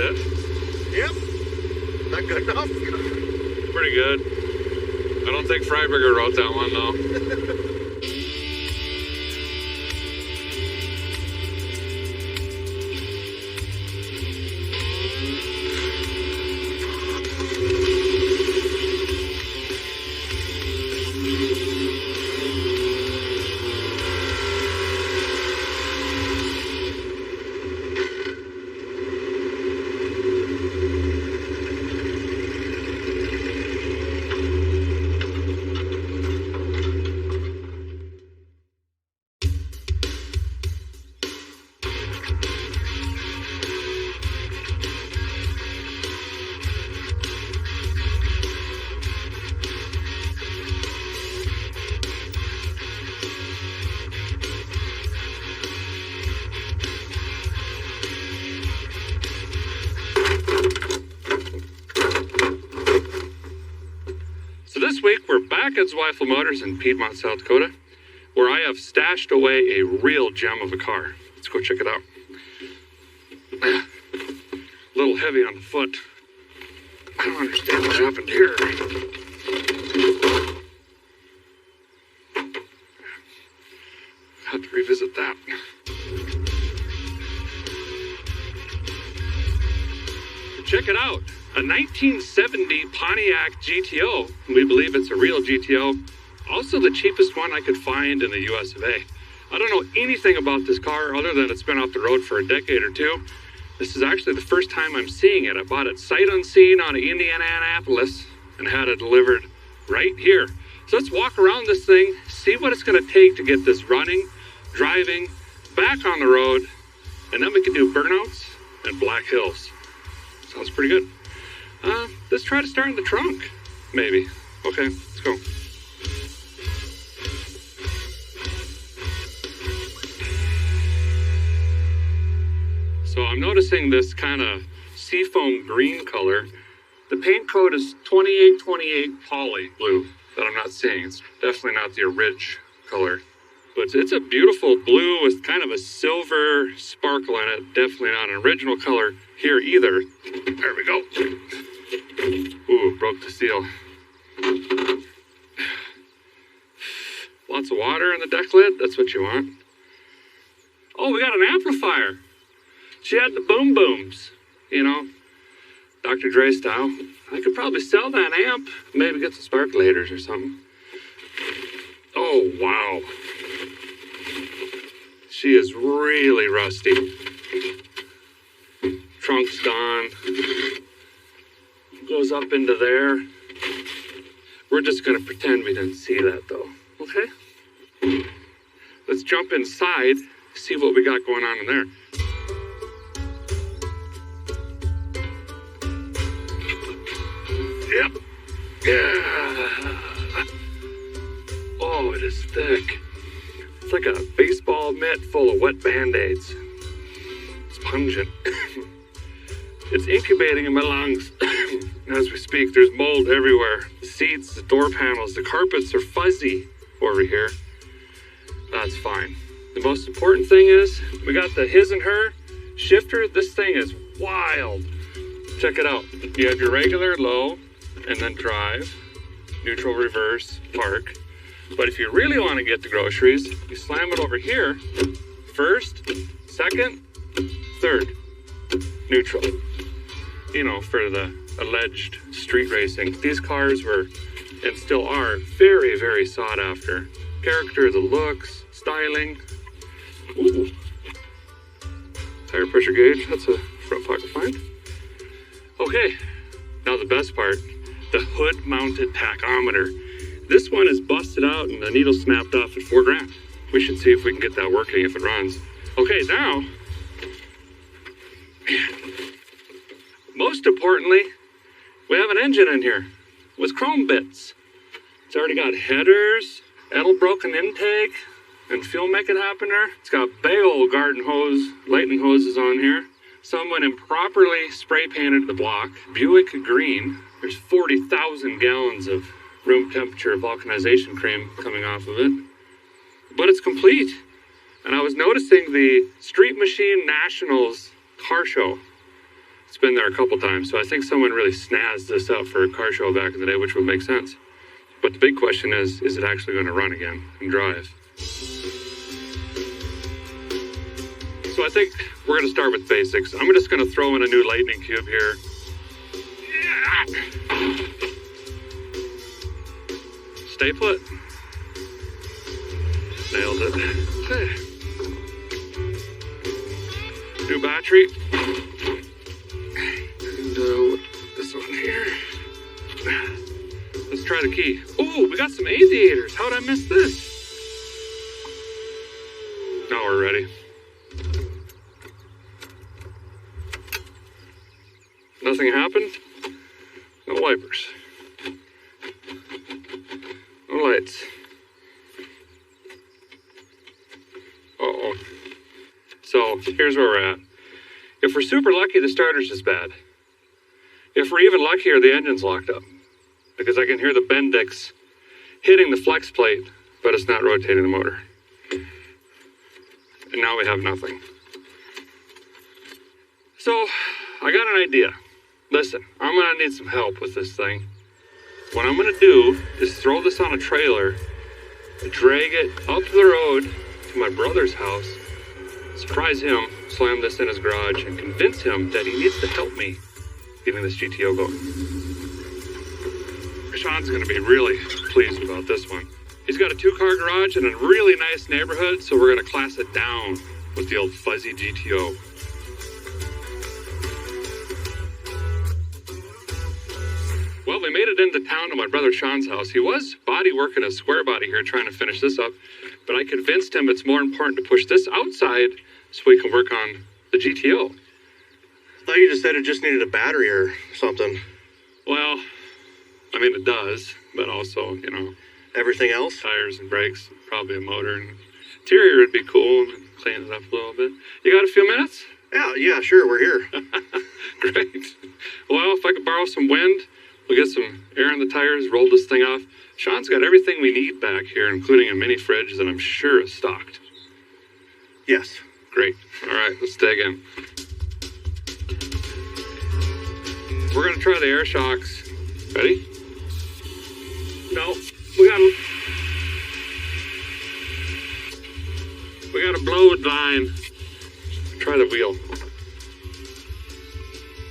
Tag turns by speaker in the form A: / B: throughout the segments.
A: it.
B: Yep. Not good enough?
A: Pretty good. I don't think Freiberger wrote that one, though. This week, we're back at Zweifel Motors in Piedmont, South Dakota, where I have stashed away a real gem of a car. Let's go check it out. A little heavy on the foot. I don't understand what happened here. Have to revisit that. Check it out. A 1970 Pontiac GTO. We believe it's a real GTO. Also the cheapest one I could find in the US of A. I don't know anything about this car other than it's been off the road for a decade or two. This is actually the first time I'm seeing it. I bought it sight unseen on Indianapolis and had it delivered right here. So let's walk around this thing, see what it's going to take to get this running, driving, back on the road, and then we can do burnouts and Black Hills. Sounds pretty good. Let's try to start in the trunk, maybe. Okay, let's go. So I'm noticing this kind of seafoam green color. The paint code is 2828 poly blue that I'm not seeing. It's definitely not the Ridge color. But it's a beautiful blue with kind of a silver sparkle in it. Definitely not an original color here either. There we go. Ooh, broke the seal. Lots of water in the deck lid. That's what you want. Oh, we got an amplifier. She had the boom booms, you know, Dr. Dre style. I could probably sell that amp. Maybe get some sparkulators or something. Oh, wow. She is really rusty. Trunk's gone. Goes up into there. We're just going to pretend we didn't see that, though. Okay? Let's jump inside, see what we got going on in there. Yep. Yeah. Oh, it is thick. It's like a baseball mitt full of wet Band-Aids. It's pungent. It's incubating in my lungs. As we speak, there's mold everywhere. The seats, the door panels, the carpets are fuzzy over here. That's fine. The most important thing is, we got the his and her shifter. This thing is wild. Check it out. You have your regular low, and then drive, neutral, reverse, park. But if you really want to get the groceries, you slam it over here. First, second, third, neutral. You know, for the alleged street racing. These cars were, and still are, very, very sought after. Character, the looks, styling. Ooh. Tire pressure gauge, that's a front pocket find. Okay, now the best part, the hood-mounted tachometer. This one is busted out and the needle snapped off at $4,000. We should see if we can get that working if it runs. Okay, now, most importantly, we have an engine in here with chrome bits. It's already got headers, Edelbroken intake, and fuel make it happen there. It's got big old garden hose, lightning hoses on here. Someone improperly spray painted the block. Buick green. There's 40,000 gallons of room temperature vulcanization cream coming off of it. But it's complete. And I was noticing the Street Machine Nationals car show. It's been there a couple times, so I think someone really snazzed this up for a car show back in the day, which would make sense. But the big question is it actually going to run again and drive? So I think we're going to start with basics. I'm just going to throw in a new lightning cube here. Stay put. Nailed it. Okay. New battery. And this one here. Let's try the key. Oh, we got some aviators. How'd I miss this? Now we're ready. Nothing happened. No wipers. No lights. Uh-oh. So, here's where we're at. If we're super lucky, the starter's just bad. If we're even luckier, the engine's locked up. Because I can hear the Bendix hitting the flex plate, but it's not rotating the motor. And now we have nothing. So, I got an idea. Listen, I'm gonna need some help with this thing. What I'm gonna do is throw this on a trailer, drag it up the road to my brother's house, surprise him, slam this in his garage, and convince him that he needs to help me getting this GTO going. Sean's gonna be really pleased about this one. He's got a 2-car garage in a really nice neighborhood, so we're gonna class it down with the old fuzzy GTO. Well, we made it into town to my brother Sean's house. He was body working a square body here trying to finish this up, but I convinced him it's more important to push this outside so we can work on the GTO.
B: I thought you just said it just needed a battery or something.
A: Well, I mean, it does, but also, you know,
B: everything else?
A: Tires and brakes, probably a motor, and interior would be cool and clean it up a little bit. You got a few minutes?
B: Yeah, sure, we're here.
A: Great. Well, if I could borrow some wind, we'll get some air in the tires, roll this thing off. Sean's got everything we need back here, including a mini fridge that I'm sure is stocked.
B: Yes.
A: Great. All right, let's dig in. We're going to try the air shocks. Ready? No, we got a blow line. Try the wheel.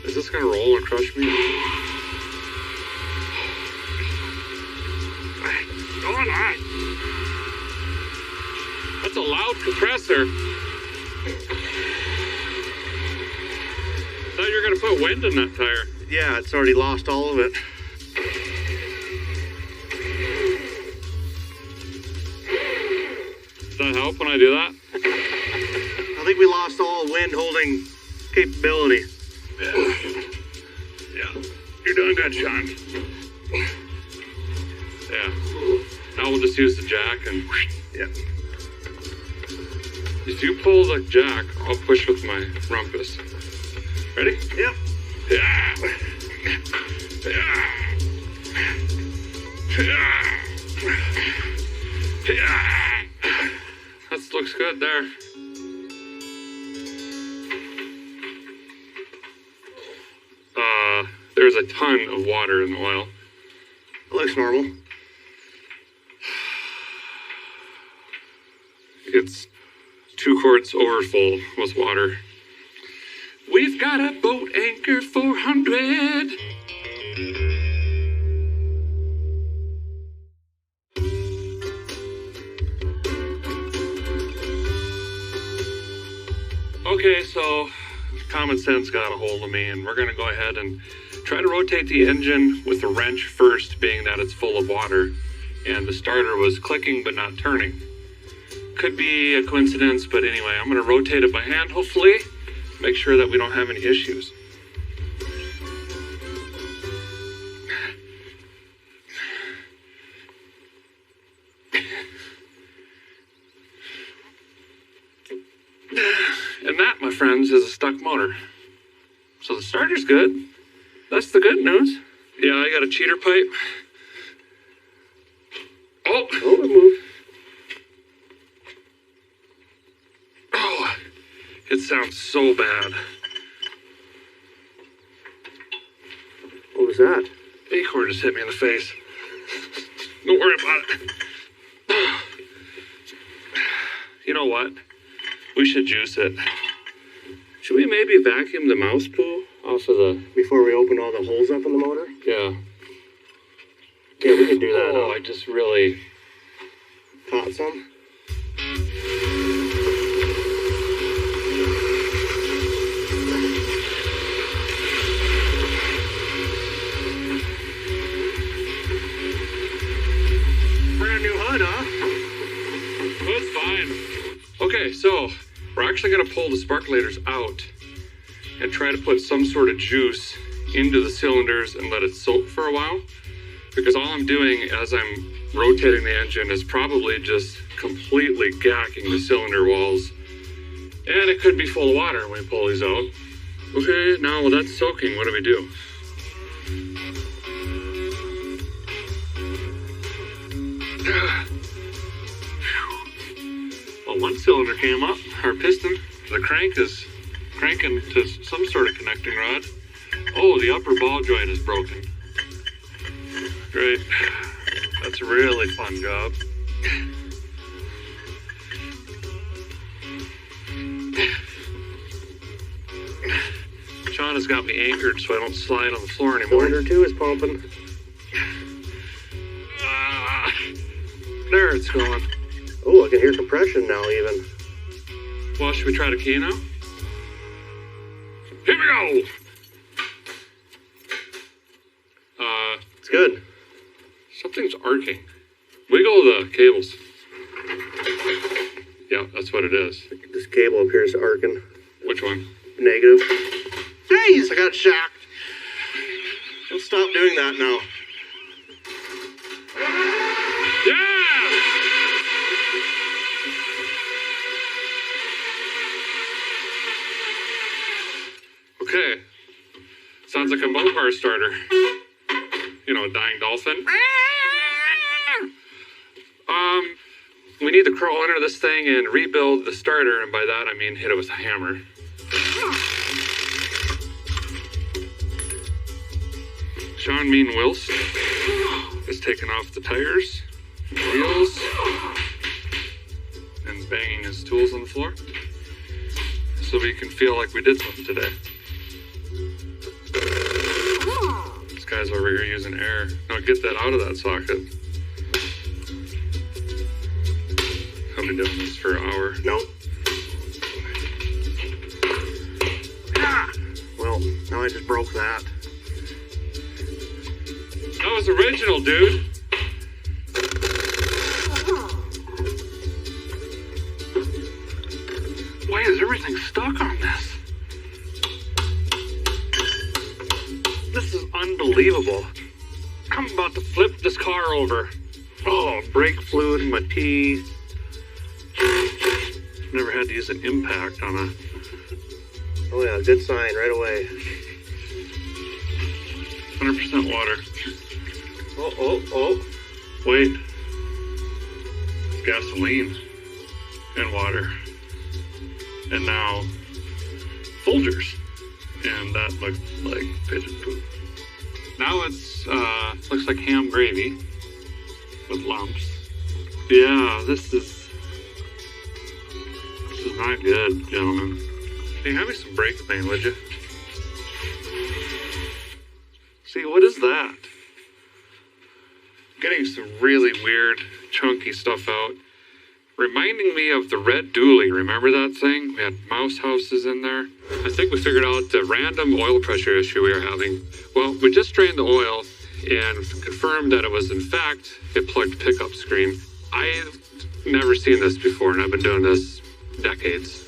A: Is this going to roll and crush me? Going on. That's a loud compressor. Thought you were going to put wind in that tire.
B: Yeah, it's already lost all of it.
A: Does that help when I do that?
B: I think we lost all wind holding capability.
A: Yeah. You're doing good, Sean. Yeah. Now we'll just use the jack and...
B: Yeah.
A: If you pull the jack, I'll push with my rumpus. Ready?
B: Yep.
A: Yeah. Yeah. Yeah. That looks good there. There's a ton of water in the oil.
B: It looks normal.
A: It's 2 quarts overfull with water. We've got a boat anchor 400. Okay, so common sense got a hold of me, and we're going to go ahead and try to rotate the engine with a wrench first, being that it's full of water, and the starter was clicking but not turning. Could be a coincidence, but anyway, I'm going to rotate it by hand, hopefully, make sure that we don't have any issues. And that, my friends, is a stuck motor. So the starter's good. That's the good news. Yeah, I got a cheater pipe. Oh, it moved. Oh, it sounds so bad.
B: was that?
A: Acorn just hit me in the face. Don't worry about it. You know what? We should juice it. Should we maybe vacuum the mouse poo off of the...
B: Before we open all the holes up in the motor?
A: Yeah.
B: Yeah, we could do that.
A: Oh, I just really...
B: Caught some? Brand new hood, huh?
A: Hood's fine. Okay, so we're actually going to pull the sparkulators out and try to put some sort of juice into the cylinders and let it soak for a while. Because all I'm doing as I'm rotating the engine is probably just completely gacking the cylinder walls. And it could be full of water when we pull these out. Okay, now while that's soaking, what do we do? Well, one cylinder came up, our piston. The crank is cranking to some sort of connecting rod. Oh, the upper ball joint is broken. Great. That's a really fun job. Sean has got me anchored so I don't slide on the floor anymore.
B: Cylinder 2 is pumping.
A: There it's going.
B: Oh, I can hear compression now even.
A: Well, should we try the key now? Here we go!
B: It's good.
A: Something's arcing. Wiggle the cables. Yeah, that's what it is.
B: This cable appears arcing.
A: Which one?
B: Negative. Jeez, I got shocked. Let's stop doing that now.
A: Yeah! Okay. Sounds like a Mopar starter. You know, a dying dolphin. We need to crawl under this thing and rebuild the starter, and by that I mean hit it with a hammer. Sean Mean Wilst is taking off the tires, wheels, and banging his tools on the floor so we can feel like we did something today. This guy's over here using air. Now get that out of that socket. I've been doing this for an hour.
B: Nope. Well, now I just broke that.
A: That was original, dude. Why is everything stuck on this? This is unbelievable. I'm about to flip this car over. Oh, brake fluid in my teeth. Never had to use an impact on a...
B: Oh yeah, good sign right away.
A: 100% water.
B: Oh.
A: Wait. It's gasoline and water. And now Folgers. And that looked like pigeon poop. Now it's looks like ham gravy with lumps. Yeah, this is not good, gentlemen. Hey, have me some brake clean, would you? See, what is that? Getting some really weird, chunky stuff out. Reminding me of the red dually. Remember that thing? We had mouse houses in there. I think we figured out the random oil pressure issue we were having. Well, we just drained the oil and confirmed that it was, in fact, a plugged pickup screen. I've never seen this before, and I've been doing this decades.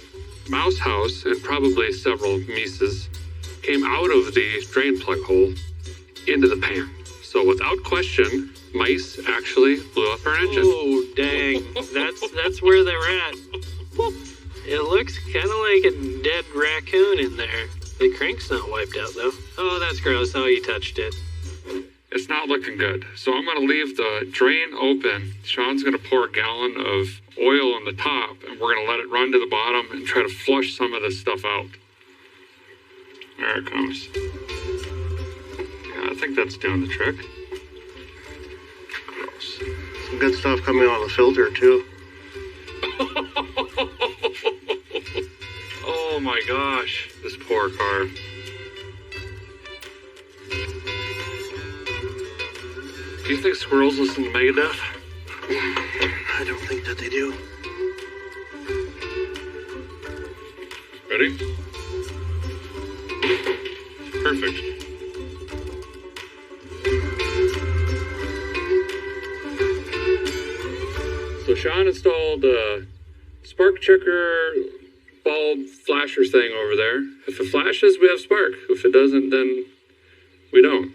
A: Mouse house and probably several Mises came out of the drain plug hole into the pan. So without question, mice actually blew up our engine.
C: Oh, dang. That's where they were at. It looks kind of like a dead raccoon in there. The crank's not wiped out, though. Oh, that's gross. Oh, you touched it.
A: It's not looking good. So I'm going to leave the drain open. Sean's going to pour a gallon of oil on the top, and we're going to let it run to the bottom and try to flush some of this stuff out. There it comes. Yeah, I think think that's doing the trick.
B: Gross. Some good stuff coming out of the filter, too.
A: Oh my gosh, this poor car. Do you think squirrels listen to Megadeth?
B: I don't think that they do.
A: Ready? Perfect. So Sean installed a spark checker bulb flasher thing over there. If it flashes, we have spark. If it doesn't, then we don't.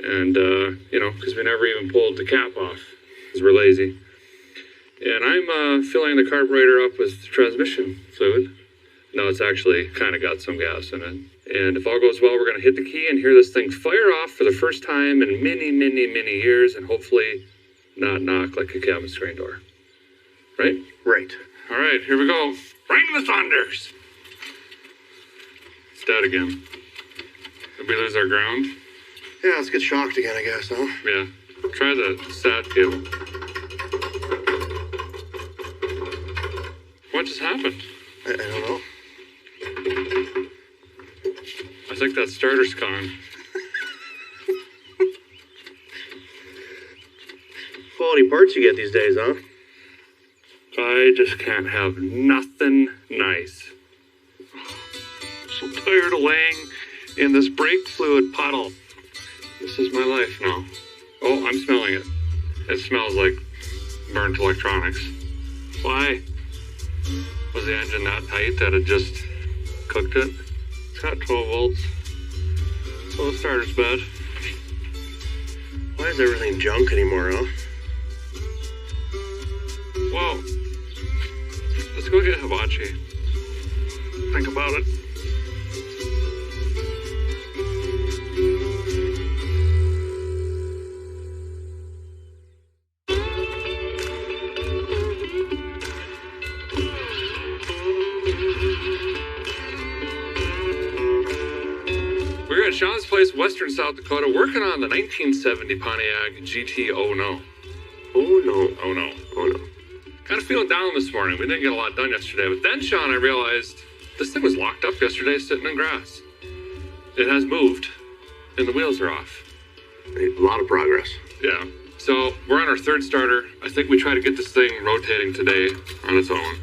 A: And, because we never even pulled the cap off, because we're lazy. And I'm filling the carburetor up with transmission fluid. No, it's actually kind of got some gas in it. And if all goes well, we're going to hit the key and hear this thing fire off for the first time in many, many, many years, and hopefully not knock like a cabin screen door. Right?
B: Right.
A: All right, here we go. Bring the thunders! It's dead again. Did we lose our ground?
B: Yeah, let's get shocked again, I guess, huh?
A: Yeah. Try the SAT cable. What just happened?
B: I don't know.
A: I think that starter's gone.
B: Quality parts you get these days, huh?
A: I just can't have nothing nice. So tired of laying in this brake fluid puddle. This is my life now. Oh, I'm smelling it. It smells like burnt electronics. Why? Was the engine that tight that it just cooked it? It's got 12 volts. So the starter's bad.
B: Why is everything junk anymore, huh?
A: Well, let's go get hibachi. Think about it. We're at Sean's place, Western South Dakota, working on the 1970 Pontiac GT Oh No.
B: Oh no.
A: Oh no.
B: Oh no.
A: Kind of feeling down this morning. We didn't get a lot done yesterday, but then, Sean, I realized this thing was locked up yesterday sitting in grass. It has moved, and the wheels are off.
B: A lot of progress.
A: Yeah. So we're on our third starter. I think we try to get this thing rotating today on its own.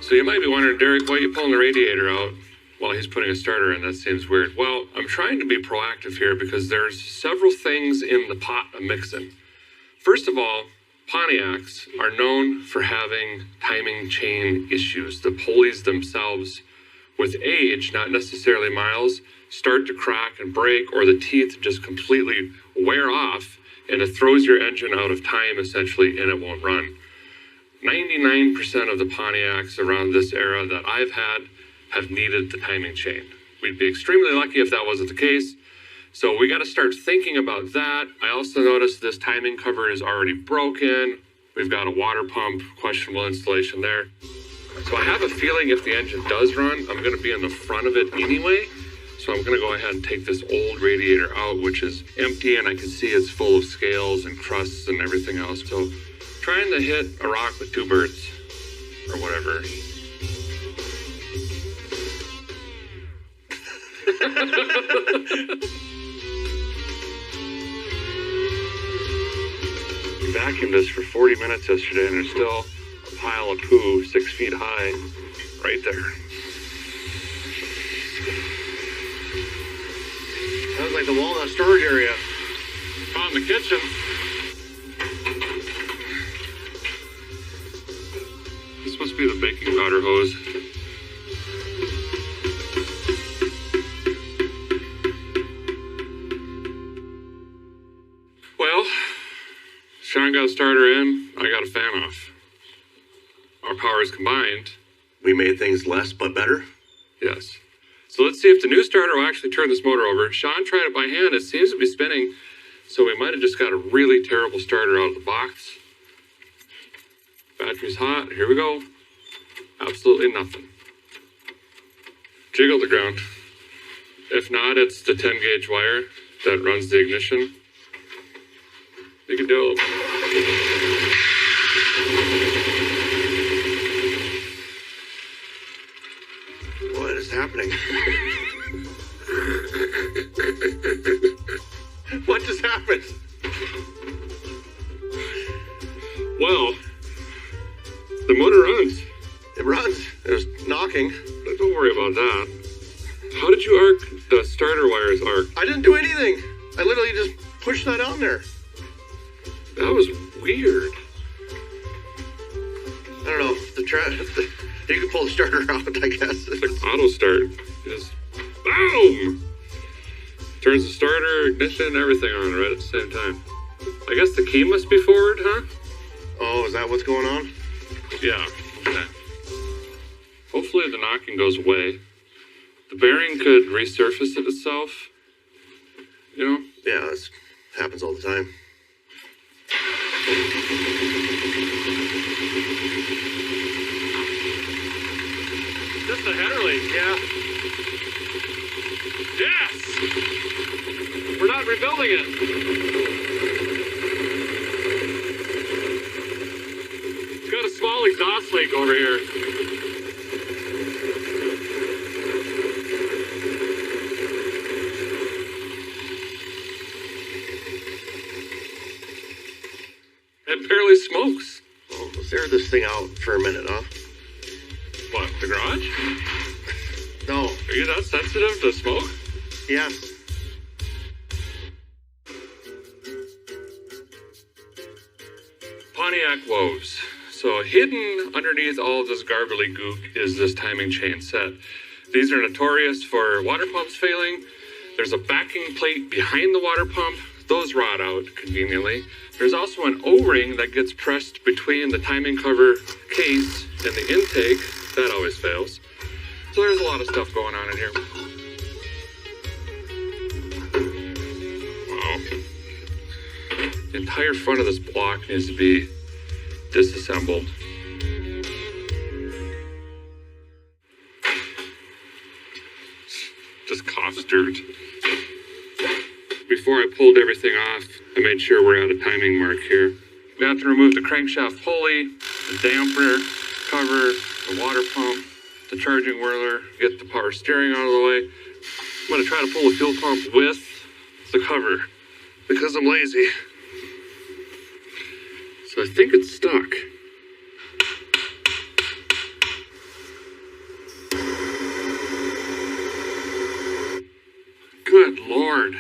A: So you might be wondering, Derek, why are you pulling the radiator out while he's putting a starter in? That seems weird. Well, I'm trying to be proactive here because there's several things in the pot of mixing. First of all, Pontiacs are known for having timing chain issues. The pulleys themselves, with age, not necessarily miles, start to crack and break, or the teeth just completely wear off, and it throws your engine out of time, essentially, and it won't run. 99% of the Pontiacs around this era that I've had have needed the timing chain. We'd be extremely lucky if that wasn't the case. So we got to start thinking about that. I also noticed this timing cover is already broken. We've got a water pump, questionable installation there. So I have a feeling if the engine does run, I'm going to be in the front of it anyway. So I'm going to go ahead and take this old radiator out, which is empty, and I can see it's full of scales and crusts and everything else. So trying to hit a rock with two birds, or whatever. We vacuumed this for 40 minutes yesterday, and there's still a pile of poo 6 feet high right there.
B: Sounds like the walnut storage area.
A: Found the kitchen. This must be the baking powder hose. Well, Sean got a starter in, I got a fan off. Our powers combined.
B: We made things less but better?
A: Yes. So let's see if the new starter will actually turn this motor over. Sean tried it by hand. It seems to be spinning, so we might have just got a really terrible starter out of the box. Battery's hot. Here we go. Absolutely nothing. Jiggle the ground. If not, it's the 10-gauge wire that runs the ignition. You can do it.
B: What is happening? What just happened?
A: Well, the motor runs.
B: It runs. There's knocking.
A: But don't worry about that. How did you arc the starter wires arc?
B: I didn't do anything. I literally just pushed that on there.
A: That was weird.
B: I don't know. You can pull the starter out, I guess.
A: It's like auto start. Just boom! Turns the starter, ignition, everything on right at the same time. I guess the key must be forward, huh?
B: Oh, is that what's going on?
A: Yeah. Okay. Hopefully the knocking goes away. The bearing could resurface it itself. You know?
B: Yeah, this happens all the time.
A: Just the header leak, yeah. Yes! We're not rebuilding it. It's got a small exhaust leak over here. It barely smokes.
B: Well, let's air this thing out for a minute, huh?
A: What, the garage?
B: No.
A: Are you that sensitive to smoke?
B: Yes.
A: Pontiac woes. So hidden underneath all of this garbly gook is this timing chain set. These are notorious for water pumps failing. There's a backing plate behind the water pump. Those rot out conveniently. There's also an O-ring that gets pressed between the timing cover case and the intake. That always fails. So there's a lot of stuff going on in here. Wow. The entire front of this block needs to be disassembled. Just coughs dirt. Before I pulled everything off, I made sure we're at a timing mark here. We have to remove the crankshaft pulley, the damper cover, the water pump, the charging whirler, get the power steering out of the way. I'm going to try to pull the fuel pump with the cover because I'm lazy. So I think it's stuck. Good Lord.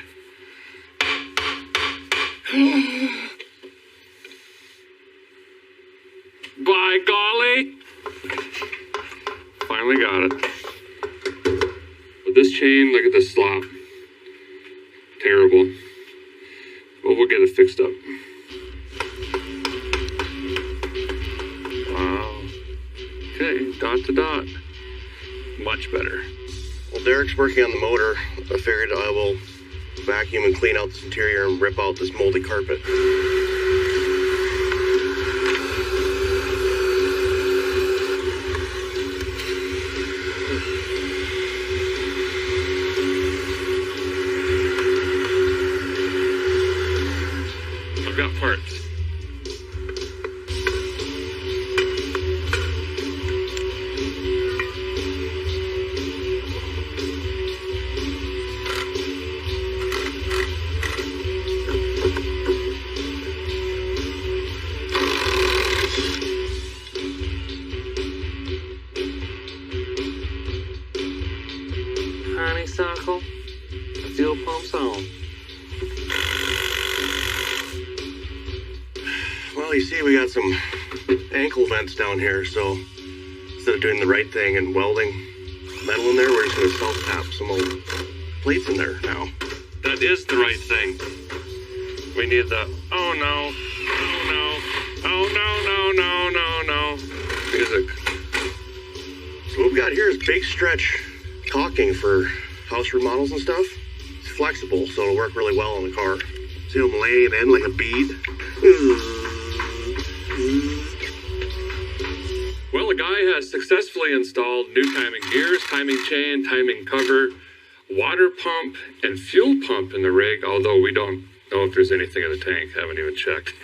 A: By golly. Finally got it. But this chain, look at this slop. Terrible. Well, we'll get it fixed up. Wow. Okay, dot to dot. Much better.
B: Well, Derek's working on the motor. I figured I will vacuum and clean out this interior and rip out this moldy carpet.
A: I've got parts.
C: Honeysuckle, fuel pump's on.
B: Well, you see, we got some ankle vents down here, so instead of doing the right thing and welding metal in there, we're just going to self-tap some old plates in there now.
A: That is the right thing. We need the, oh no, music.
B: So what we got here is big stretch caulking for house remodels and stuff. It's flexible, so it'll work really well on the car. See them laying in like a bead?
A: Well, a guy has successfully installed new timing gears, timing chain, timing cover, water pump and fuel pump in the rig, although we don't know if there's anything in the tank. Haven't even checked.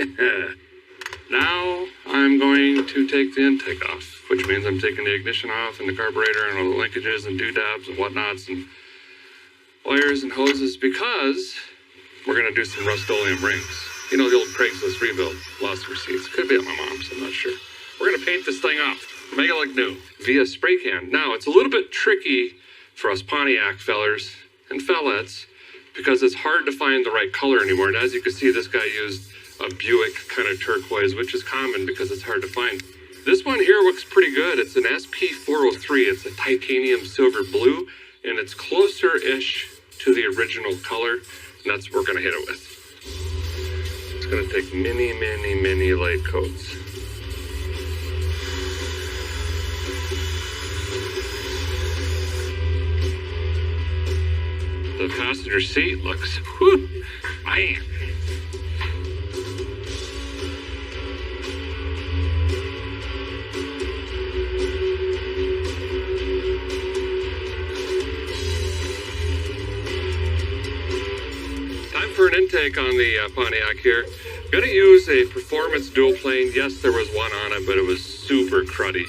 A: Now I'm going to take the intake off, which means I'm taking the ignition off and the carburetor and all the linkages and doodads and whatnots and wires and hoses, because we're going to do some Rust-Oleum rings. You know, the old Craigslist rebuild. Lost receipts. Could be at my mom's, I'm not sure. We're going to paint this thing up, make it look new, via spray can. Now, it's a little bit tricky for us Pontiac fellers and fellettes, because it's hard to find the right color anymore. And as you can see, this guy used a Buick kind of turquoise, which is common because it's hard to find. This one here looks pretty good. It's an SP403. It's a titanium silver blue, and it's closer-ish to the original color, and that's what we're going to hit it with. It's going to take many, many, many light coats. The passenger seat looks, whew, man. Time for an intake on the Pontiac here. Gonna use a performance dual plane. Yes, there was one on it, but it was super cruddy.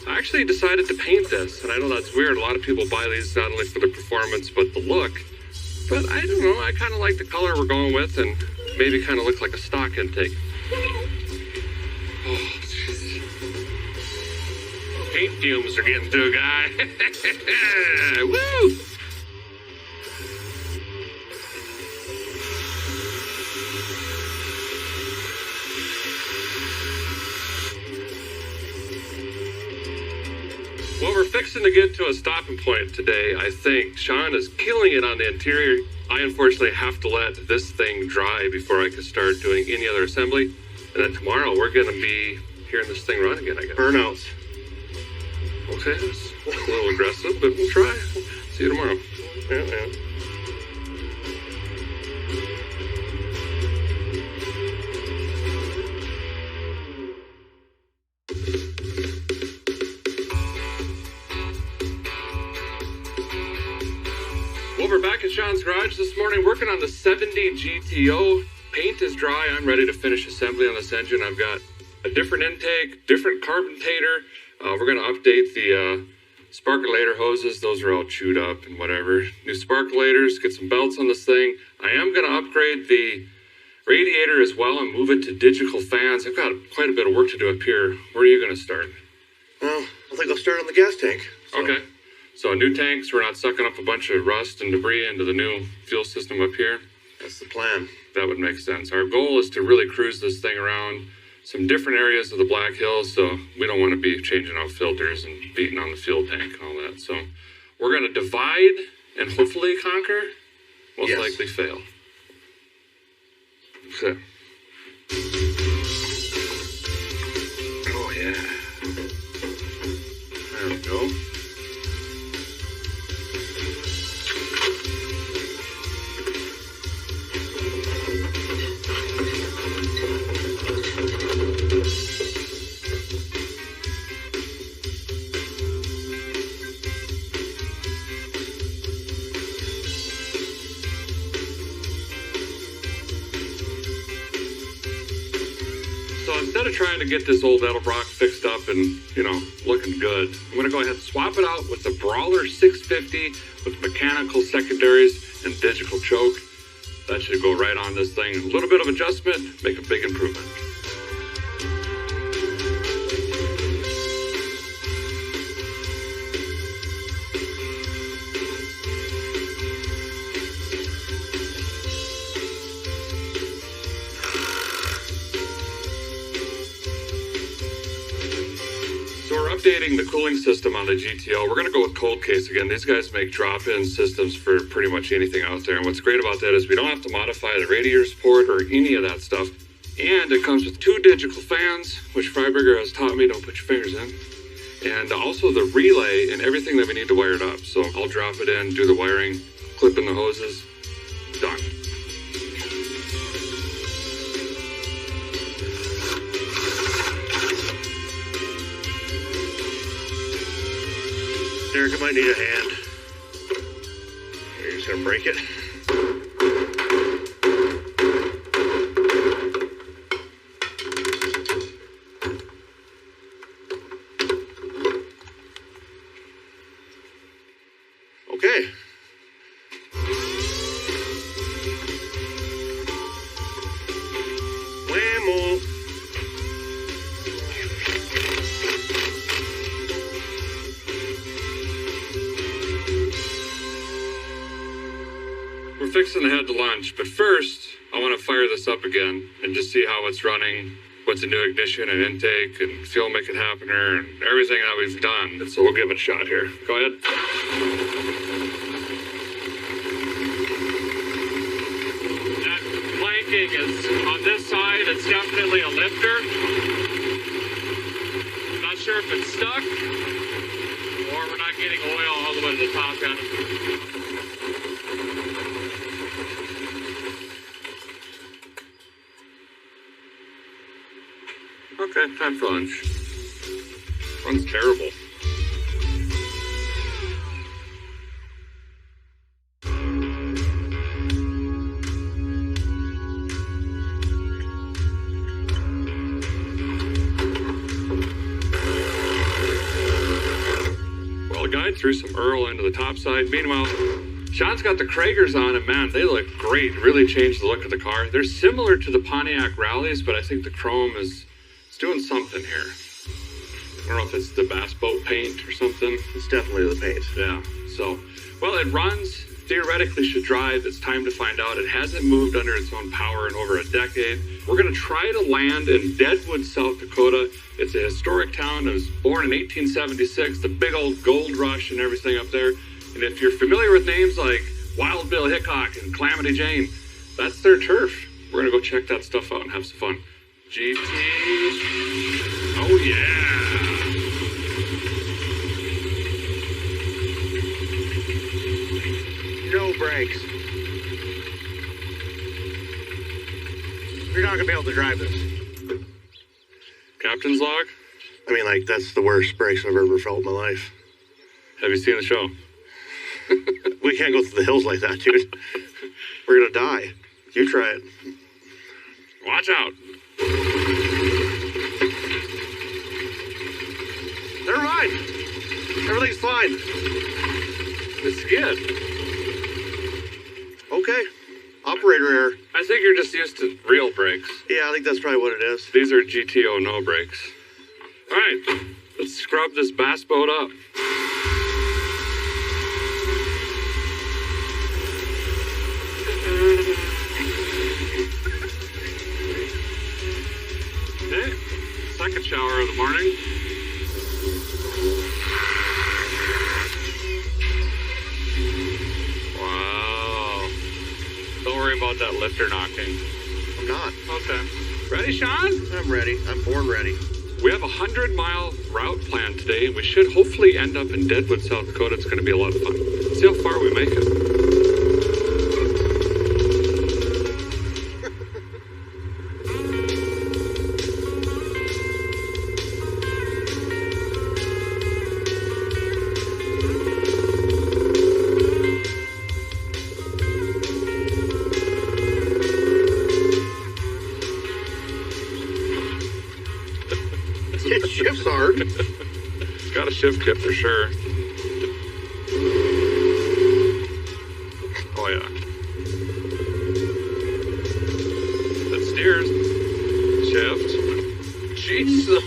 A: I actually decided to paint this, and I know that's weird. A lot of people buy these not only for the performance, but the look. But I don't know, I kind of like the color we're going with, and maybe kind of look like a stock intake. Oh, jeez. Paint fumes are getting to a guy. Woo! Well, we're fixing to get to a stopping point today, I think. Sean is killing it on the interior. I unfortunately have to let this thing dry before I can start doing any other assembly. And then tomorrow we're going to be hearing this thing run again, I guess.
B: Burnouts.
A: Okay, that's a little aggressive, but we'll try. See you tomorrow.
B: Yeah.
A: Well, we're back at Sean's garage this morning working on the 70 GTO. Paint is dry. I'm ready to finish assembly on this engine. I've got a different intake, different carbontator. We're going to update the sparkulator hoses. Those are all chewed up and whatever. New sparkulators, get some belts on this thing. I am going to upgrade the radiator as well and move it to digital fans. I've got quite a bit of work to do up here. Where are you going to start?
B: Well, I think I'll start on the gas tank.
A: Okay. So new tanks, we're not sucking up a bunch of rust and debris into the new fuel system up here.
B: That's the plan.
A: That would make sense. Our goal is to really cruise this thing around some different areas of the Black Hills, so we don't want to be changing out filters and beating on the fuel tank and all that. So we're going to divide and hopefully conquer, most likely fail. So. Oh, yeah. There we go. Instead of trying to get this old Edelbrock fixed up and, looking good, I'm going to go ahead and swap it out with the Brawler 650 with mechanical secondaries and digital choke. That should go right on this thing. A little bit of adjustment, make a big improvement. Updating the cooling system on the GTO. We're going to go with cold case again. These guys make drop-in systems for pretty much anything out there. And what's great about that is we don't have to modify the radiator support or any of that stuff. And it comes with 2 digital fans, which Freiberger has taught me don't put your fingers in. And also the relay and everything that we need to wire it up. So I'll drop it in, do the wiring, clip in the hoses, done. Derek, I might need a hand.
B: just gonna break it. Okay. Whammo.
A: We're fixing to head to lunch, but first, I want to fire this up again and just see how it's running, what's a new ignition and intake and fuel make it happener and everything that we've done. So we'll give it a shot here. Go ahead. That planking is on this side. It's definitely a lifter. I'm not sure if it's stuck or we're not getting oil all the way to the top end. Okay, time for lunch. Runs terrible. Well, the guy threw some Earl into the topside. Meanwhile, Sean's got the Kragers on, and man, they look great. Really changed the look of the car. They're similar to the Pontiac Rallies, but I think the chrome is doing something here. I don't know if it's the bass boat paint or something.
B: It's definitely the paint.
A: Yeah, so, well, it runs, theoretically should drive. It's time to find out. It hasn't moved under its own power in over a decade. We're going to try to land in Deadwood, South Dakota. It's a historic town. It was born in 1876, the big old gold rush and everything up there. And if you're familiar with names like Wild Bill Hickok and Calamity Jane, that's their turf. We're going to go check that stuff out and have some fun. GT. Oh, yeah.
B: No brakes. You're not gonna be able to drive this.
A: Captain's log?
B: I mean, like, that's the worst brakes I've ever felt in my life.
A: Have you seen the show?
B: We can't go through the hills like that, dude. We're gonna die. You try it.
A: Watch out.
B: Never mind. Everything's fine.
A: The skid.
B: Okay. Operator error.
A: I think you're just used to real brakes.
B: Yeah, I think that's probably what it is.
A: These are GTO no brakes. All right, let's scrub this bass boat up. Okay, second shower of the morning. Wow. Don't worry about that lifter knocking.
B: I'm not.
A: Okay. Ready, Sean?
B: I'm ready. I'm born ready.
A: We have a 100-mile route planned today, and we should hopefully end up in Deadwood, South Dakota. It's going to be a lot of fun. Let's see how far we make it.
B: It shifts hard.
A: It's got a shift kit for sure. Oh yeah. That steers. Shift. Jesus.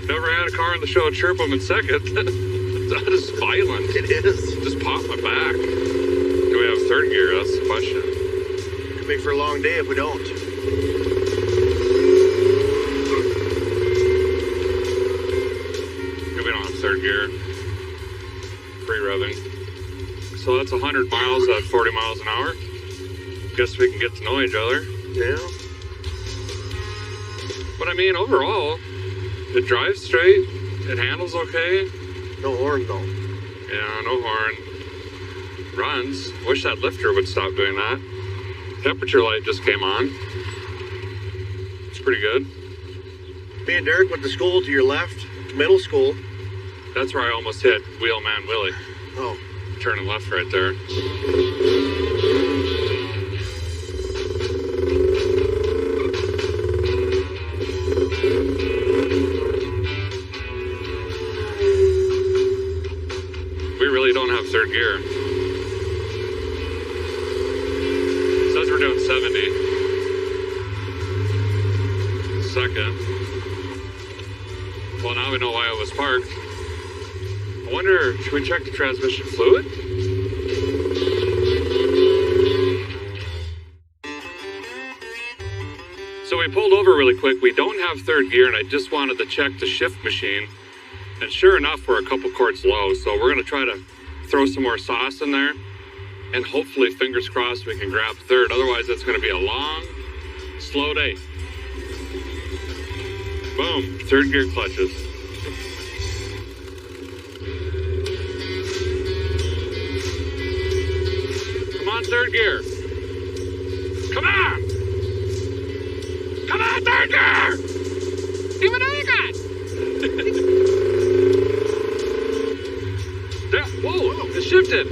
A: Never had a car in the show chirp them in second. That is violent.
B: It is.
A: Just popped my back. Do we have third gear? That's the question.
B: Could make for a long day if we don't.
A: Third gear, free revving. So that's 100 miles at 40 miles an hour. Guess we can get to know each other.
B: Yeah.
A: But I mean, overall, it drives straight. It handles okay.
B: No horn though.
A: Yeah, no horn. Runs. Wish that lifter would stop doing that. Temperature light just came on. It's pretty good.
B: Me and Derek went to school to your left, middle school.
A: That's where I almost hit Wheelman Willie.
B: Oh.
A: turning left right there. We really don't have third gear. It says we're doing 70. Second. Well, now we know why it was parked. I wonder, should we check the transmission fluid? So we pulled over really quick. We don't have third gear, and I just wanted to check the shift machine. And sure enough, we're a couple quarts low, so we're gonna try to throw some more sauce in there, and hopefully, fingers crossed, we can grab third. Otherwise, it's gonna be a long, slow day. Boom, third gear clutches. Come on, third gear. Come on! Come on, third gear! Give it all you got! Yeah, whoa, it shifted.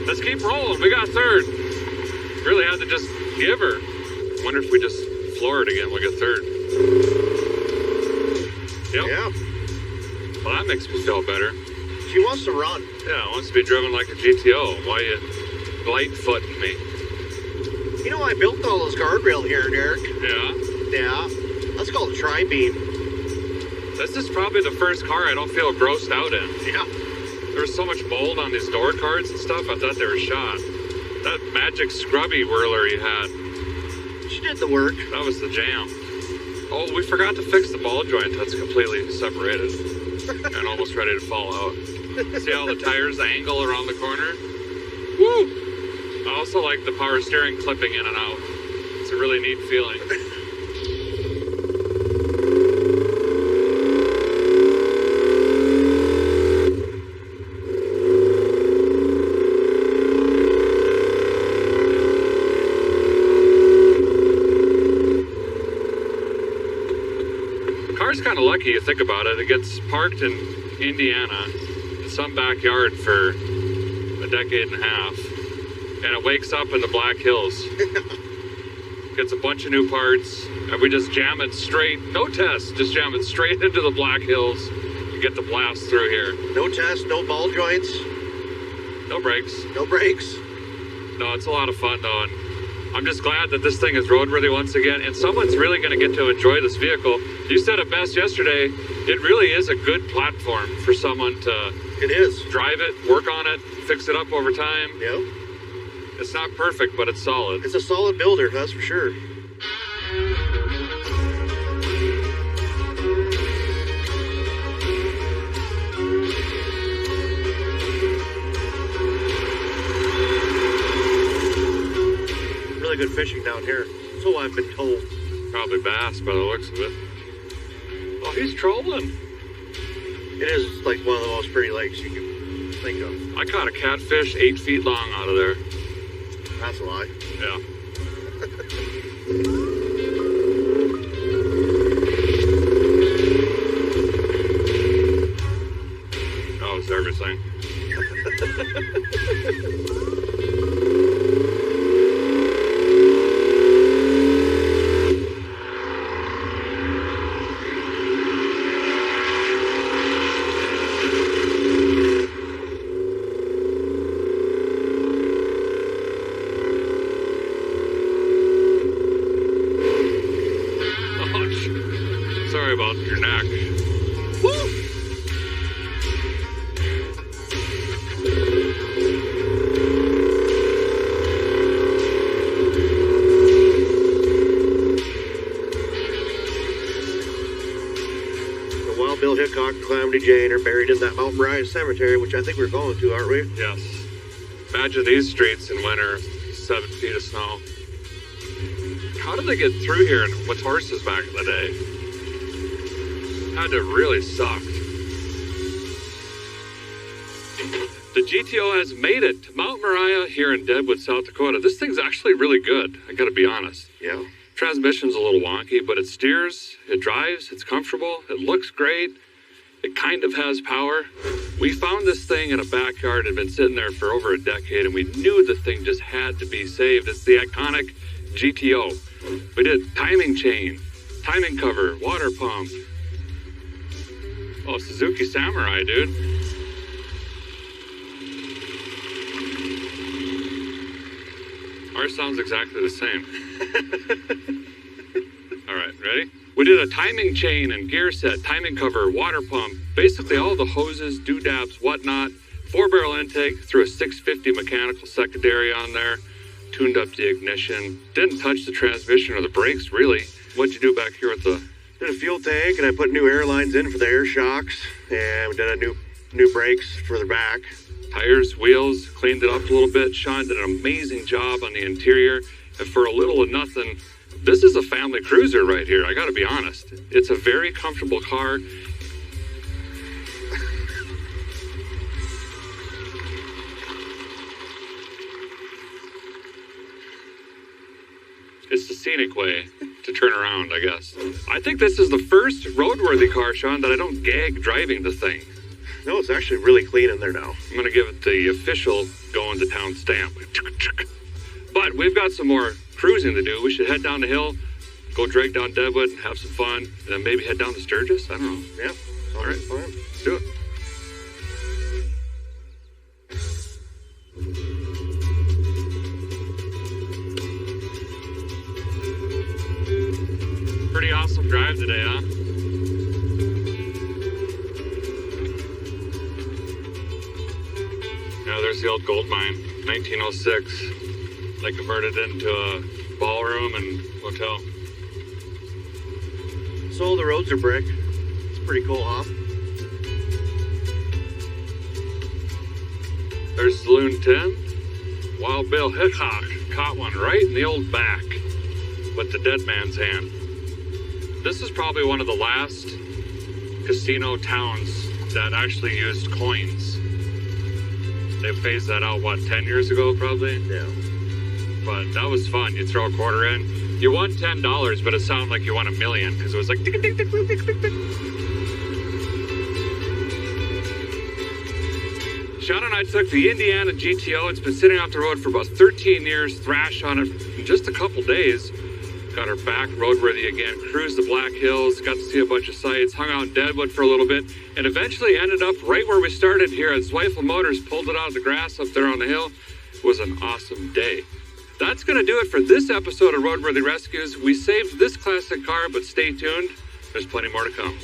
A: Let's keep rolling. We got third. Really had to just give her. Wonder if we just floor it again, we'll get third. Yep.
B: Yeah.
A: Well, that makes me feel better.
B: She wants to run.
A: Yeah, wants to be driven like a GTO. Why you light-footing me?
B: You know, I built all those guardrail here, Derek.
A: Yeah?
B: Yeah. That's called a tri-beam.
A: This is probably the first car I don't feel grossed out in.
B: Yeah.
A: There was so much mold on these door cards and stuff, I thought they were shot. That magic scrubby whirler he had,
B: She did the work.
A: that was the jam. Oh, we forgot to fix the ball joint. That's completely separated and almost ready to fall out. See how the tires angle around the corner? Woo! I also like the power steering clipping in and out. It's a really neat feeling. Car's kind of lucky, you think about it. It gets parked in Indiana in some backyard for a decade and a half, and it wakes up in the Black Hills. Gets a bunch of new parts, and we just jam it straight, no test, just jam it straight into the Black Hills and get the blast through here.
B: No test, no ball joints,
A: No brakes.
B: no brakes.
A: No, it's a lot of fun though, and I'm just glad that this thing is roadworthy once again, and someone's really going to get to enjoy this vehicle. You said it best yesterday, it really is a good platform for someone to
B: It is.
A: drive it, work on it, fix it up over time.
B: Yep.
A: It's not perfect, but it's solid.
B: It's a solid builder, that's for sure. Really good fishing down here, so I've been told.
A: Probably bass by the looks of it. Oh, he's trolling.
B: It is like one of the most pretty lakes you can think of.
A: I caught a catfish 8 feet long out of there.
B: That's a lie.
A: Yeah. Oh, it's everything. Sorry about your neck.
B: Woo! The Wild Bill Hickok and Calamity Jane are buried in that Mount Moriah Cemetery, which I think we're going to, aren't we?
A: Yes. Imagine these streets in winter, 7 feet of snow. How did they get through here with horses back in the day? Had to really suck. The GTO has made it to Mount Moriah here in Deadwood, South Dakota. This thing's actually really good, I gotta be honest.
B: Yeah.
A: Transmission's a little wonky, but it steers, it drives, it's comfortable, it looks great, It kind of has power. We found this thing in a backyard. It had been sitting there for over a decade, and we knew the thing just had to be saved. It's the iconic GTO. We did timing chain, timing cover, water pump. Oh, Suzuki Samurai, dude. Ours sounds exactly the same. All right, ready? We did a timing chain and gear set, timing cover, water pump, basically all the hoses, doodads, whatnot, 4-barrel intake, threw a 650 mechanical secondary on there, tuned up the ignition, didn't touch the transmission or the brakes, really. What'd you do back here with the...
B: Did a fuel tank, and I put new air lines in for the air shocks, and we did a new brakes for the back.
A: Tires, wheels, cleaned it up a little bit. Sean did an amazing job on the interior, and for a little or nothing, this is a family cruiser right here, I gotta be honest. It's a very comfortable car. It's the scenic way to turn around, I guess. I think this is the first roadworthy car, Sean, that I don't gag driving the thing.
B: No, it's actually really clean in there now.
A: I'm gonna give it the official going to town stamp. But we've got some more cruising to do. We should head down the hill, go drag down Deadwood, have some fun, and then maybe head down to Sturgis. I don't know.
B: Yeah.
A: All right,
B: Fine.
A: let's do it. Pretty awesome drive today, huh? Yeah, there's the old gold mine, 1906. They converted it into a ballroom and hotel.
B: So the roads are brick. It's pretty cool, huh?
A: There's Saloon 10. Wild Bill Hickok caught one right in the old back with the dead man's hand. This is probably one of the last casino towns that actually used coins. They phased that out, what, 10 years ago, probably?
B: Yeah.
A: But that was fun. You throw a quarter in. You won $10, but it sounded like you won $1 million because it was like tick, tick, tick, tick, tick, tick, tick. Sean and I took the Indiana GTO. It's been sitting off the road for about 13 years. Thrashed on it in just a couple days. Got her back roadworthy again. Cruised the Black Hills. Got to see a bunch of sights. Hung out in Deadwood for a little bit. And eventually ended up right where we started here at Zweifel Motors. Pulled it out of the grass up there on the hill. It was an awesome day. That's going to do it for this episode of Roadworthy Rescues. We saved this classic car, but stay tuned. There's plenty more to come.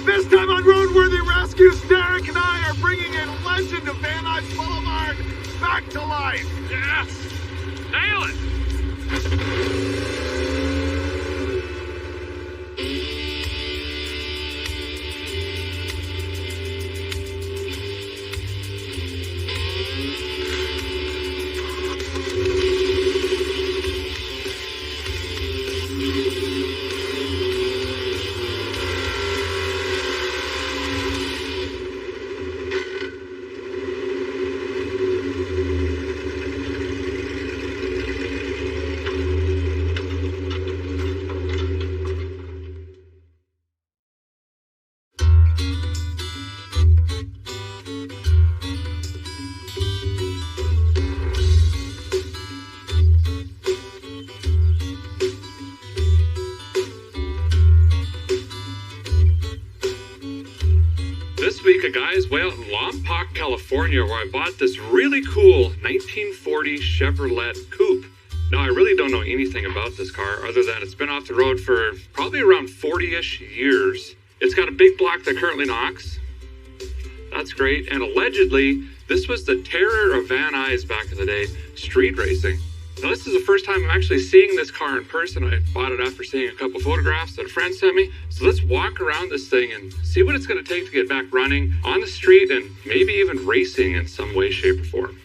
B: This time on Roadworthy Rescues, Derek and I are bringing in legend of Van Nuys Boulevard back to life.
A: Yes! Nail it! This week, a guy's way out in Lompoc, California, where I bought this really cool 1940 Chevrolet Coupe. Now, I really don't know anything about this car other than it's been off the road for probably around 40-ish years. It's got a big block that currently knocks. That's great. And allegedly, this was the terror of Van Nuys back in the day, street racing. Now, this is the first time I'm actually seeing this car in person. I bought it after seeing a couple photographs that a friend sent me. So let's walk around this thing and see what it's going to take to get back running on the street and maybe even racing in some way, shape, or form.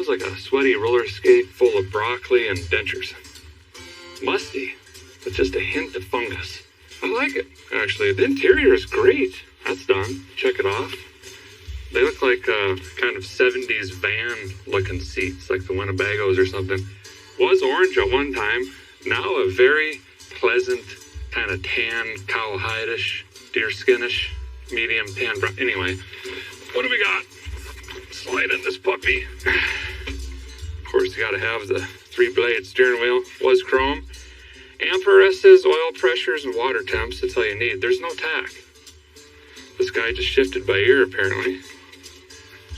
A: Smells like a sweaty roller skate full of broccoli and dentures. Musty, with just a hint of fungus. I like it, actually. The interior is great. That's done. Check it off. They look like kind of 70s van-looking seats, like the Winnebagos or something. Was orange at one time. Now a very pleasant, kind of tan, cowhide-ish, deerskinish, medium tan brown. Anyway, what do we got? Slide in this puppy. Of course, you gotta have the 3-blade steering wheel. Was chrome. Amperesses, oil pressures, and water temps. That's all you need. There's no tack. This guy just shifted by ear, apparently.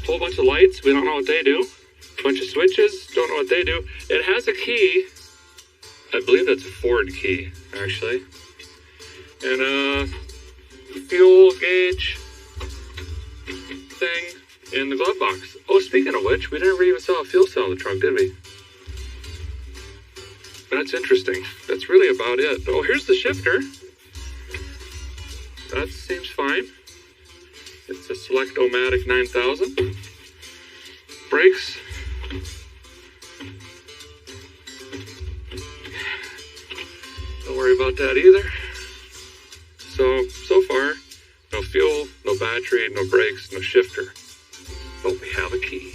A: Whole bunch of lights. We don't know what they do. Bunch of switches. Don't know what they do. It has a key. I believe that's a Ford key, actually. And a fuel gauge thing in the glove box. Oh, speaking of which, we never even saw a fuel cell in the trunk, did we? That's interesting. That's really about it. Oh, here's the shifter. That seems fine. It's a Select-O-Matic 9000. Brakes. Don't worry about that either. So far, no fuel, no battery, no brakes, no shifter. But we have a key.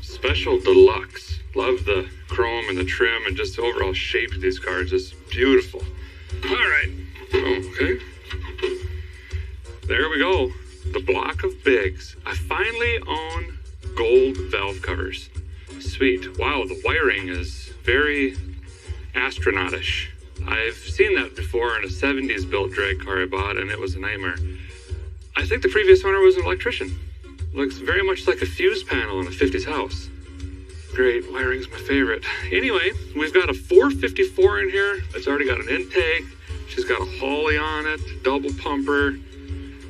A: Special Deluxe. Love the chrome and the trim and just the overall shape of these cars. It's beautiful. All right. Okay. There we go. The block of bigs. I finally own gold valve covers. Sweet. Wow, the wiring is very astronautish. I've seen that before in a 70s built drag car I bought, and it was a nightmare. I think the previous owner was an electrician. Looks very much like a fuse panel in a 50s house. Great, wiring's my favorite. Anyway, we've got a 454 in here. It's already got an intake. She's got a Holley on it, double pumper.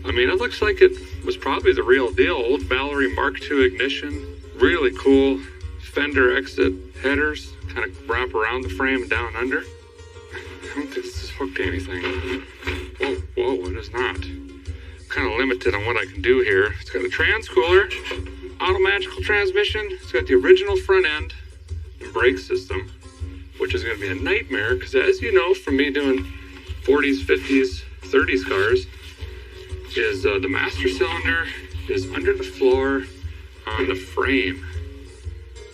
A: I mean, it looks like it was probably the real deal. Old Valerie Mark II ignition. Really cool. Fender exit headers. Kind of wrap around the frame and down under. I don't think this is hooked to anything. Whoa, it is not. Kind of limited on what I can do here. It's got a transcooler, automatical transmission. It's got the original front end and brake system, which is going to be a nightmare because, as you know from me doing 40s, 50s, 30s cars, is the master cylinder is under the floor on the frame.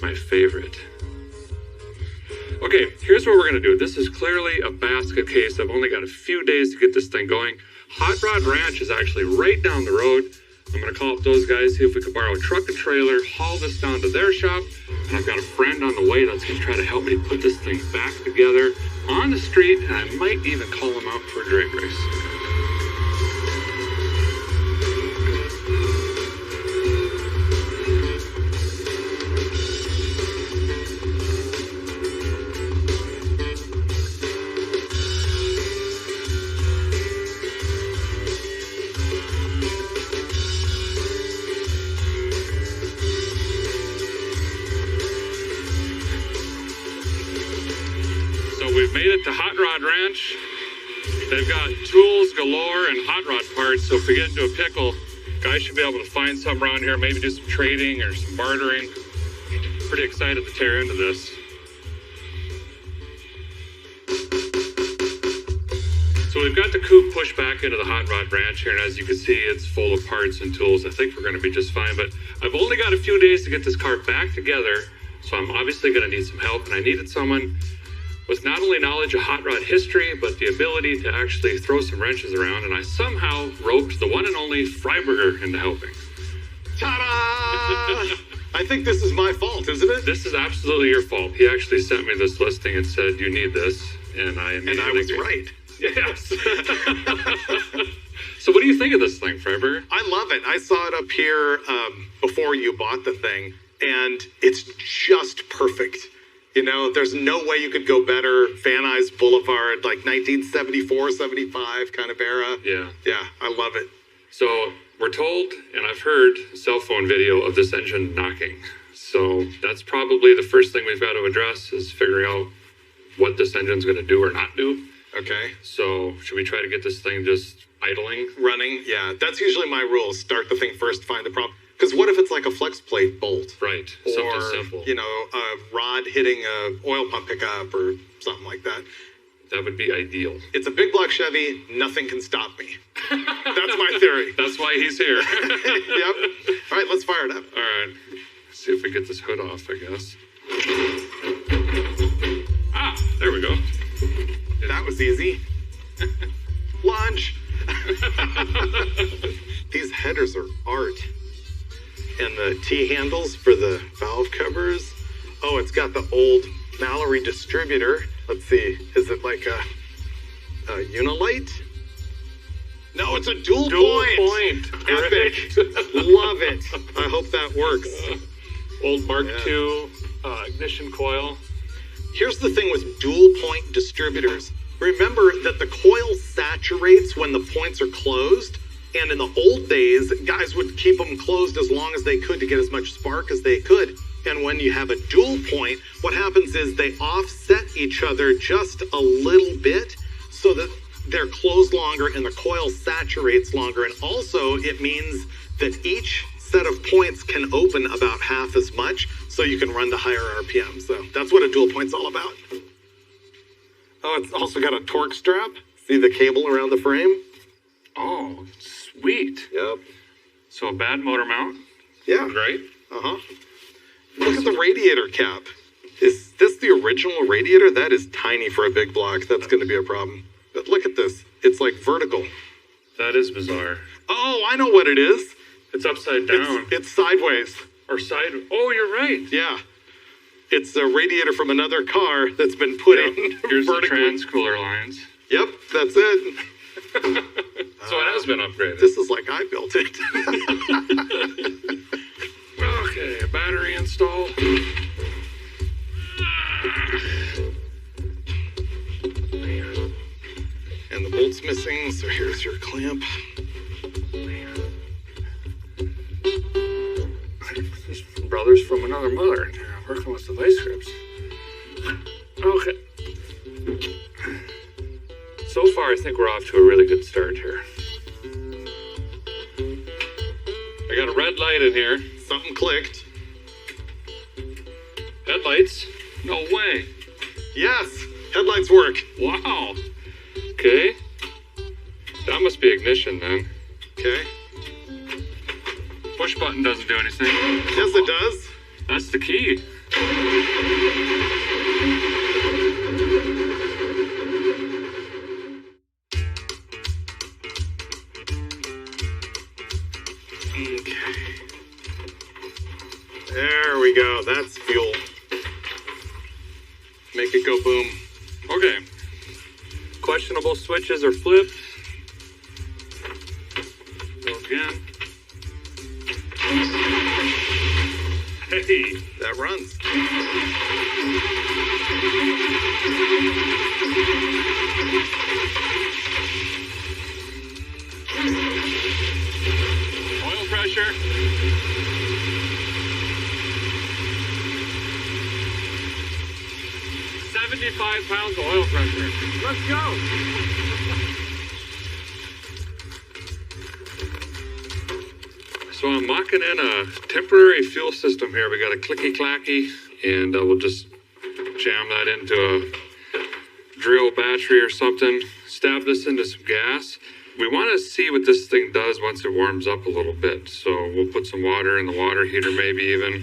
A: My favorite. Okay, here's what we're going to do. This is clearly a basket case. I've only got a few days to get this thing going. Hot Rod Ranch is actually right down the road. I'm going to call up those guys, see if we could borrow a truck and trailer, haul this down to their shop. And I've got a friend on the way that's going to try to help me put this thing back together on the street. And I might even call him out for a drag race. We've made it to Hot Rod Ranch. They've got tools galore and hot rod parts, so if we get into a pickle, guys should be able to find something around here, maybe do some trading or some bartering. Pretty excited to tear into this. So we've got the coupe pushed back into the Hot Rod Ranch here, and as you can see, it's full of parts and tools. I think we're going to be just fine, but I've only got a few days to get this car back together, so I'm obviously going to need some help, and I needed someone with not only knowledge of hot rod history, but the ability to actually throw some wrenches around, and I somehow roped the one and only Freiberger into helping.
B: Ta-da! I think this is my fault, isn't it?
A: This is absolutely your fault. He actually sent me this listing and said, you need this, and I
B: was right.
A: Yes. So what do you think of this thing, Freiberger?
B: I love it. I saw it up here before you bought the thing, and it's just perfect. You know, there's no way you could go better. Van Nuys Boulevard, like 1974, 75 kind of era.
A: Yeah.
B: Yeah, I love it.
A: So we're told, and I've heard cell phone video of this engine knocking. So that's probably the first thing we've got to address is figuring out what this engine's going to do or not do.
B: Okay.
A: So should we try to get this thing just idling?
B: Running? Yeah, that's usually my rule. Start the thing first, find the problem. Because what if it's like a flex plate bolt?
A: Right.
B: Or,
A: Something simple.
B: A rod hitting a oil pump pickup or something like that.
A: That would be ideal.
B: It's a big block Chevy. Nothing can stop me. That's my theory.
A: That's why he's here.
B: Yep. All right, let's fire it up.
A: All right. See if we get this hood off, I guess. Ah, there we go.
B: That was easy. Launch. These headers are art. And the T-handles for the valve covers. Oh, it's got the old Mallory distributor. Let's see. Is it like a Unilite? No, it's a dual point. Epic. Love it. I hope that works.
A: Old Mark II ignition coil.
B: Here's the thing with dual point distributors. Remember that the coil saturates when the points are closed. And in the old days, guys would keep them closed as long as they could to get as much spark as they could. And when you have a dual point, what happens is they offset each other just a little bit so that they're closed longer and the coil saturates longer. And also it means that each set of points can open about half as much so you can run to higher RPM. So that's what a dual point's all about. Oh, it's also got a torque strap. See the cable around the frame?
A: Oh, sweet.
B: Yep.
A: So a bad motor mount.
B: Yeah.
A: Right?
B: Uh-huh. Look at the radiator cap. Is this the original radiator? That is tiny for a big block. That's going to be a problem. But look at this. It's like vertical.
A: That is bizarre.
B: Oh, I know what it is.
A: It's upside down.
B: It's sideways.
A: Or side. Oh, you're right.
B: Yeah. It's a radiator from another car that's been put in.
A: Here's the
B: vertically.
A: trans-cooler lines.
B: Yep, that's it.
A: So it has been upgraded.
B: This is like I built it.
A: Okay, battery install.
B: And the bolt's missing, so here's your clamp.
A: Brothers from another mother. Working with the vice grips. Okay. So far, I think we're off to a really good start here. I got a red light in here.
B: Something clicked.
A: Headlights? No way.
B: Yes, headlights work.
A: Wow. Okay. That must be ignition then.
B: Okay.
A: Push button doesn't do anything.
B: Yes, it does.
A: That's the key.
B: Okay. There we go. That's fuel. Make it go boom.
A: Okay. Questionable switches or flips. Go again. Hey.
B: That runs.
A: Oil pressure. £75 oil pressure. Let's go. So I'm mocking in a temporary fuel system here. We got a clicky-clacky, and we'll just jam that into a drill battery or something. Stab this into some gas. We want to see what this thing does once it warms up a little bit. So we'll put some water in the water heater, maybe even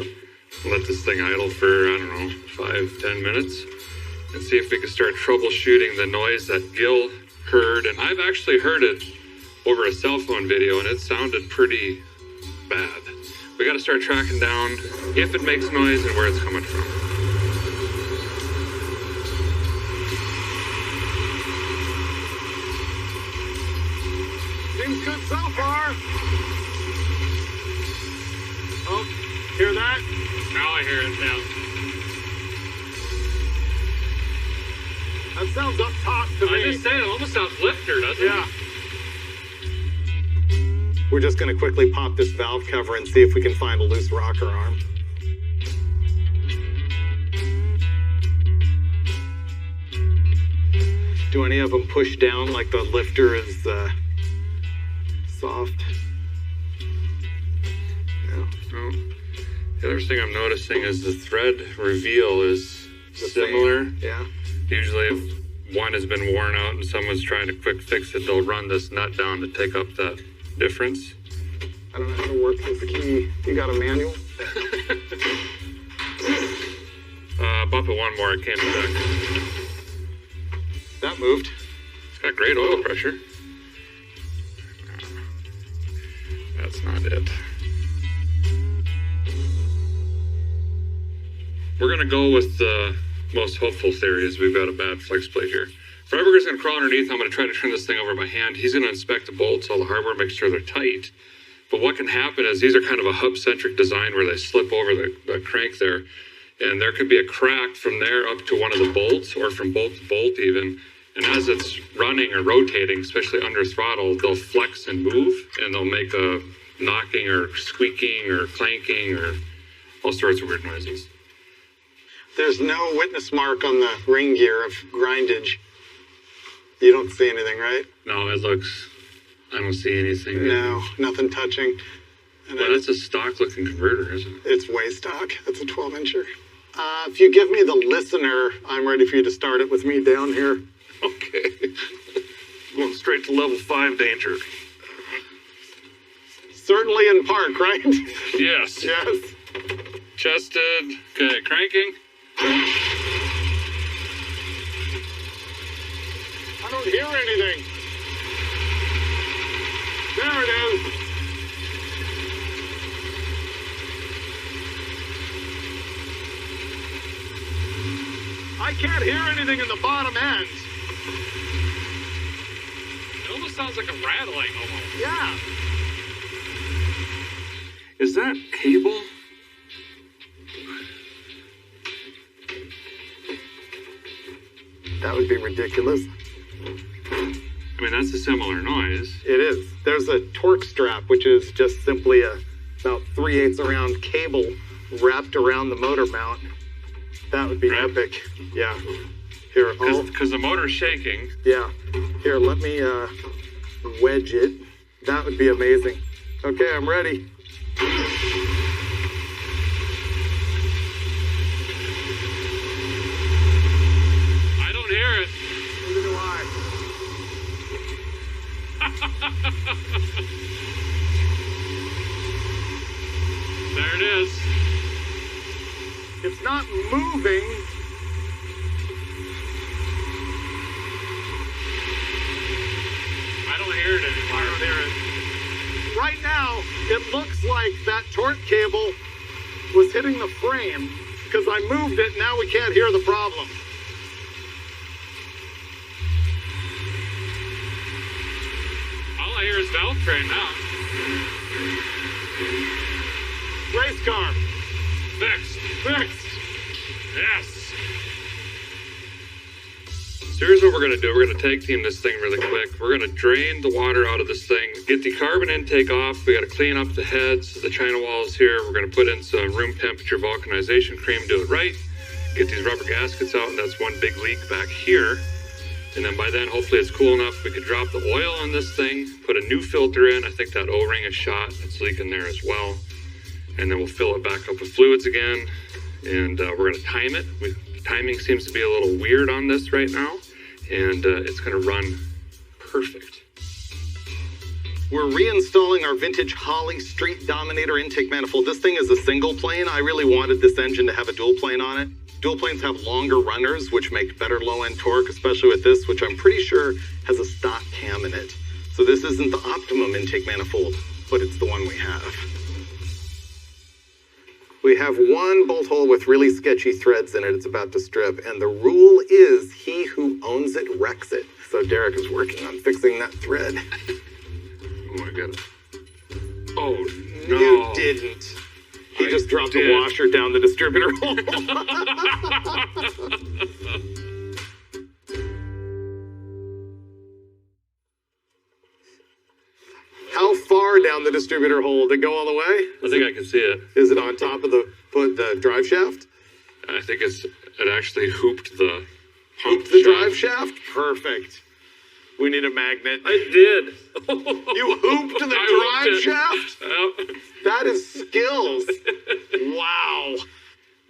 A: let this thing idle for, I don't know, 5-10 minutes, and see if we can start troubleshooting the noise that Gil heard. And I've actually heard it over a cell phone video, and it sounded pretty bad. We got to start tracking down if it makes noise and where it's coming from.
B: Seems good so far. Oh, hear that?
A: Now I hear it now.
B: That sounds up top to me.
A: I just said it almost sounds lifter, doesn't it?
B: Yeah. We're just going to quickly pop this valve cover and see if we can find a loose rocker arm. Do any of them push down like the lifter is soft?
A: No. The other thing I'm noticing is the thread reveal is similar.
B: Yeah.
A: Usually if one has been worn out and someone's trying to quick fix it, they'll run this nut down to take up that difference.
B: I don't know how to work this key. You got a manual?
A: Bump it one more, it came back.
B: That moved.
A: It's got great oil pressure. That's not it. We're gonna go with the most hopeful theory is we've got a bad flex plate here. If Freiberger's gonna crawl underneath, I'm gonna try to turn this thing over by hand. He's gonna inspect the bolts, all the hardware, make sure they're tight. But what can happen is these are kind of a hub-centric design where they slip over the crank there. And there could be a crack from there up to one of the bolts or from bolt to bolt even. And as it's running or rotating, especially under throttle, they'll flex and move and they'll make a knocking or squeaking or clanking or all sorts of weird noises.
B: There's no witness mark on the ring gear of grindage. You don't see anything, right?
A: No, I don't see anything.
B: No, nothing touching. And
A: But it's a stock looking converter, isn't it?
B: It's way stock. It's a 12-incher. If you give me the listener, I'm ready for you to start it with me down here.
A: Okay. Going straight to level 5 danger.
B: Certainly in park, right?
A: Yes.
B: Yes.
A: Chested. Okay, cranking.
B: I don't hear anything. There it is. I can't hear anything in the bottom end.
A: It almost sounds like a rattling almost.
B: Yeah.
A: Is that cable?
B: That would be ridiculous.
A: I mean, that's a similar noise.
B: It is. There's a torque strap, which is just simply a about 3/8 around cable wrapped around the motor mount. That would be epic. Yeah. Here,
A: Because the motor's shaking.
B: yeah. Here, let me wedge it. That would be amazing. Okay, I'm ready.
A: I don't hear it.
B: Neither do I.
A: There it is.
B: It's not moving.
A: I don't hear it anymore.
B: I don't hear it. Right now, it looks like that torque cable was hitting the frame because I moved it. Now we can't hear the problem.
A: All I hear is valve train now.
B: Race car.
A: Fixed.
B: Fixed.
A: Yes. So here's what we're going to do. We're going to tag team this thing really quick. We're going to drain the water out of this thing, get the carbon intake off. We got to clean up the heads, the china walls here. We're going to put in some room temperature vulcanization cream, do it right. Get these rubber gaskets out, and that's one big leak back here. And then by then, hopefully it's cool enough, we could drop the oil on this thing, put a new filter in. I think that O-ring is shot. It's leaking there as well. And then we'll fill it back up with fluids again. And we're going to time it. Timing seems to be a little weird on this right now. And it's going to run perfect. We're reinstalling our vintage Holley Street Dominator intake manifold. This thing is a single plane. I really wanted this engine to have a dual plane on it. Dual planes have longer runners, which make better low-end torque, especially with this, which I'm pretty sure has a stock cam in it. So this isn't the optimum intake manifold, but it's the one we have. We have one bolt hole with really sketchy threads in it. It's about to strip, and the rule is he who owns it wrecks it. So Derek is working on fixing that thread. Oh, I got it. Oh, no.
B: You didn't. He just dropped the washer down the distributor hole. How far down the distributor hole? Did it go all the way?
A: I think I can see it.
B: Is it on top of the drive shaft?
A: I think it actually hooped the pump
B: The drive shaft? Perfect. We need a magnet.
A: I did.
B: You hooped the drive shaft?
A: Yep.
B: That is skills. Wow.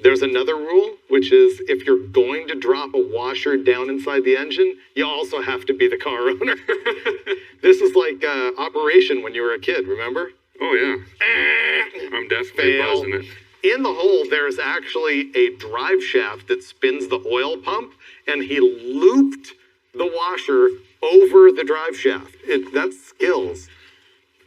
B: There's another rule, which is if you're going to drop a washer down inside the engine, you also have to be the car owner. This is like Operation when you were a kid, remember?
A: Oh, yeah. I'm definitely
B: Fail.
A: buzzing it.
B: In the hole, there's actually a drive shaft that spins the oil pump, and he looped the washer over the drive shaft. That's skills.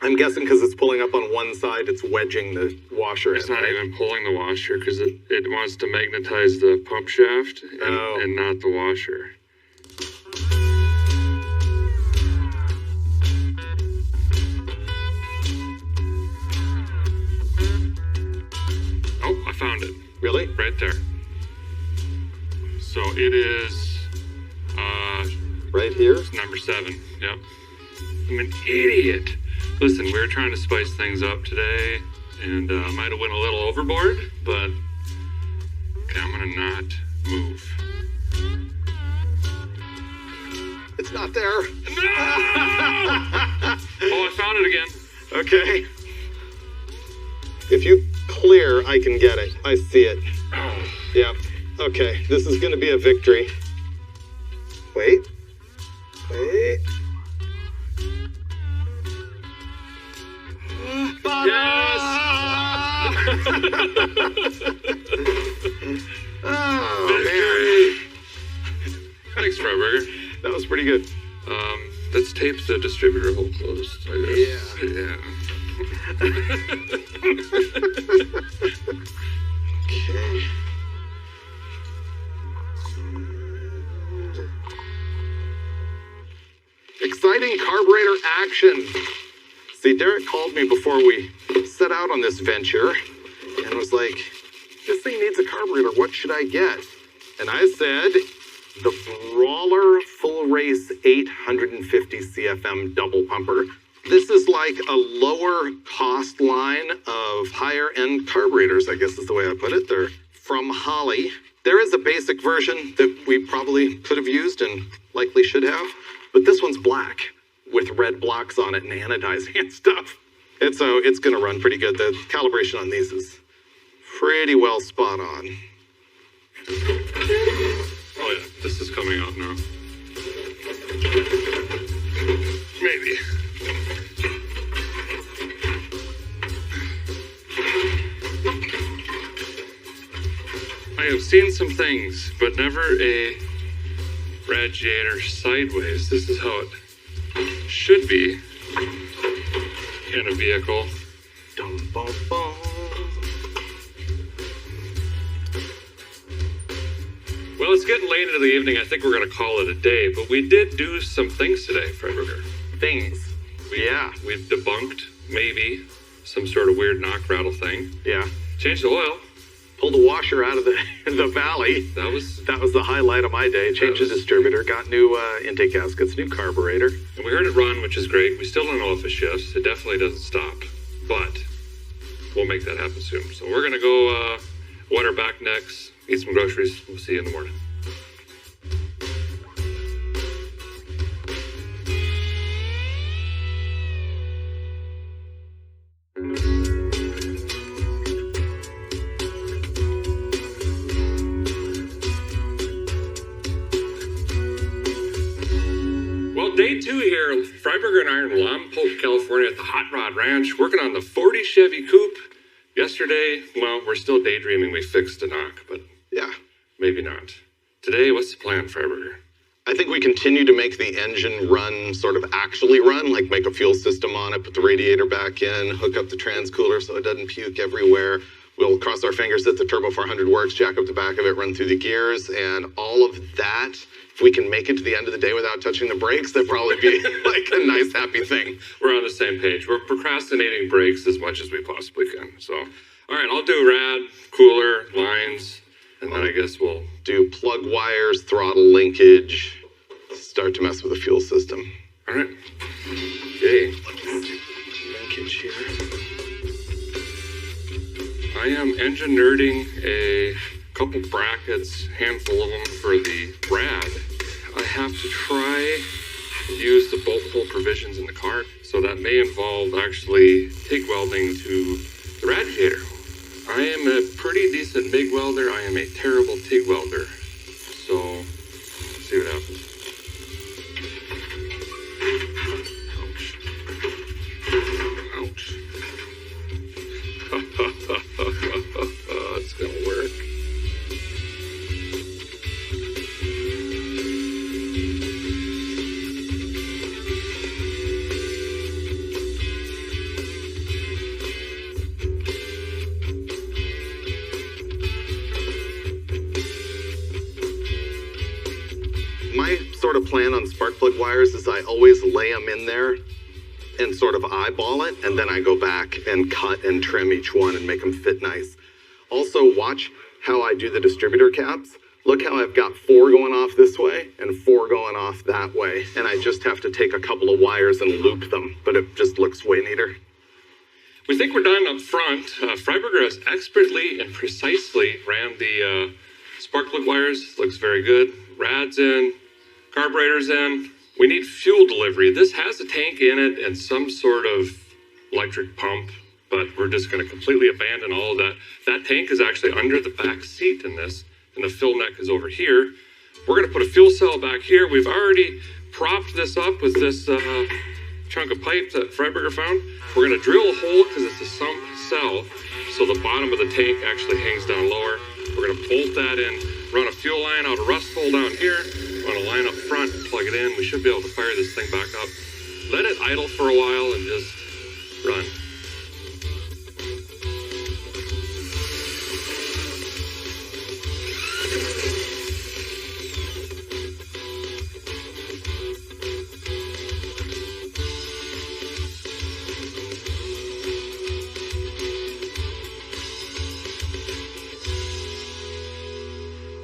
B: I'm guessing because it's pulling up on one side, it's wedging the washer in.
A: It's not even pulling the washer because it wants to magnetize the pump shaft and not the washer. Oh, I found it.
B: Really?
A: Right there. So it is
B: Right here?
A: number 7. Yep. I'm an idiot. Listen, we were trying to spice things up today, and might have went a little overboard, but okay, I'm gonna not move.
B: It's not there.
A: No! Oh, I found it again.
B: Okay. If you clear, I can get it. I see it.
A: Oh.
B: Yeah. Okay, this is gonna be a victory. Wait. Wait.
A: Yes!
B: Oh,
A: Victory! Thanks, Freiberger.
B: that was pretty good.
A: Let's tape the distributor hole closed, I guess. Yeah.
B: Okay. Exciting carburetor action. See, Derek called me before we set out on this venture and was like, this thing needs a carburetor. What should I get? And I said, the Brawler Full Race 850 CFM double pumper. This is like a lower cost line of higher end carburetors, I guess is the way I put it. They're from Holley. There is a basic version that we probably could have used and likely should have, but this one's black with red blocks on it and anodizing and stuff. It's gonna run pretty good. The calibration on these is pretty well spot on.
A: Oh yeah, this is coming out now. Maybe. I have seen some things, but never a radiator sideways. This is how it should be in a vehicle.
B: Dum, bum, bum.
A: Well, it's getting late into the evening. I think we're going to call it a day, but we did do some things today, Freiberger.
B: Things. Yeah.
A: We've debunked, maybe, some sort of weird knock rattle thing.
B: Yeah.
A: Changed the oil.
B: Pulled the washer out of the valley.
A: That was
B: the highlight of my day. Changed the distributor, got new intake gaskets, new carburetor.
A: And we heard it run, which is great. We still don't know if it shifts. It definitely doesn't stop. But we'll make that happen soon. So we're going to go wet our back necks, eat some groceries. We'll see you in the morning. Day 2 here, Freiberger and I are in Lompoc, California at the Hot Rod Ranch, working on the 40 Chevy Coupe. Yesterday, well, we're still daydreaming we fixed a knock, but
B: yeah,
A: maybe not. Today, what's the plan, Freiberger?
B: I think we continue to make the engine run, sort of actually run, like make a fuel system on it, put the radiator back in, hook up the transcooler so it doesn't puke everywhere. We'll cross our fingers that the Turbo 400 works, jack up the back of it, run through the gears, and all of that. If we can make it to the end of the day without touching the brakes, that'd probably be like a nice, happy thing.
A: We're on the same page. We're procrastinating brakes as much as we possibly can. So, all right, I'll do rad, cooler, lines, and then I guess we'll
B: do plug wires, throttle linkage, start to mess with the fuel system.
A: All right. Yay.
B: Linkage here.
A: I am engine nerding a couple brackets, handful of them for the rad. I have to try to use the bolt hole provisions in the car, so that may involve actually TIG welding to The radiator. I am a pretty decent MIG welder. I am a terrible TIG welder. So, let's see what happens. Ouch. Ouch. It's gonna work.
B: My sort of plan on spark plug wires is I always lay them in there and sort of eyeball it, and then I go back and cut and trim each one and make them fit nice. Also, watch how I do the distributor caps. Look how I've got 4 going off this way and 4 going off that way, and I just have to take a couple of wires and loop them, but it just looks way neater.
A: We think we're done up front. Freiberger has expertly and precisely ran the spark plug wires. Looks very good. Rad's in, carburetor's in. We need fuel delivery. This has a tank in it and some sort of electric pump, but we're just going to completely abandon all of that. That tank is actually under the back seat in this, and the fill neck is over here. We're going to put a fuel cell back here. We've already propped this up with this chunk of pipe that Freiberger found. We're going to drill a hole because it's a sump cell, so the bottom of the tank actually hangs down lower. We're going to bolt that in, run a fuel line out of rust hole down here, run a line up front, plug it in. We should be able to fire this thing back up. Let it idle for a while and just run.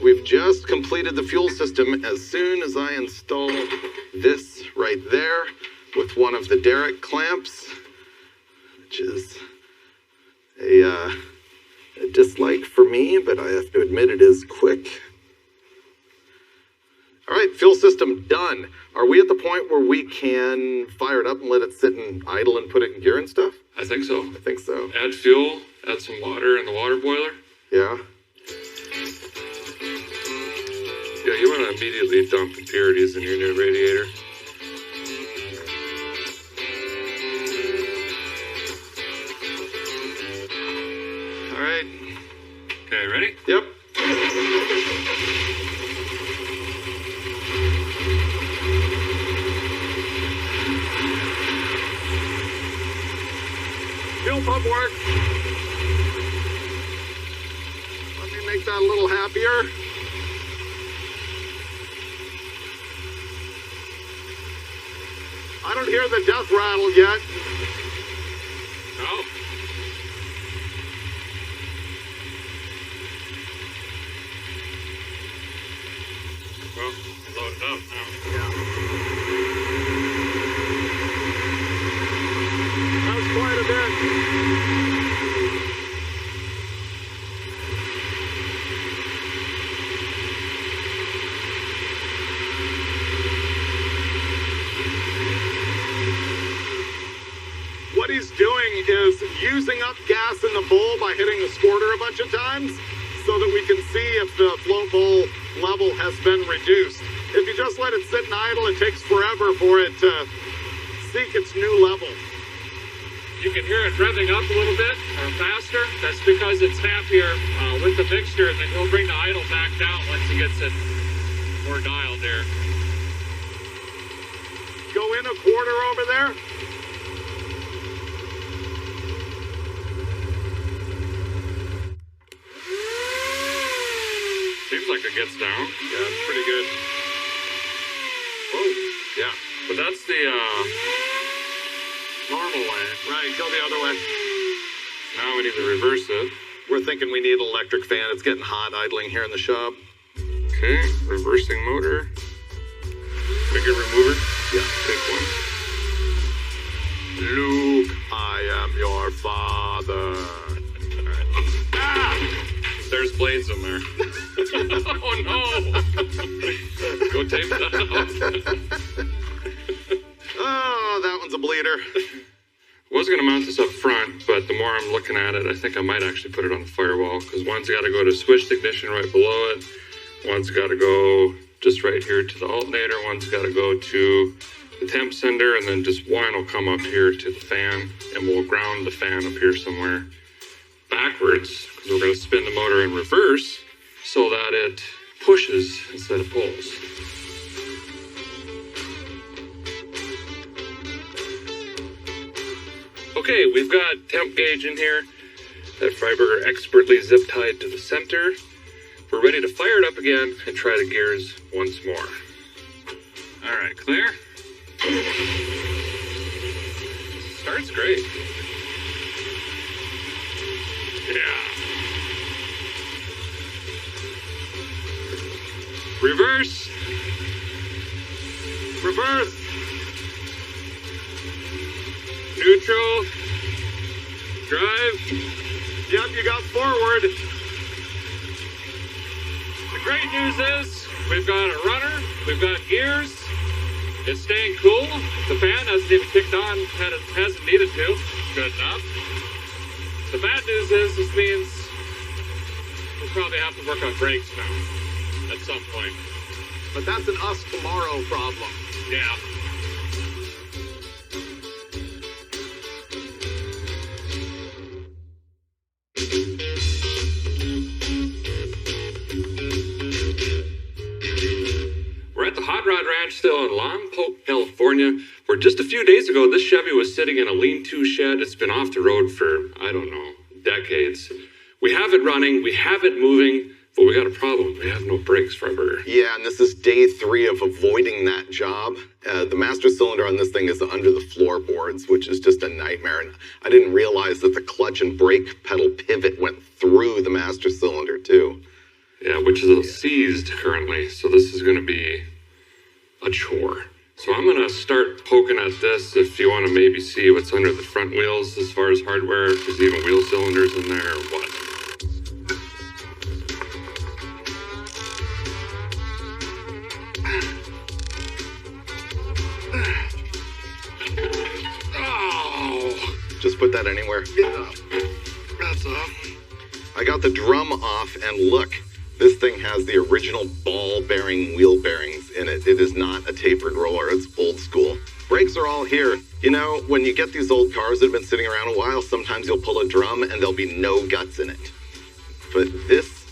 B: We've just completed the fuel system as soon as I install this right there with one of the derrick clamps, which is a dislike for me, but I have to admit it is quick. All right, fuel system done. Are we at the point where we can fire it up and let it sit and idle and put it in gear and stuff?
A: I think so.
B: I think so.
A: Add fuel, add some water in the water boiler.
B: Yeah.
A: Yeah, you want to immediately dump impurities in your new radiator.
B: All right.
A: Okay, ready?
B: Yep. Fuel pump work. Let me make that a little happier. I don't hear the death rattle yet.
A: No. Well, load it up now.
B: Yeah. That's quite a bit. What he's doing is using up gas in the bowl by hitting the squirter a bunch of times so that we can see if the float bowl level has been reduced. If you just let it sit and idle, it takes forever for it to seek its new level.
C: You can hear it revving up a little bit or faster. That's because it's happier with the mixture, and then he'll bring the idle back down once he gets it more dialed there.
B: Go in a quarter over there.
A: Seems like it gets down.
B: Yeah, it's pretty good. Whoa, yeah.
A: But that's the normal way.
B: Right, go the other way.
A: Now we need to reverse it.
B: We're thinking we need an electric fan. It's getting hot idling here in the shop.
A: Okay, reversing motor. Finger remover.
B: Yeah.
A: Take one.
B: Luke, I am your father. Ah!
A: There's blades in there. Oh no! Go tape that out.
B: Oh, that one's a bleeder.
A: Was going to mount this up front, but the more I'm looking at it, I think I might actually put it on the firewall, because one's got to go to switch ignition right below it. One's got to go just right here to the alternator. One's got to go to the temp sender, and then just one will come up here to the fan, and we'll ground the fan up here somewhere backwards, because we're going to spin the motor in reverse so that it pushes instead of pulls. Okay, we've got temp gauge in here. That Freiberger expertly zip tied to the center. We're ready to fire it up again and try the gears once more. All right, clear? Starts great. Yeah. Reverse. Reverse. Neutral. Drive.
B: Yep, you got forward.
A: The great news is we've got a runner, we've got gears. It's staying cool. The fan hasn't even kicked on, hasn't needed to. Good enough. The bad news is this means we'll probably have to work on brakes now at some point.
B: But that's an us tomorrow problem.
A: Yeah. We're at the Hot Rod Ranch still in Lompoc, California, where just a few days ago this Chevy was sitting in a lean-to shed. It's been off the road for, I don't know, decades. We have it running, we have it moving, but we got a problem. We have no brakes, Freiberger.
B: Yeah, and this is day 3 of avoiding that job. The master cylinder on this thing is under the floorboards, which is just a nightmare. And I didn't realize that the clutch and brake pedal pivot went through the master cylinder too.
A: Yeah, which is seized currently, so this is going to be a chore. So I'm going to start poking at this if you want to maybe see what's under the front wheels as far as hardware, if there's even wheel cylinders in there or what. Oh!
B: Just put that anywhere.
A: Yeah, that's off.
B: I got the drum off, and look. This thing has the original ball-bearing wheel bearings in it. It is not a tapered roller. It's old school. Brakes are all here. You know, when you get these old cars that have been sitting around a while, sometimes you'll pull a drum and there'll be no guts in it. But this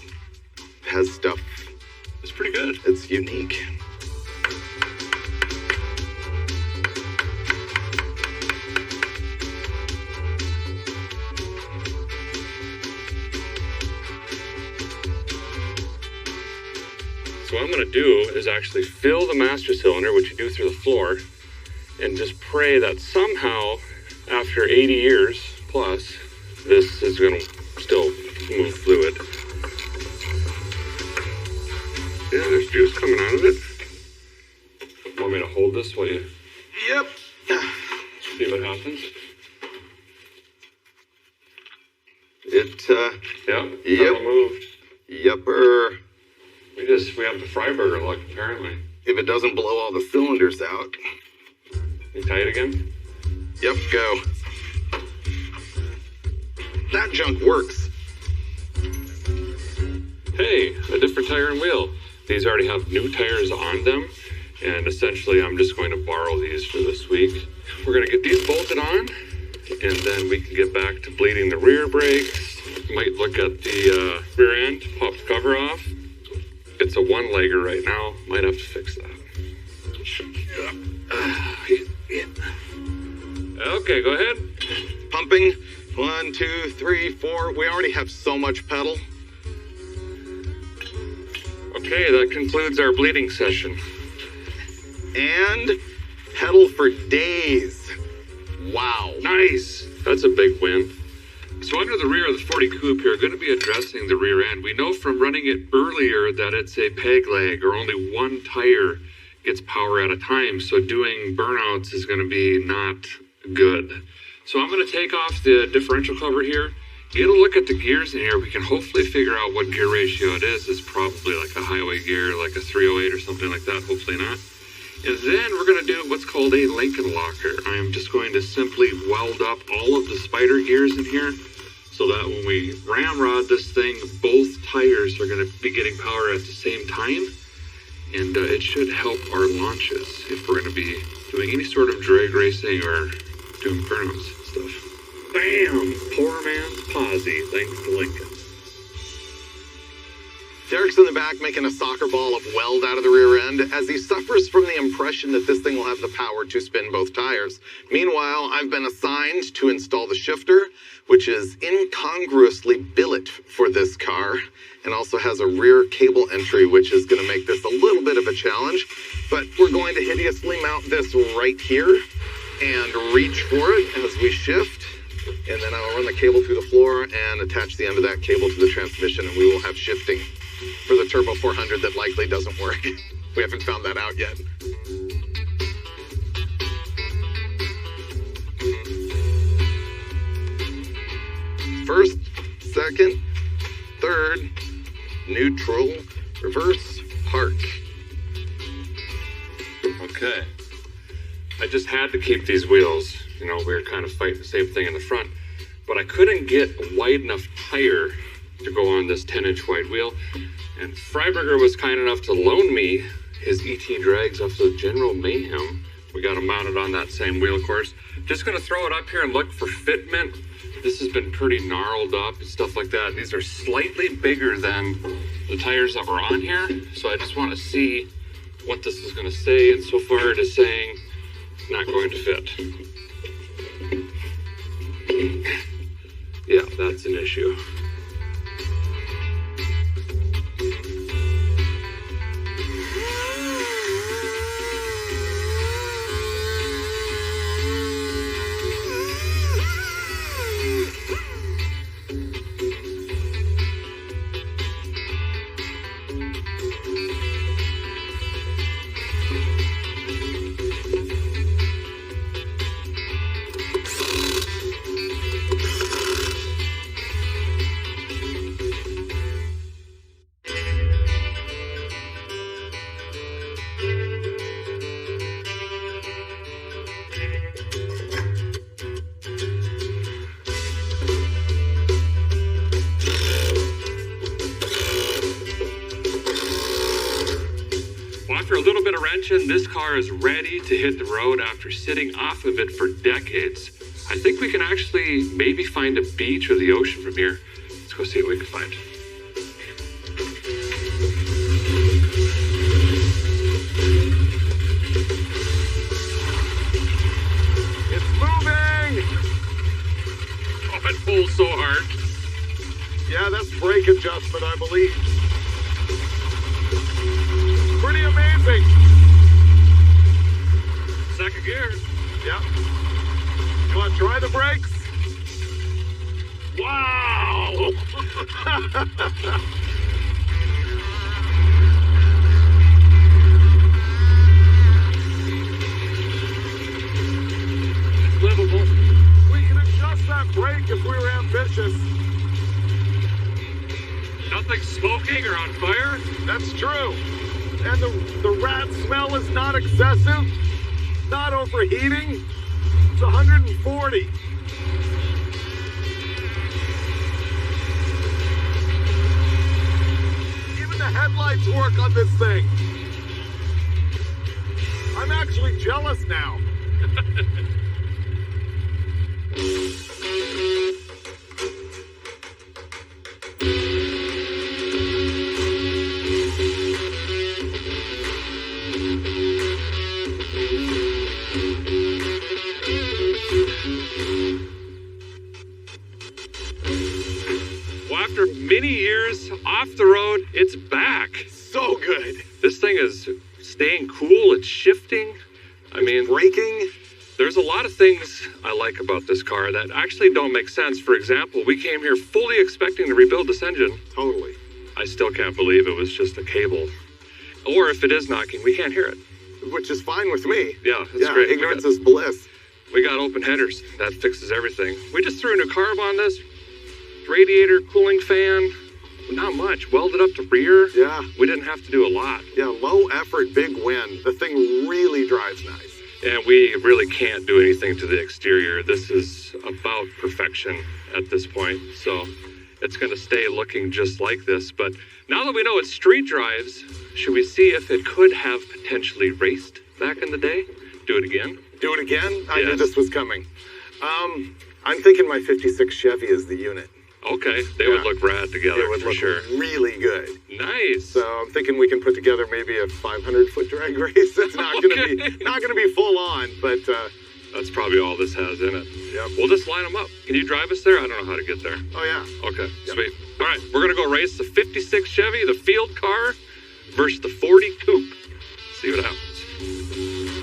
B: has stuff.
A: It's pretty good.
B: It's unique.
A: So what I'm going to do is actually fill the master cylinder, which you do through the floor, and just pray that somehow, after 80 years plus, this is going to still move fluid. Yeah, there's juice coming out of it. Want me to hold this while you
B: Yep.
A: see what happens? Yep, pedal moved.
B: Yepper.
A: We have the Freiberger luck, apparently.
B: If it doesn't blow all the cylinders out.
A: You tight again?
B: Yep, go. That junk works.
A: Hey, a different tire and wheel. These already have new tires on them, and essentially I'm just going to borrow these for this week. We're going to get these bolted on, and then we can get back to bleeding the rear brakes. Might look at the rear end, pop the cover off. It's a one-legger right now. Might have to fix that. Okay, go ahead.
B: Pumping. 1, 2, 3, 4. We already have so much pedal.
A: Okay, that concludes our bleeding session.
B: And pedal for days. Wow.
A: Nice. That's a big win. So under the rear of the 40 Coupe here, going to be addressing the rear end. We know from running it earlier that it's a peg leg, or only one tire gets power at a time. So doing burnouts is going to be not good. So I'm going to take off the differential cover here, get a look at the gears in here. We can hopefully figure out what gear ratio it is. It's probably like a highway gear, like a 308 or something like that. Hopefully not. And then we're going to do what's called a Lincoln locker. I am just going to simply weld up all of the spider gears in here so that when we ramrod this thing, both tires are going to be getting power at the same time. And it should help our launches if we're going to be doing any sort of drag racing or doing burnout stuff. Bam! Poor man's posse, thanks to Lincoln.
B: Derek's in the back making a soccer ball of weld out of the rear end as he suffers from the impression that this thing will have the power to spin both tires. Meanwhile, I've been assigned to install the shifter, which is incongruously billet for this car, and also has a rear cable entry, which is going to make this a little bit of a challenge. But we're going to hideously mount this right here and reach for it as we shift. And then I'll run the cable through the floor and attach the end of that cable to the transmission, and we will have shifting for the Turbo 400 that likely doesn't work. We haven't found that out yet. First, second, third, neutral, reverse, park.
A: Okay. I just had to keep these wheels. You know, we were kind of fighting the same thing in the front, but I couldn't get a wide enough tire to go on this 10-inch wide wheel. And Freiberger was kind enough to loan me his ET drags off the General Mayhem. We got them mounted on that same wheel course. Just gonna throw it up here and look for fitment. This has been pretty gnarled up and stuff like that. These are slightly bigger than the tires that were on here. So I just wanna see what this is gonna say. And so far it is saying not going to fit. Yeah, that's an issue. After a little bit of wrenching, this car is ready to hit the road after sitting off of it for decades. I think we can actually maybe find a beach or the ocean from here. Let's go see what we can find.
B: It's moving!
A: Oh, it pulls so hard.
B: Yeah, that's brake adjustment, I believe. Pretty amazing.
A: Second gear.
B: Yeah. Come on, try the brakes. Wow!
A: It's livable.
B: We can adjust that brake if we were ambitious.
A: Nothing smoking or on fire.
B: That's true. And the rat smell is not excessive, not overheating. It's 140. Even the headlights work on this thing. I'm actually jealous now.
A: After many years off the road, it's back.
B: So good.
A: This thing is staying cool, it's shifting. I mean,
B: Braking.
A: there's a lot of things I like about this car that actually don't make sense. For example, we came here fully expecting to rebuild this engine.
B: Totally.
A: I still can't believe it was just a cable. Or if it is knocking, we can't hear it.
B: Which is fine with me.
A: Yeah, that's great.
B: Ignorance is bliss.
A: We got open headers. That fixes everything. We just threw a new carb on this. Radiator, cooling fan, Not much. Welded up the rear.
B: Yeah.
A: We didn't have to do a lot.
B: Yeah, low effort, big win. The thing really drives nice.
A: And we really can't do anything to the exterior. This is about perfection at this point. So it's going to stay looking just like this. But now that we know it's street drives, should we see if it could have potentially raced back in the day? Do it again?
B: Do it again? I knew
A: Yes.
B: this was coming. I'm thinking my 56 Chevy is the unit.
A: Okay, they would look rad together
B: It would
A: for
B: look
A: sure.
B: really good.
A: Nice.
B: So I'm thinking we can put together maybe a 500-foot drag race. It's not going to be full on, but
A: That's probably all this has in it.
B: Yep.
A: We'll just line them up. Can you drive us there? I don't know how to get there.
B: oh yeah.
A: Okay,
B: Yep.
A: sweet. All right, we're going to go race the 56 Chevy, the field car, versus the 40 coupe. See what happens.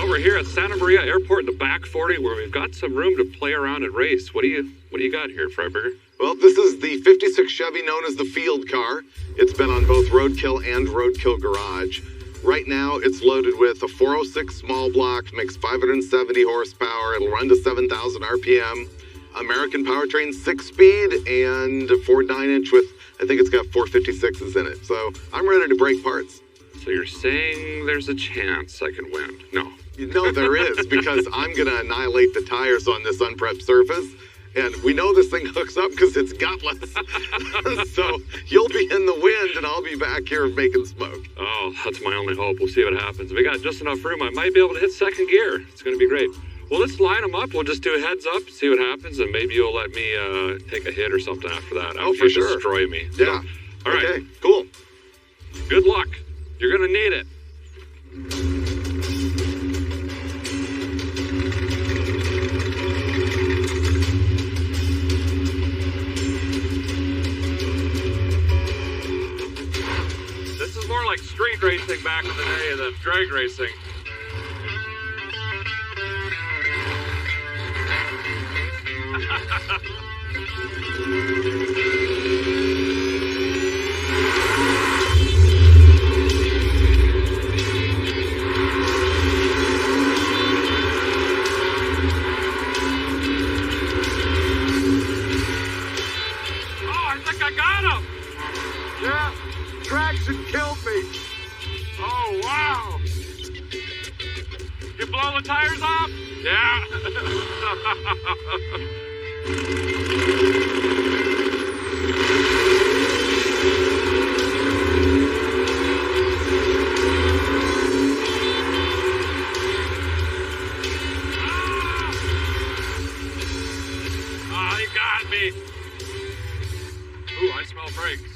A: We're here at Santa Maria Airport in the back 40, where we've got some room to play around and race. What do you got here, Freiberger?
B: Well, this is the 56 Chevy known as the field car. It's been on both Roadkill and Roadkill Garage. Right now, it's loaded with a 406 small block, makes 570 horsepower. It'll run to 7,000 RPM. American powertrain, 6-speed, and a Ford 9-inch with, I think it's got 456s in it. So I'm ready to break parts.
A: So you're saying there's a chance I can win? No.
B: You know there is, because I'm going to annihilate the tires on this unprepped surface. And we know this thing hooks up because it's gutless. So you'll be in the wind and I'll be back here making smoke.
A: Oh, that's my only hope. We'll see what happens. If we got just enough room, I might be able to hit second gear. It's going to be great. Well, let's line them up. We'll just do a heads up, see what happens, and maybe you'll let me take a hit or something after that.
B: Oh, for sure.
A: Destroy me.
B: Yeah.
A: All right.
B: Okay, cool.
A: Good luck. You're going to need it. This is more like street racing back in the day than drag racing.
B: Yeah, traction killed me.
A: Oh, wow. You blow the tires off? Yeah. Ah, you got me. Ooh, I smell brakes.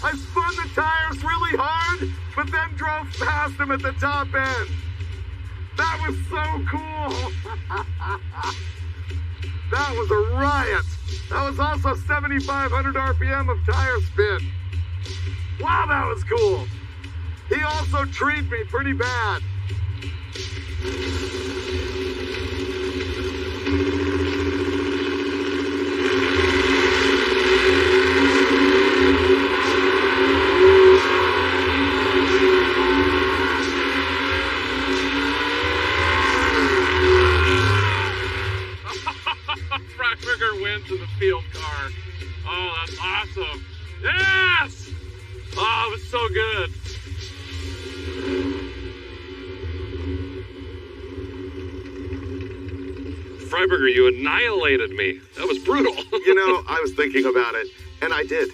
B: I spun the tires really hard, but then drove past them at the top end. That was so cool. That was a riot. That was also 7,500 RPM of tire spin. Wow, that was cool. He also treed me pretty bad.
A: Wins in the field car. Oh, that's awesome. Yes! Oh, it was so good. Freiberger, you annihilated me. That was brutal.
B: You know, I was thinking about it, and I did.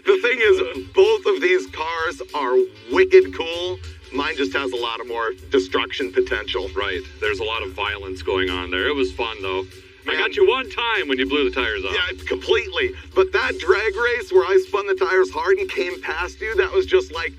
B: The thing is, both of these cars are wicked cool. Mine just has a lot of more destruction potential.
A: Right. There's a lot of violence going on there. It was fun, though. I got you one time when you blew the tires off.
B: Yeah, completely. But that drag race where I spun the tires hard and came past you, that was just like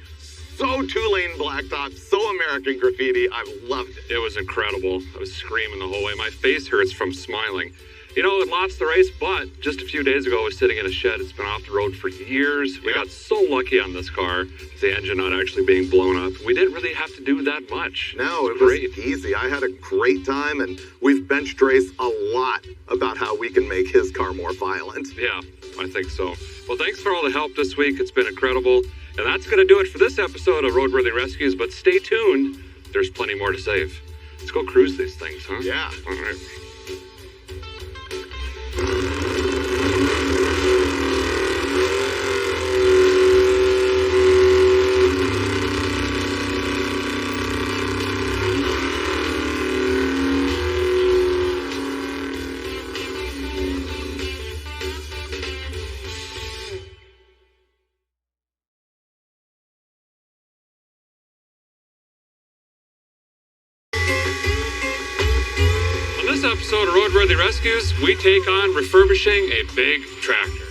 B: so two-lane blacktop, so American graffiti. I loved it.
A: It was incredible. I was screaming the whole way. My face hurts from smiling. You know, it lost the race, but just a few days ago, I was sitting in a shed. It's been off the road for years. We got so lucky on this car, the engine not actually being blown up. We didn't really have to do that much.
B: No, it was easy. I had a great time, and we've benched Race a lot about how we can make his car more violent.
A: Yeah, I think so. Well, thanks for all the help this week. It's been incredible. And that's going to do it for this episode of Roadworthy Rescues, but stay tuned. There's plenty more to save. Let's go cruise these things, huh?
B: Yeah.
A: All right. On this episode of Roadworthy Rescues, we take on refurbishing a big tractor.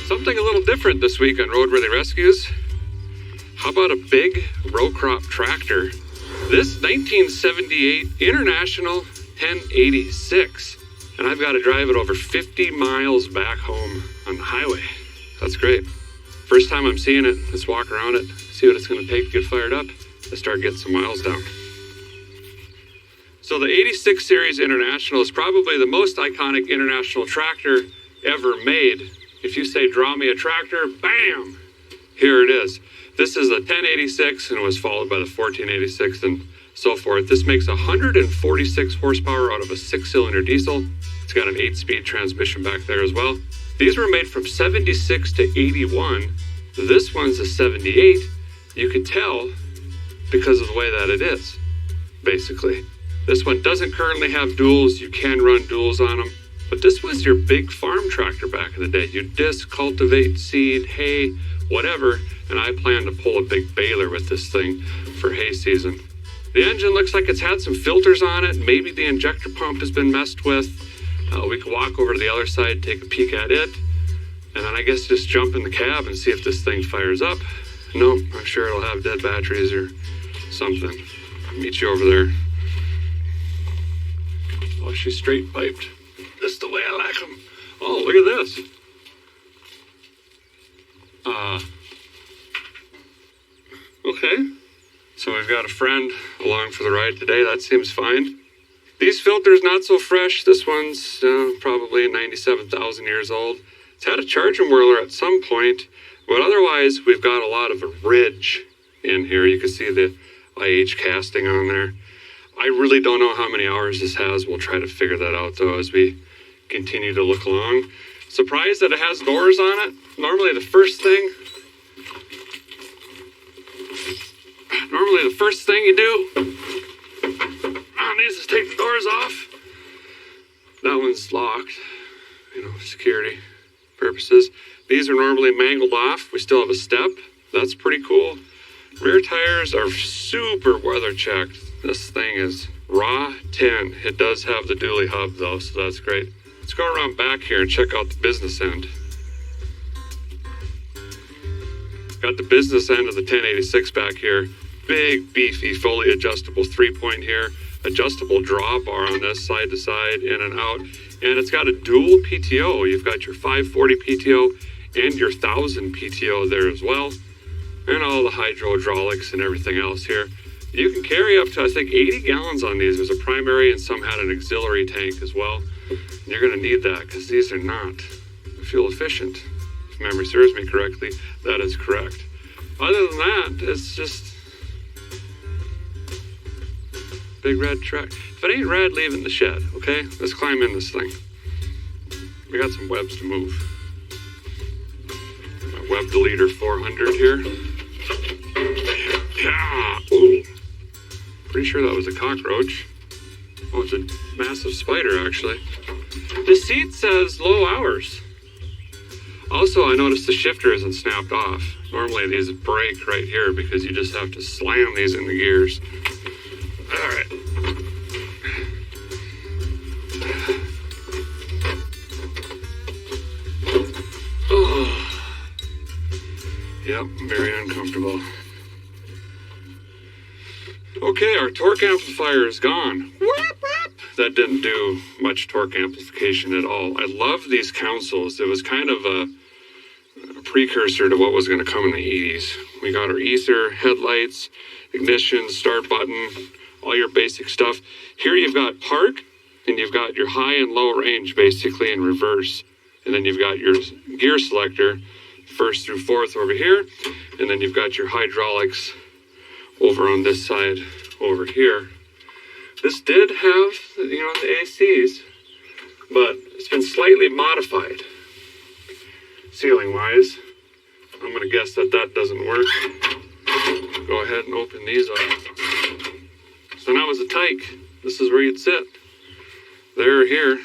A: Something a little different this week on Roadworthy Rescues. How about a big row crop tractor? This 1978 International 1086. And I've got to drive it over 50 miles back home on the highway. That's great. First time I'm seeing it, let's walk around it, see what it's going to take to get fired up, and start getting some miles down. So the 86 Series International is probably the most iconic international tractor ever made. If you say, draw me a tractor, bam, here it is. This is the 1086 and it was followed by the 1486 and so forth. This makes 146 horsepower out of a 6-cylinder diesel. It's got an 8-speed transmission back there as well. These were made from 76 to 81. This one's a 78. You can tell because of the way that it is, basically. This one doesn't currently have duals. You can run duals on them. But this was your big farm tractor back in the day. You disc, cultivate, seed, hay, whatever. And I plan to pull a big baler with this thing for hay season. The engine looks like it's had some filters on it. Maybe the injector pump has been messed with. We can walk over to the other side, take a peek at it. And then I guess just jump in the cab and see if this thing fires up. No, I'm sure it'll have dead batteries or something. I'll meet you over there. Oh, she's straight piped. This is the way I like them. Oh, look at this. Okay. So we've got a friend along for the ride today. That seems fine. These filters, not so fresh. This one's probably 97,000 years old. It's had a charging whirler at some point, but otherwise we've got a lot of a ridge in here. You can see the IH casting on there. I really don't know how many hours this has. We'll try to figure that out, though, as we continue to look along. Surprised that it has doors on it. Normally the first thing you do on these is take the doors off. That one's locked, security purposes. These are normally mangled off. We still have a step. That's pretty cool. Rear tires are super weather checked. This thing is raw tin. It does have the dually hub though, so that's great. It's Let's go around back here and check out the business end. Got the business end of the 1086 back here. Big, beefy, fully adjustable 3-point here. Adjustable drawbar on this, side to side, in and out. And it's got a dual PTO. You've got your 540 PTO and your 1000 PTO there as well. And all the hydraulics and everything else here. You can carry up to, I think, 80 gallons on these. There's a primary and some had an auxiliary tank as well. And you're going to need that because these are not fuel efficient. If memory serves me correctly, that is correct. Other than that, it's just big red truck. If it ain't red, leave it in the shed, okay? Let's climb in this thing. We got some webs to move. My web deleter 400 here. Yeah. Ooh. Pretty sure that was a cockroach. Oh, it's a massive spider, actually. The seat says low hours. Also, I noticed the shifter isn't snapped off. Normally these break right here because you just have to slam these in the gears. All right. Oh. Yep, very uncomfortable. Okay, our torque amplifier is gone. That didn't do much torque amplification at all. I love these consoles. It was kind of a precursor to what was going to come in the 80s. We got our ether, headlights, ignition, start button, all your basic stuff. Here you've got park, and you've got your high and low range basically in reverse. And then you've got your gear selector, first through fourth over here. And then you've got your hydraulics over on this side over here. This did have, the ACs, but it's been slightly modified ceiling-wise. I'm going to guess that doesn't work. Go ahead and open these up. So now as a tyke, this is where you'd sit. There or here.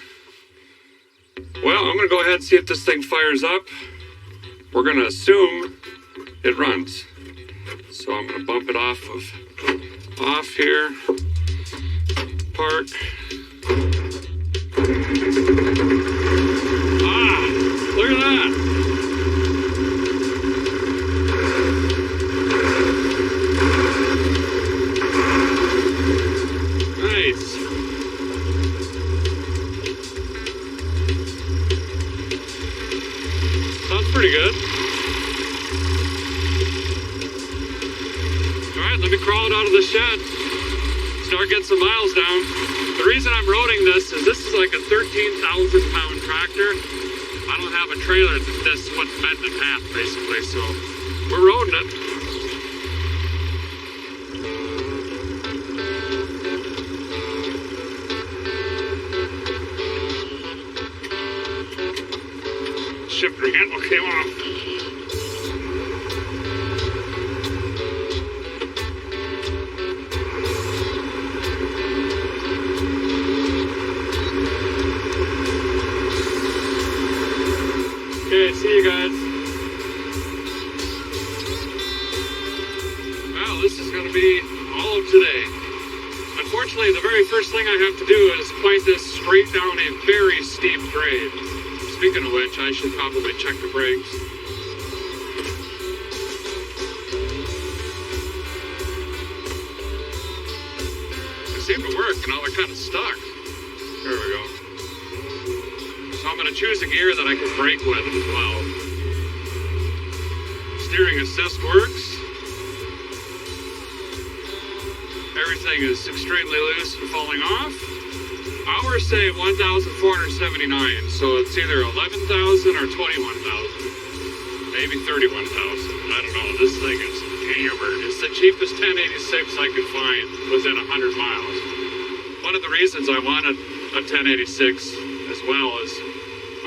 A: Well, I'm going to go ahead and see if this thing fires up. We're going to assume it runs. So I'm going to bump it off here. Park. Look at that. Nice. Sounds pretty good. All right, let me crawl it out of the shed. Start getting some miles down. The reason I'm roading this is like a 13,000 pound tractor. I don't have a trailer that's what's bent in half basically, so we're roading it. Shifter handle came off. Okay, see you guys. Well, this is going to be all of today. Unfortunately, the very first thing I have to do is point this straight down a very steep grade. Speaking of which, I should probably check the brakes. They seem to work, and now they're kind of stuck. There we go. So I'm going to choose a gear that I can brake with as well. Steering assist works. Everything is extremely loose and falling off. Hours say 1,479, so it's either 11,000 or 21,000. Maybe 31,000. I don't know. This thing is hammered. It's the cheapest 1086 I could find within 100 miles. One of the reasons I wanted a 1086 as well is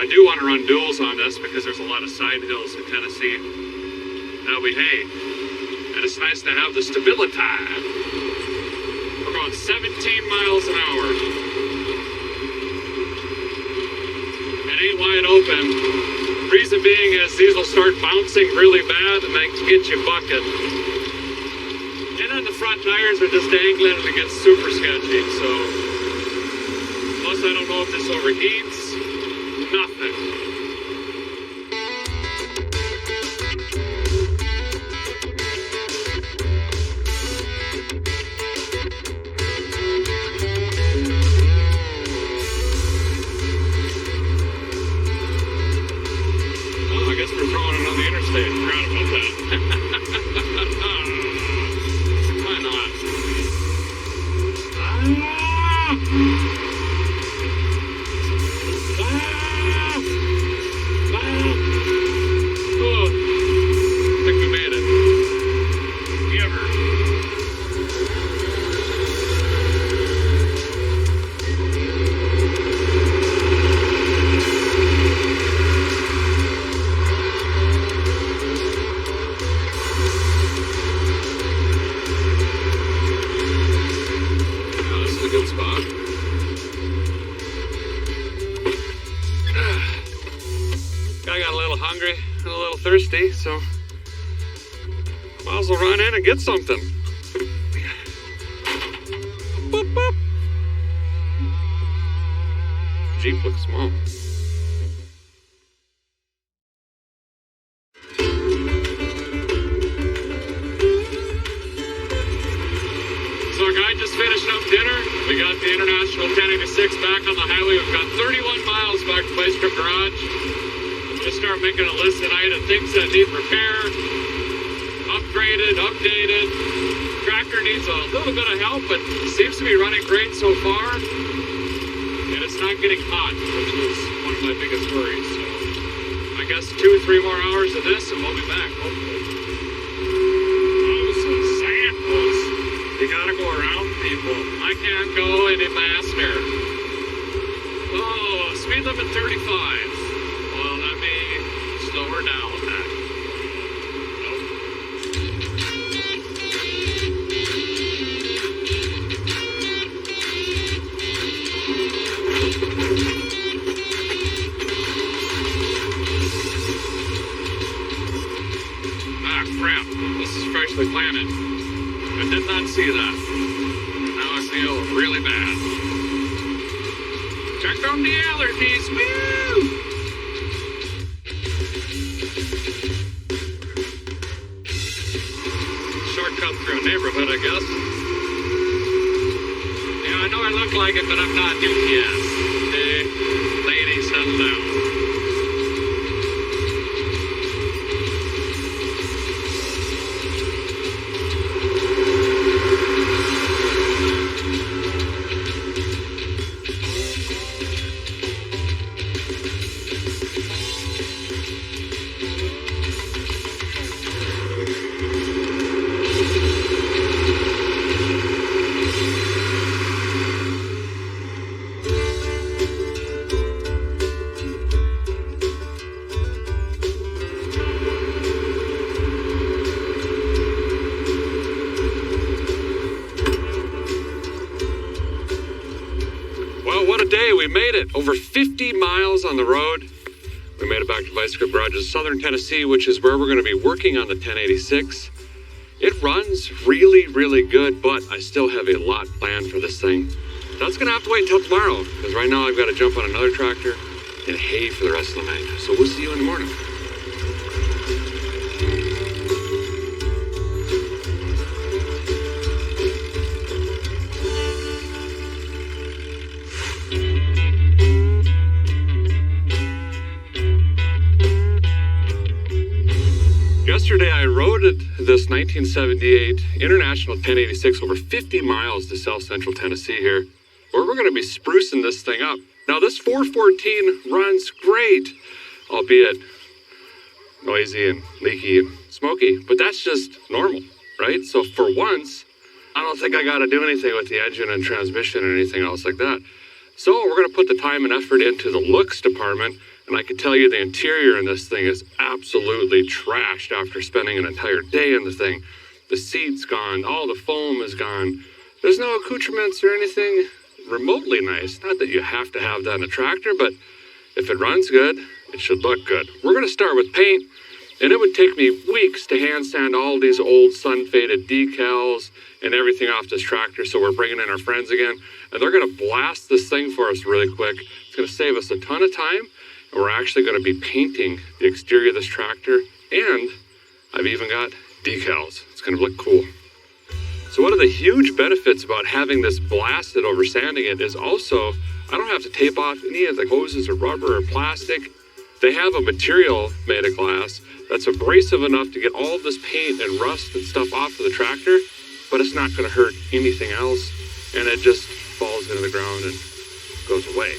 A: I do want to run duals on this because there's a lot of side hills in Tennessee that we hate. And it's nice to have the stability. We're going 17 miles an hour. It ain't wide open. Reason being is these will start bouncing really bad and they get you bucket. And then the front tires are just dangling and it gets super sketchy. So, plus I don't know if this overheats. nothing. Oh, I guess we're throwing it on the interstate. Forgot about that. Why not? Oh, I think we made it. Ever. Oh, this is a good spot. I got a little hungry and a little thirsty, so might as well run in and get something. Boop, boop. Jeep looks small. So our guy just finished up dinner. We got the International 1086 back on the highway. We've got 31 miles back to Vice Grip Garage. Just start making a list tonight of things that need repair, upgraded, updated. Tractor needs a little bit of help, but seems to be running great so far. And it's not getting hot, which is one of my biggest worries. So I guess 2-3 more hours of this and we'll be back, hopefully. Oh, some samples. You gotta go around people. I can't go any faster. Oh, speed limit 35. Well, let me slow her down with that. Ah, crap. This is freshly planted. I did not see that. Now I feel really bad. Check on the allergies. Woo! Shortcut through a neighborhood, I guess. Yeah, I know I look like it, but I'm not UPS. Hey, lady, settle down. We made it. Over 50 miles on the road. We made it back to Vice Grip Garage's Southern Tennessee, which is where we're going to be working on the 1086. It runs really, really good, but I still have a lot planned for this thing. That's going to have to wait until tomorrow, because right now I've got to jump on another tractor and hay for the rest of the night. So we'll see you in the morning. Yesterday, I rode this 1978 International 1086 over 50 miles to South Central Tennessee here, where we're going to be sprucing this thing up. Now, this 414 runs great, albeit noisy and leaky and smoky, but that's just normal, right? So for once, I don't think I got to do anything with the engine and transmission or anything else like that. So we're going to put the time and effort into the looks department. And I can tell you the interior in this thing is absolutely trashed after spending an entire day in the thing. The seat's gone, all the foam is gone. There's no accoutrements or anything remotely nice. Not that you have to have that in a tractor, but if it runs good, it should look good. We're going to start with paint, and it would take me weeks to hand sand all these old sun-faded decals and everything off this tractor. So we're bringing in our friends again, and they're going to blast this thing for us really quick. It's going to save us a ton of time. And we're actually going to be painting the exterior of this tractor, and I've even got decals. It's going to look cool. So one of the huge benefits about having this blasted over sanding it is also I don't have to tape off any of the hoses or rubber or plastic. They have a material made of glass that's abrasive enough to get all of this paint and rust and stuff off of the tractor, but it's not going to hurt anything else, and it just falls into the ground and goes away.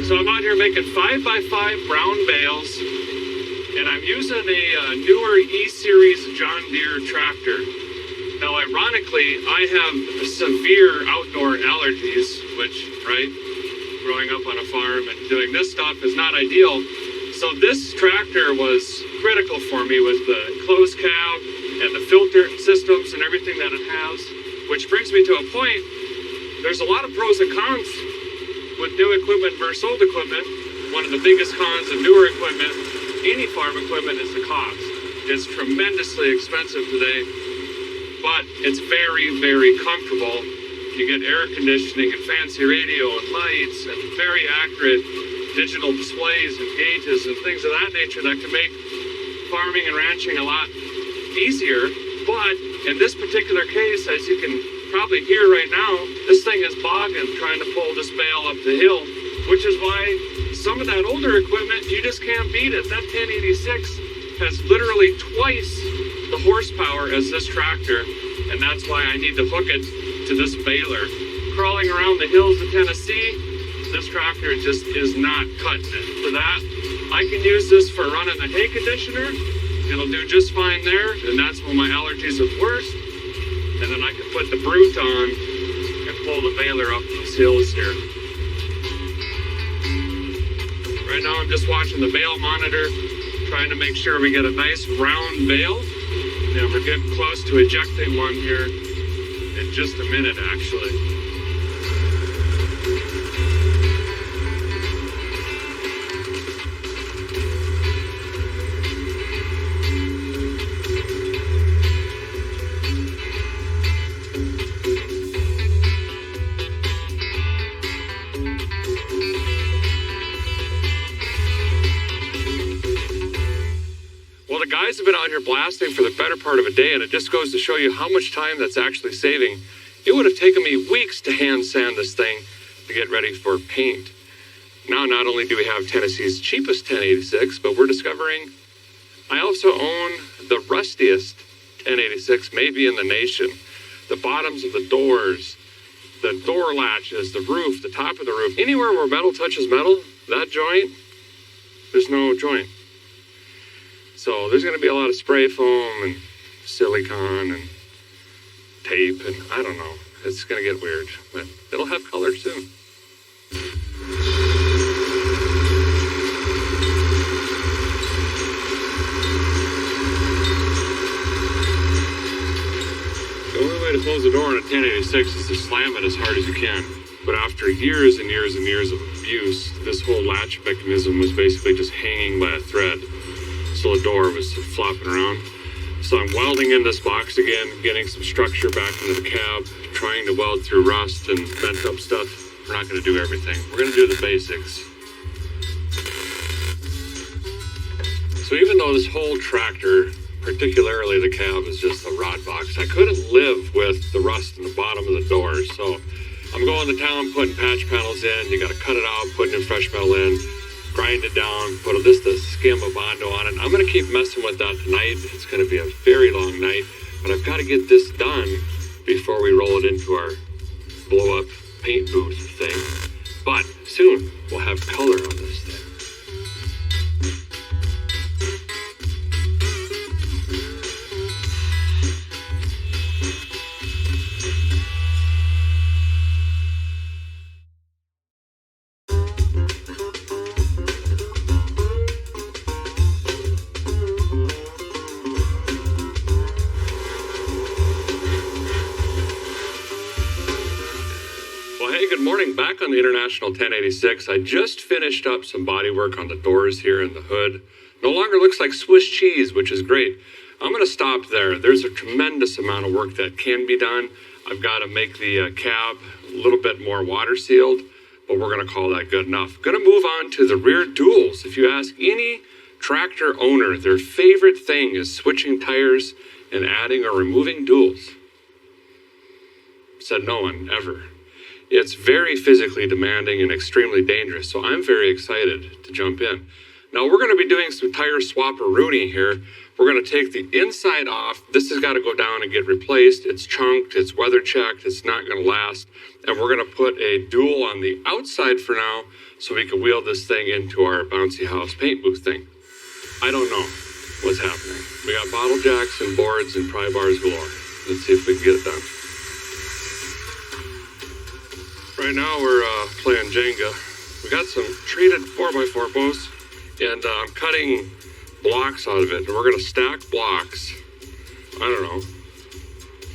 A: So I'm out here making 5x5 brown bales, and I'm using a newer E-Series John Deere tractor. Now, ironically, I have severe outdoor allergies, which, right, growing up on a farm and doing this stuff is not ideal. So this tractor was critical for me with the closed cab and the filter systems and everything that it has, which brings me to a point. There's a lot of pros and cons with new equipment versus old equipment. One of the biggest cons of newer equipment, any farm equipment, is the cost. It's tremendously expensive today, but it's very, very comfortable. You get air conditioning and fancy radio and lights and very accurate digital displays and gauges and things of that nature that can make farming and ranching a lot easier. But in this particular case, as you can probably hear right now, this thing is bogging trying to pull this bale up the hill, which is why some of that older equipment, you just can't beat it. That 1086 has literally twice the horsepower as this tractor, and that's why I need to hook it to this baler. Crawling around the hills of Tennessee, this tractor just is not cutting it. For that, I can use this for running the hay conditioner. It'll do just fine there, and that's when my allergies are worst. And then I can put the brute on and pull the baler up these hills here. Right now I'm just watching the bale monitor, trying to make sure we get a nice round bale. And we're getting close to ejecting one here in just a minute, actually. Guys have been out here blasting for the better part of a day, and it just goes to show you how much time that's actually saving. It would have taken me weeks to hand sand this thing to get ready for paint. Now, not only do we have Tennessee's cheapest 1086, but we're discovering I also own the rustiest 1086 maybe in the nation. The bottoms of the doors, the door latches, the roof, the top of the roof, anywhere where metal touches metal, that joint, there's no joint. So there's going to be a lot of spray foam and silicone and tape and I don't know. It's going to get weird, but it'll have color soon. The only way to close the door on a 1086 is to slam it as hard as you can. But after years and years and years of abuse, this whole latch mechanism was basically just hanging by a thread. So the door was flopping around. So I'm welding in this box again, getting some structure back into the cab, trying to weld through rust and bent up stuff. We're not going to do everything. We're going to do the basics. So even though this whole tractor, particularly the cab, is just a rod box, I couldn't live with the rust in the bottom of the doors. So I'm going to town, putting patch panels in. You got to cut it out, putting in fresh metal in. Grind it down, put this skim of Bondo on it. I'm going to keep messing with that tonight. It's going to be a very long night, but I've got to get this done before we roll it into our blow-up paint booth thing. But soon, we'll have color on this thing. morning, back on the International 1086. I just finished up some body work on the doors here and the hood. No longer looks like Swiss cheese, which is great. I'm going to stop there. There's a tremendous amount of work that can be done. I've got to make the cab a little bit more water sealed, but we're going to call that good enough. Going to move on to the rear duals. If you ask any tractor owner, their favorite thing is switching tires and adding or removing duals. Said no one ever. It's very physically demanding and extremely dangerous, so I'm very excited to jump in. Now we're going to be doing some tire swap-a-rooney here. We're going to take the inside off. This has got to go down and get replaced. It's chunked, it's weather checked, it's not going to last. And we're going to put a dual on the outside for now so we can wheel this thing into our bouncy house paint booth thing. I don't know what's happening. We got bottle jacks and boards and pry bars galore. Let's see if we can get it done. Right now we're playing Jenga. We got some treated 4x4 posts and I'm cutting blocks out of it. And we're going to stack blocks, I don't know,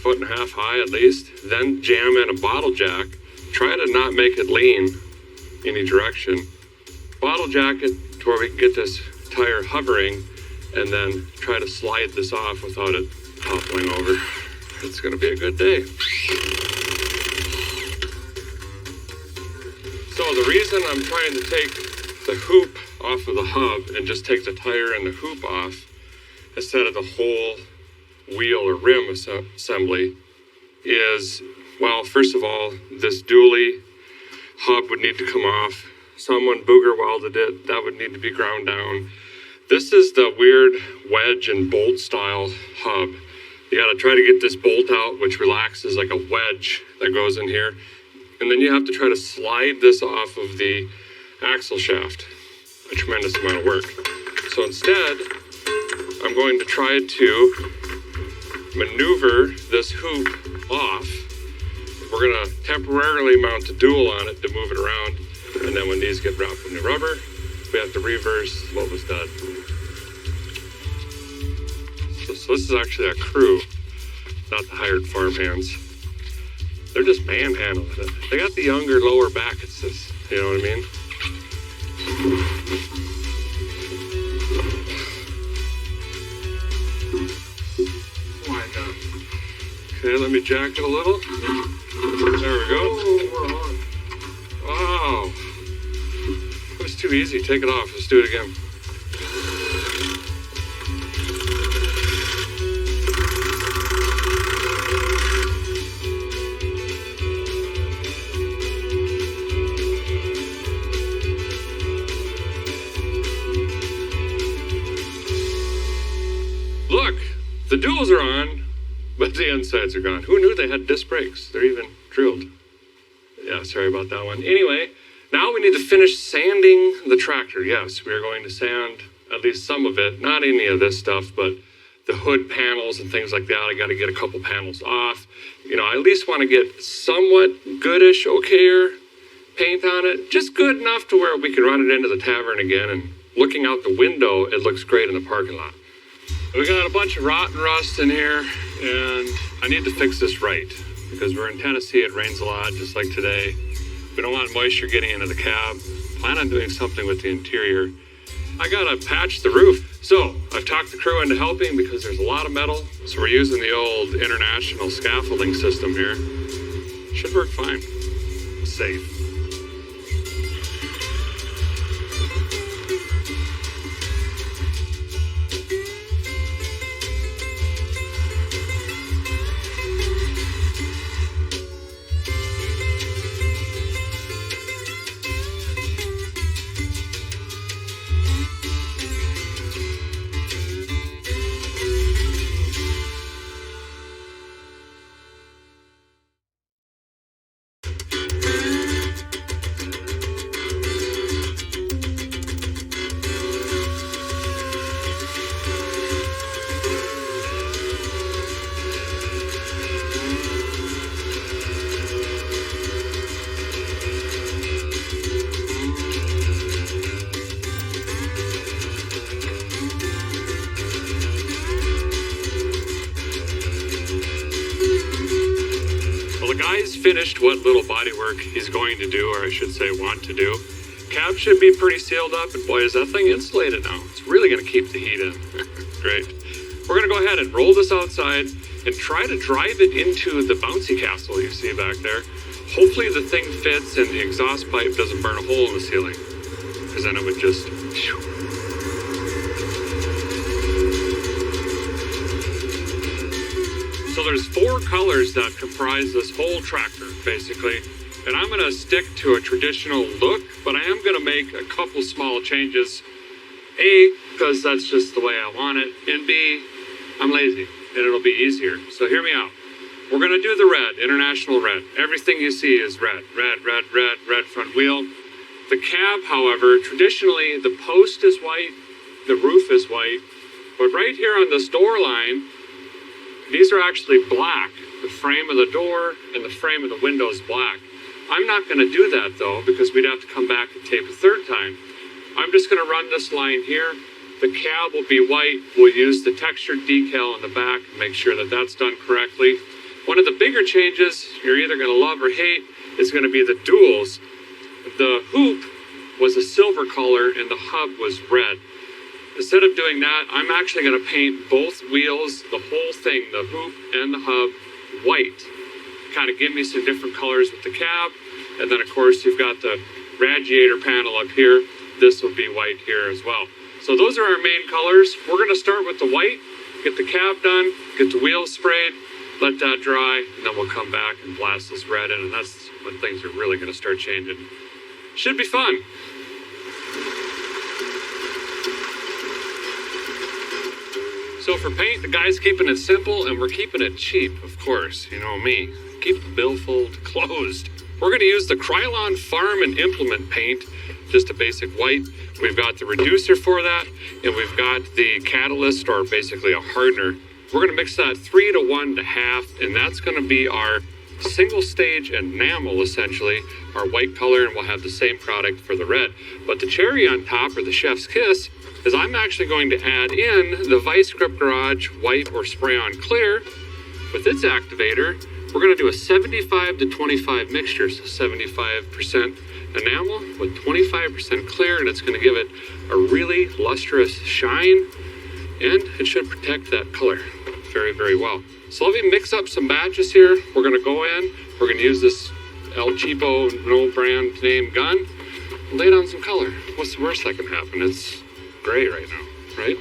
A: 1.5 feet high at least, then jam in a bottle jack. Try to not make it lean any direction. Bottle jack it to where we can get this tire hovering and then try to slide this off without it toppling over. It's going to be a good day. So the reason I'm trying to take the hoop off of the hub and just take the tire and the hoop off instead of the whole wheel or rim assembly is, well, first of all, this dually hub would need to come off. Someone booger welded it. That would need to be ground down. This is the weird wedge and bolt style hub. You got to try to get this bolt out, which relaxes like a wedge that goes in here. And then you have to try to slide this off of the axle shaft. A tremendous amount of work. So instead, I'm going to try to maneuver this hoop off. We're going to temporarily mount a dual on it to move it around. And then when these get wrapped in the rubber, we have to reverse what was done. So this is actually a crew, not the hired farmhands. They're just manhandling it. They got the younger, lower back. It's this, you know what I mean? Why not? Okay, let me jack it a little. There we go.
D: Oh, we're on.
A: Wow. It was too easy. Take it off. Let's do it again. Look, the duals are on, but the insides are gone. Who knew they had disc brakes? They're even drilled. Yeah, sorry about that one. Anyway, now we need to finish sanding the tractor. Yes, we are going to sand at least some of it. Not any of this stuff, but the hood panels and things like that. I got to get a couple panels off. You know, I at least want to get somewhat goodish, okayer paint on it. Just good enough to where we can run it into the tavern again. And looking out the window, it looks great in the parking lot. We got a bunch of rotten rust in here, and I need to fix this right. Because we're in Tennessee, it rains a lot, just like today. We don't want moisture getting into the cab. Plan on doing something with the interior. I gotta patch the roof. So I've talked the crew into helping because there's a lot of metal. So we're using the old International scaffolding system here. Should work fine. Safe. guy's finished what little bodywork he's going to do, or I should say want to do. Cab should be pretty sealed up, and boy, is that thing insulated now. It's really going to keep the heat in. Great. We're going to go ahead and roll this outside and try to drive it into the bouncy castle you see back there. Hopefully the thing fits and the exhaust pipe doesn't burn a hole in the ceiling, because then it would just... So there's 4 colors that comprise this whole tractor, basically. And I'm going to stick to a traditional look, but I am going to make a couple small changes. A, because that's just the way I want it. And B, I'm lazy, and it'll be easier. So hear me out. We're going to do the red, international red. Everything you see is red. Red, red, red, red front wheel. The cab, however, traditionally, the post is white, the roof is white. But right here on this door line, these are actually black. The frame of the door and the frame of the window is black. I'm not going to do that, though, because we'd have to come back and tape a third time. I'm just going to run this line here. The cab will be white. We'll use the textured decal on the back and make sure that that's done correctly. One of the bigger changes you're either going to love or hate is going to be the duals. The hoop was a silver color and the hub was red. Instead of doing that, I'm actually going to paint both wheels, the whole thing, the hoop and the hub, white. Kind of give me some different colors with the cab. And then, of course, you've got the radiator panel up here. This will be white here as well. So those are our main colors. We're going to start with the white, get the cab done, get the wheels sprayed, let that dry, and then we'll come back and blast this red in. And that's when things are really going to start changing. Should be fun. So for paint, the guy's keeping it simple, and we're keeping it cheap, of course. You know me. Keep the billfold closed. We're going to use the Krylon Farm and Implement paint, just a basic white. We've got the reducer for that, and we've got the catalyst, or basically a hardener. We're going to mix that 3 to 1 to half, and that's going to be our single stage enamel, essentially, our white color, and we'll have the same product for the red. But the cherry on top, or the chef's kiss, is I'm actually going to add in the Vice Grip Garage white or spray on clear with its activator. We're going to do a 75 to 25 mixture, so 75% enamel with 25% clear, and it's going to give it a really lustrous shine, and it should protect that color very, very well. So let me mix up some batches here. We're going to go in, we're going to use this El Cheapo, no brand name gun, lay down some color. What's the worst that can happen? It's gray right now, right?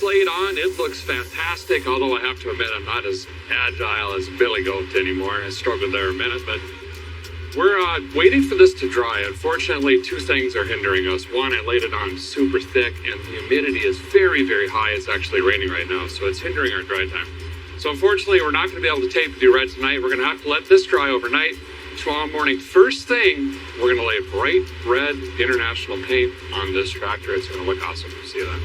A: Laid on, it looks fantastic, although I have to admit I'm not as agile as Billy Goat anymore. I struggled there a minute, but we're waiting for this to dry. Unfortunately, 2 things are hindering us. One, I laid it on super thick, and the humidity is very, very high. It's actually raining right now, so it's hindering our dry time. So unfortunately, we're not going to be able to tape the red tonight. We're going to have to let this dry overnight. Tomorrow morning, first thing, we're going to lay bright red international paint on this tractor. It's going to look awesome. See that?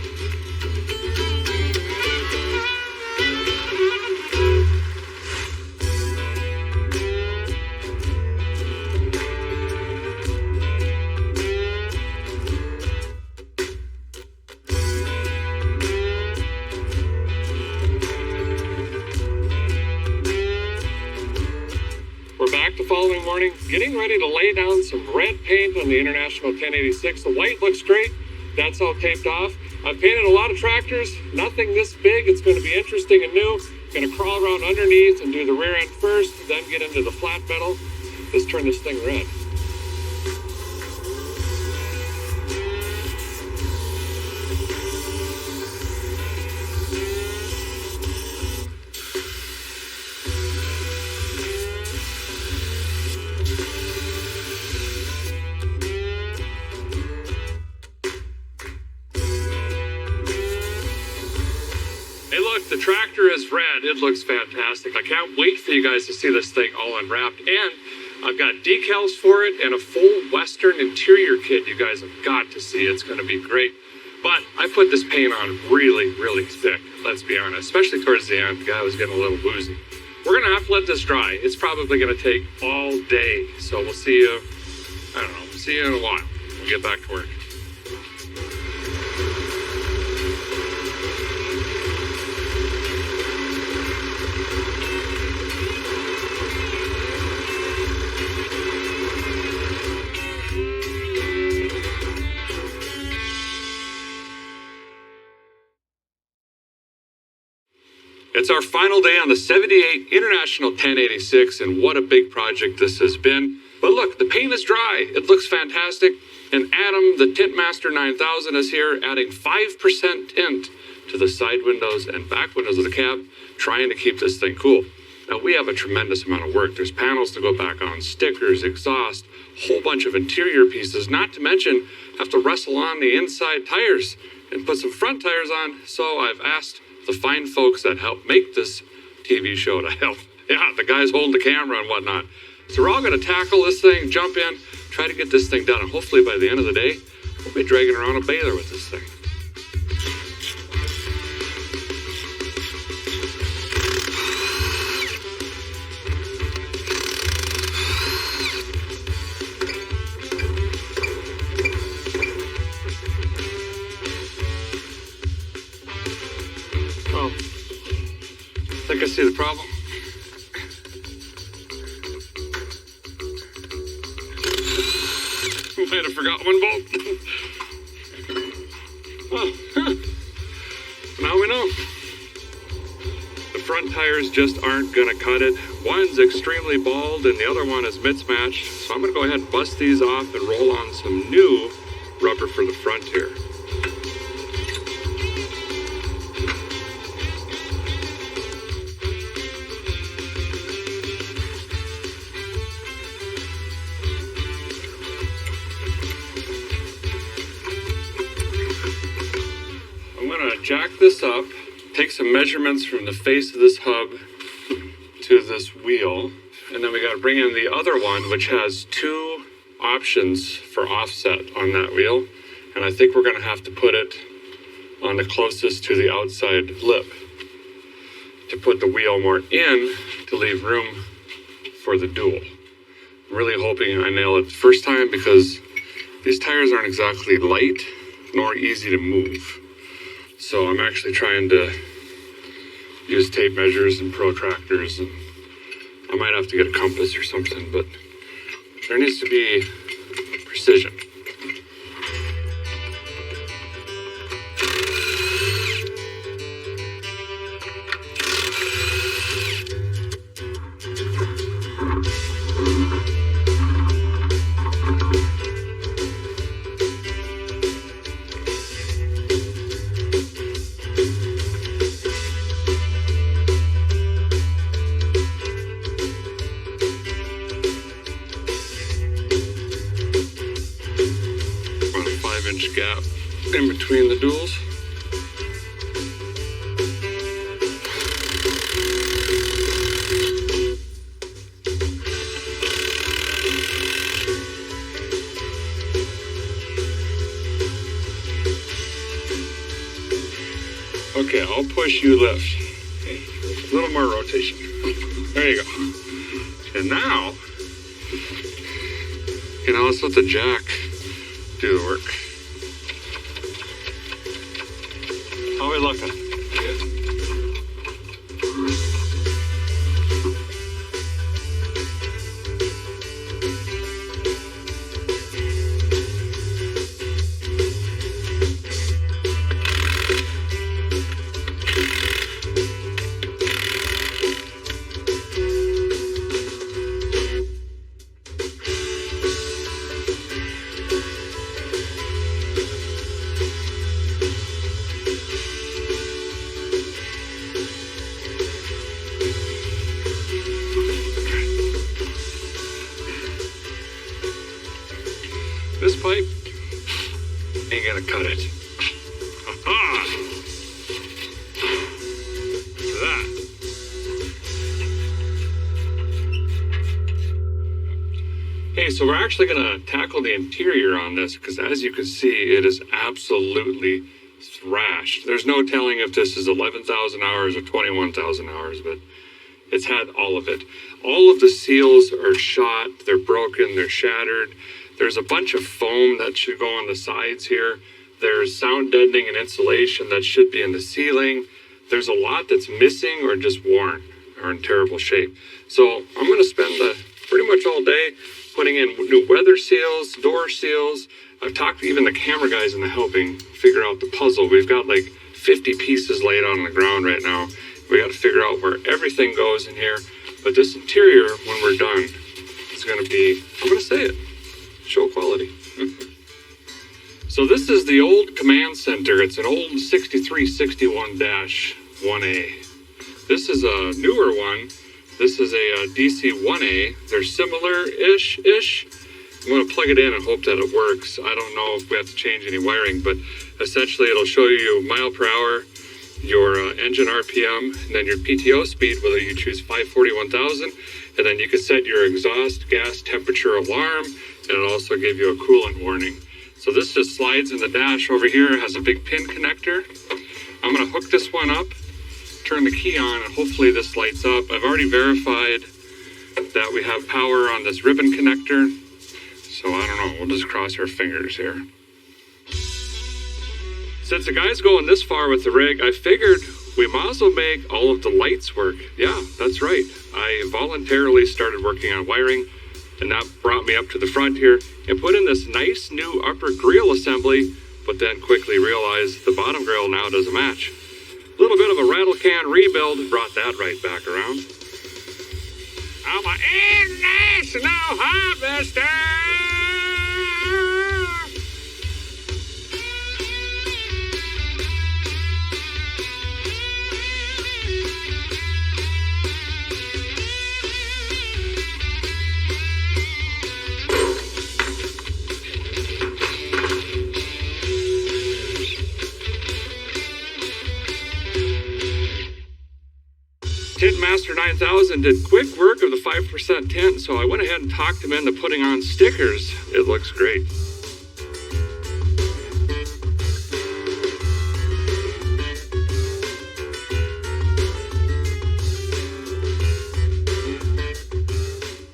A: The following morning, getting ready to lay down some red paint on the International 1086. The white looks great. That's all taped off. I've painted a lot of tractors, nothing this big. It's going to be interesting and new. Going to crawl around underneath and do the rear end first, then get into the flat metal. Let's turn this thing red. The tractor is red. It looks fantastic. I can't wait for you guys to see this thing all unwrapped. And I've got decals for it and a full Western interior kit you guys have got to see. It's going to be great. But I put this paint on really, really thick, let's be honest, especially towards the end. The guy was getting a little woozy. We're going to have to let this dry. It's probably going to take all day. So we'll see you, I don't know, see you in a while. We'll get back to work. It's our final day on the 78 International 1086, and what a big project this has been. But look, the paint is dry. It looks fantastic. And Adam, the Tint Master 9000, is here adding 5% tint to the side windows and back windows of the cab, trying to keep this thing cool. Now, we have a tremendous amount of work. There's panels to go back on, stickers, exhaust, whole bunch of interior pieces, not to mention have to wrestle on the inside tires and put some front tires on. So I've asked the fine folks that help make this TV show to help. Yeah, the guys holding the camera and whatnot. So we're all going to tackle this thing, jump in, try to get this thing done. And hopefully by the end of the day, we'll be dragging around a baler with this thing. I think I see the problem. Might have forgot one bolt. Oh, now we know. The front tires just aren't gonna cut it. One's extremely bald and the other one is mismatched. So I'm gonna go ahead and bust these off and roll on some new rubber for the front here. Jack this up, take some measurements from the face of this hub to this wheel, and then we got to bring in the other one, which has two options for offset on that wheel, and I think we're going to have to put it on the closest to the outside lip to put the wheel more in to leave room for the dual. I'm really hoping I nail it the first time because these tires aren't exactly light nor easy to move. So I'm actually trying to use tape measures and protractors, and I might have to get a compass or something, but there needs to be precision. Gap in between the duals. Okay, I'll push, you lift. Okay. A little more rotation. There you go. And now, let's let the jack do the work. How are we looking? This pipe ain't gonna cut it. Ha-ha! That. Hey, so we're actually going to tackle the interior on this because as you can see, it is absolutely thrashed. There's no telling if this is 11,000 hours or 21,000 hours, but it's had all of it. All of the seals are shot, they're broken, they're shattered. There's a bunch of foam that should go on the sides here. There's sound deadening and insulation that should be in the ceiling. There's a lot that's missing or just worn or in terrible shape. So I'm going to spend pretty much all day putting in new weather seals, door seals. I've talked to even the camera guys in the helping figure out the puzzle. We've got like 50 pieces laid on the ground right now. We got to figure out where everything goes in here. But this interior, when we're done, is going to be, I'm going to say it, show quality. So this is the old command center. It's an old 6361-1A. This is a newer one. This is a DC-1A. They're similar-ish. I'm going to plug it in and hope that it works. I don't know if we have to change any wiring, but essentially it'll show you mile per hour, your engine RPM, and then your PTO speed, whether you choose 540, 1000, and then you can set your exhaust gas temperature alarm, and it'll also give you a coolant warning. So this just slides in the dash over here. It has a big pin connector. I'm going to hook this one up, turn the key on, and hopefully this lights up. I've already verified that we have power on this ribbon connector. So I don't know, we'll just cross our fingers here. Since the guy's going this far with the rig, I figured we might as well make all of the lights work. Yeah, that's right. I voluntarily started working on wiring, and that brought me up to the front here and put in this nice new upper grille assembly, but then quickly realized the bottom grille now doesn't match. A little bit of a rattle can rebuild brought that right back around. I'm an International Harvester! 9000 did quick work of the 5% tint, so I went ahead and talked him into putting on stickers. It looks great.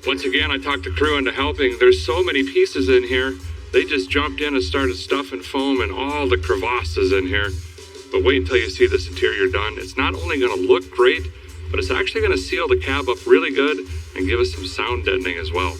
A: Once again, I talked the crew into helping. There's so many pieces in here. They just jumped in and started stuffing foam and all the crevasses in here. But wait until you see this interior done. It's not only going to look great, but it's actually going to seal the cab up really good and give us some sound deadening as well.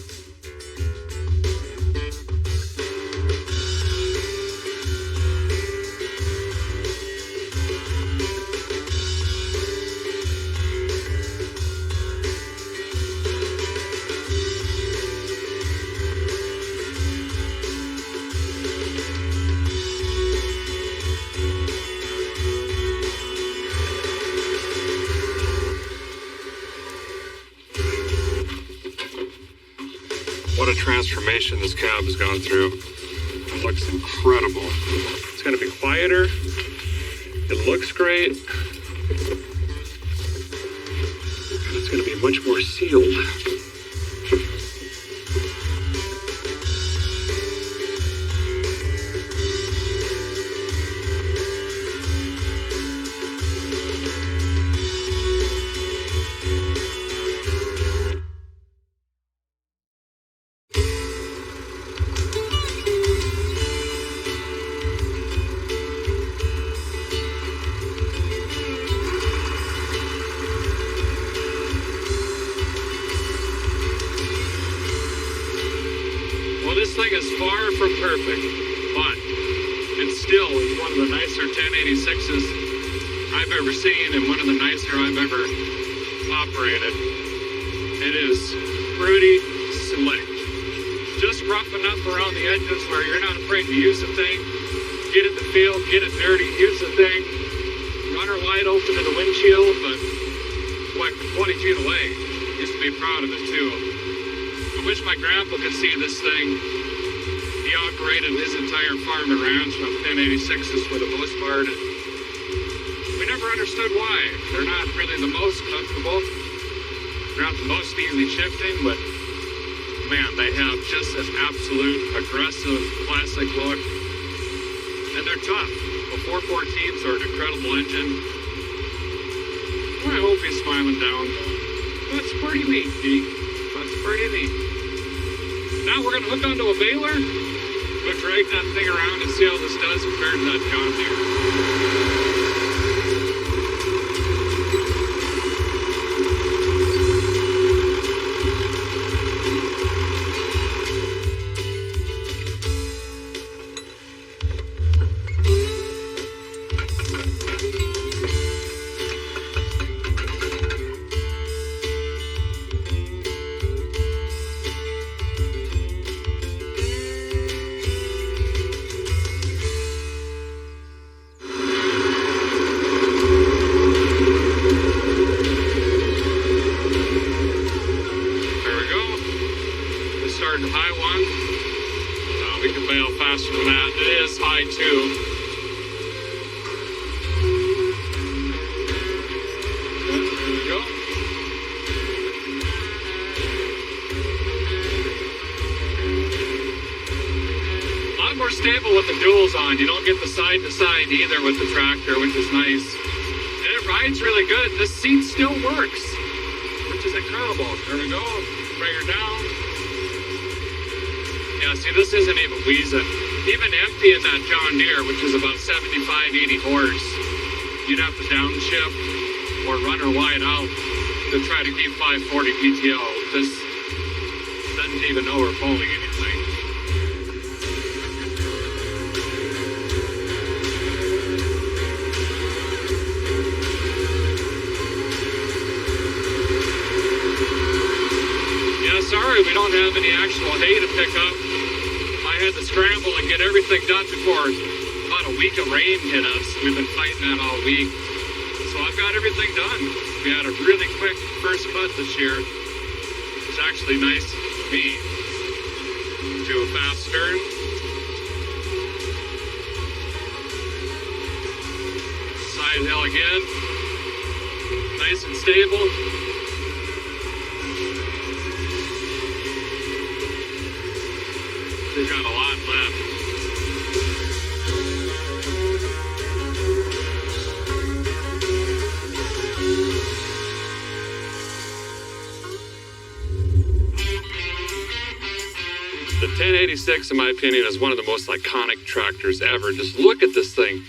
A: What a transformation this cab has gone through. It looks incredible. It's going to be quieter. It looks great. And it's going to be much more sealed. This thing is far from perfect, but it still is one of the nicer 1086s I've ever seen and one of the nicer I've ever operated. It is pretty slick. Just rough enough around the edges where you're not afraid to use the thing, get it to feel, get it dirty, use the thing, run her wide open to the windshield, but like 20 feet away, used to be proud of it too. I wish my grandpa could see this thing. He operated his entire farm and ranch on 1086s for the most part. And we never understood why. They're not really the most comfortable. They're not the most easy shifting, but man, they have just an absolute aggressive classic look. And they're tough. The 414s are an incredible engine. I hope he's smiling down. That's pretty neat, Deke. That's pretty neat. Now we're going to hook onto a baler. We'll drag that thing around and see how this does compared to that John Deere. You don't get the side to side either with the tractor, which is nice. And it rides really good. The seat still works, which is incredible. There we go. Bring her down. Yeah, see, this isn't even wheezing. Even empty in that John Deere, which is about 75, 80 horse, you'd have to downshift or run her wide out to try to keep 540 PTO. This doesn't even know we're pulling anything. Sorry, we don't have any actual hay to pick up. I had to scramble and get everything done before about a week of rain hit us. We've been fighting that all week. So I've got everything done. We had a really quick first cut this year. It's actually nice for me. Do a fast turn. Side hill again. Nice and stable. We've got a lot left. The 1086, in my opinion, is one of the most iconic tractors ever. Just look at this thing.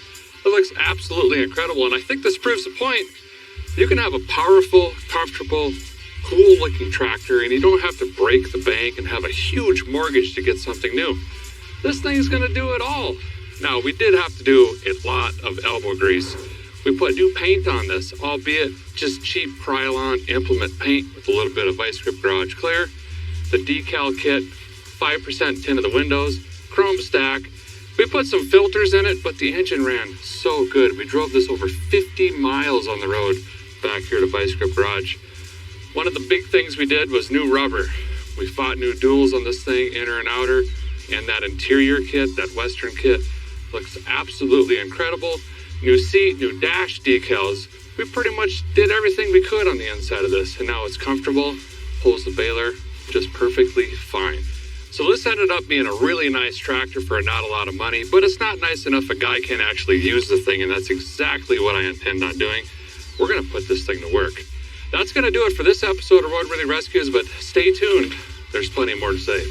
A: It looks absolutely incredible, and I think this proves the point. You can have a powerful, comfortable, cool-looking tractor, and you don't have to break the bank and have a huge mortgage to get something new. This thing's going to do it all. Now, we did have to do a lot of elbow grease. We put new paint on this, albeit just cheap Krylon implement paint with a little bit of Vice Grip Garage Clear, the decal kit, 5% tint of the windows, chrome stack. We put some filters in it, but the engine ran so good. We drove this over 50 miles on the road back here to Vice Grip Garage. One of the big things we did was new rubber. We fought new duals on this thing, inner and outer, and that interior kit, that Western kit, looks absolutely incredible. New seat, new dash decals. We pretty much did everything we could on the inside of this, and now it's comfortable, holds the baler just perfectly fine. So this ended up being a really nice tractor for not a lot of money, but it's not nice enough a guy can actually use the thing, and that's exactly what I intend on doing. We're gonna put this thing to work. That's going to do it for this episode of Roadworthy Rescues, but stay tuned. There's plenty more to say.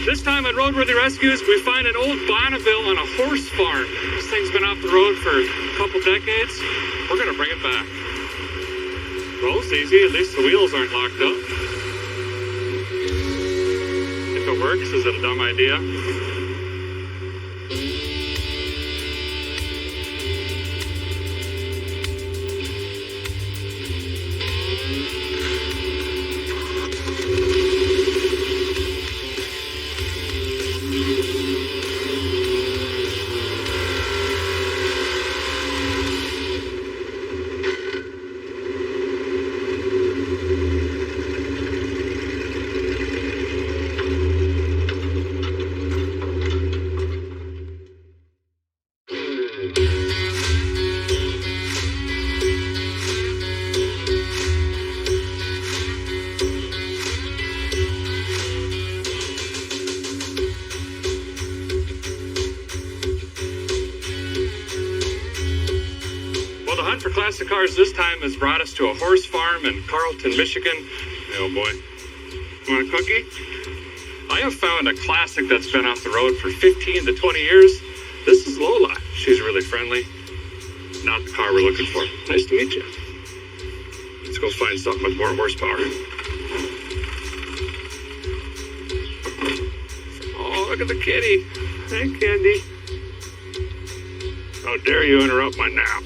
A: This time at Roadworthy Rescues, we find an old Bonneville on a horse farm. This thing's been off the road for a couple decades. We're gonna bring it back. Well, it's easy. At least the wheels aren't locked up. If it works, is it a dumb idea? hunt for classic cars this time has brought us to a horse farm in Carlton, Michigan. Oh boy. You want a cookie? I have found a classic that's been off the road for 15 to 20 years. This is Lola. She's really friendly. Not the car we're looking for. Nice to meet you. Let's go find something with more horsepower. Oh, look at the kitty. Hey, Candy. How dare you interrupt my nap?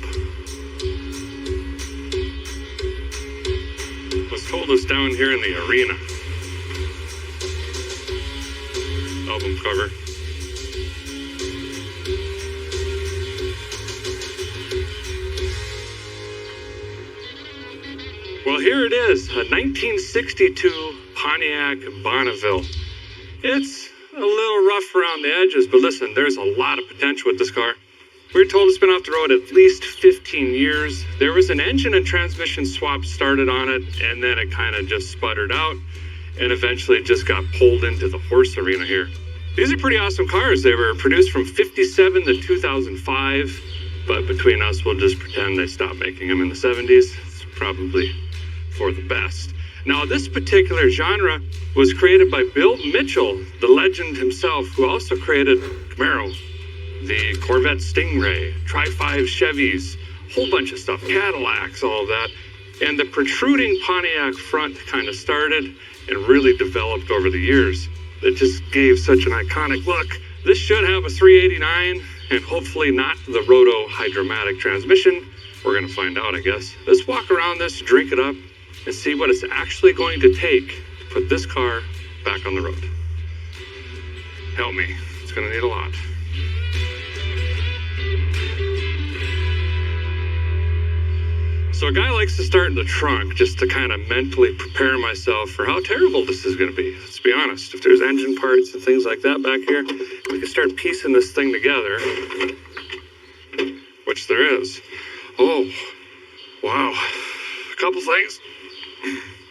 A: Was told us down here in the arena. Album cover. Well, here it is, a 1962 Pontiac Bonneville. It's a little rough around the edges, but listen, there's a lot of potential with this car. We were told it's been off the road at least 15 years. There was an engine and transmission swap started on it, and then it kind of just sputtered out, and eventually just got pulled into the horse arena here. These are pretty awesome cars. They were produced from 57 to 2005, but between us, we'll just pretend they stopped making them in the 70s. It's probably for the best. Now, this particular genre was created by Bill Mitchell, the legend himself, who also created Camaro, the Corvette Stingray, Tri-5 Chevys, a whole bunch of stuff, Cadillacs, all of that. And the protruding Pontiac front kind of started and really developed over the years. It just gave such an iconic look. This should have a 389 and hopefully not the Roto Hydromatic transmission. We're going to find out, I guess. Let's walk around this, drink it up, and see what it's actually going to take to put this car back on the road. Help me. It's going to need a lot. So a guy likes to start in the trunk just to kind of mentally prepare myself for how terrible this is going to be. Let's be honest. If there's engine parts and things like that back here, we can start piecing this thing together, which there is. Oh, wow. A couple things.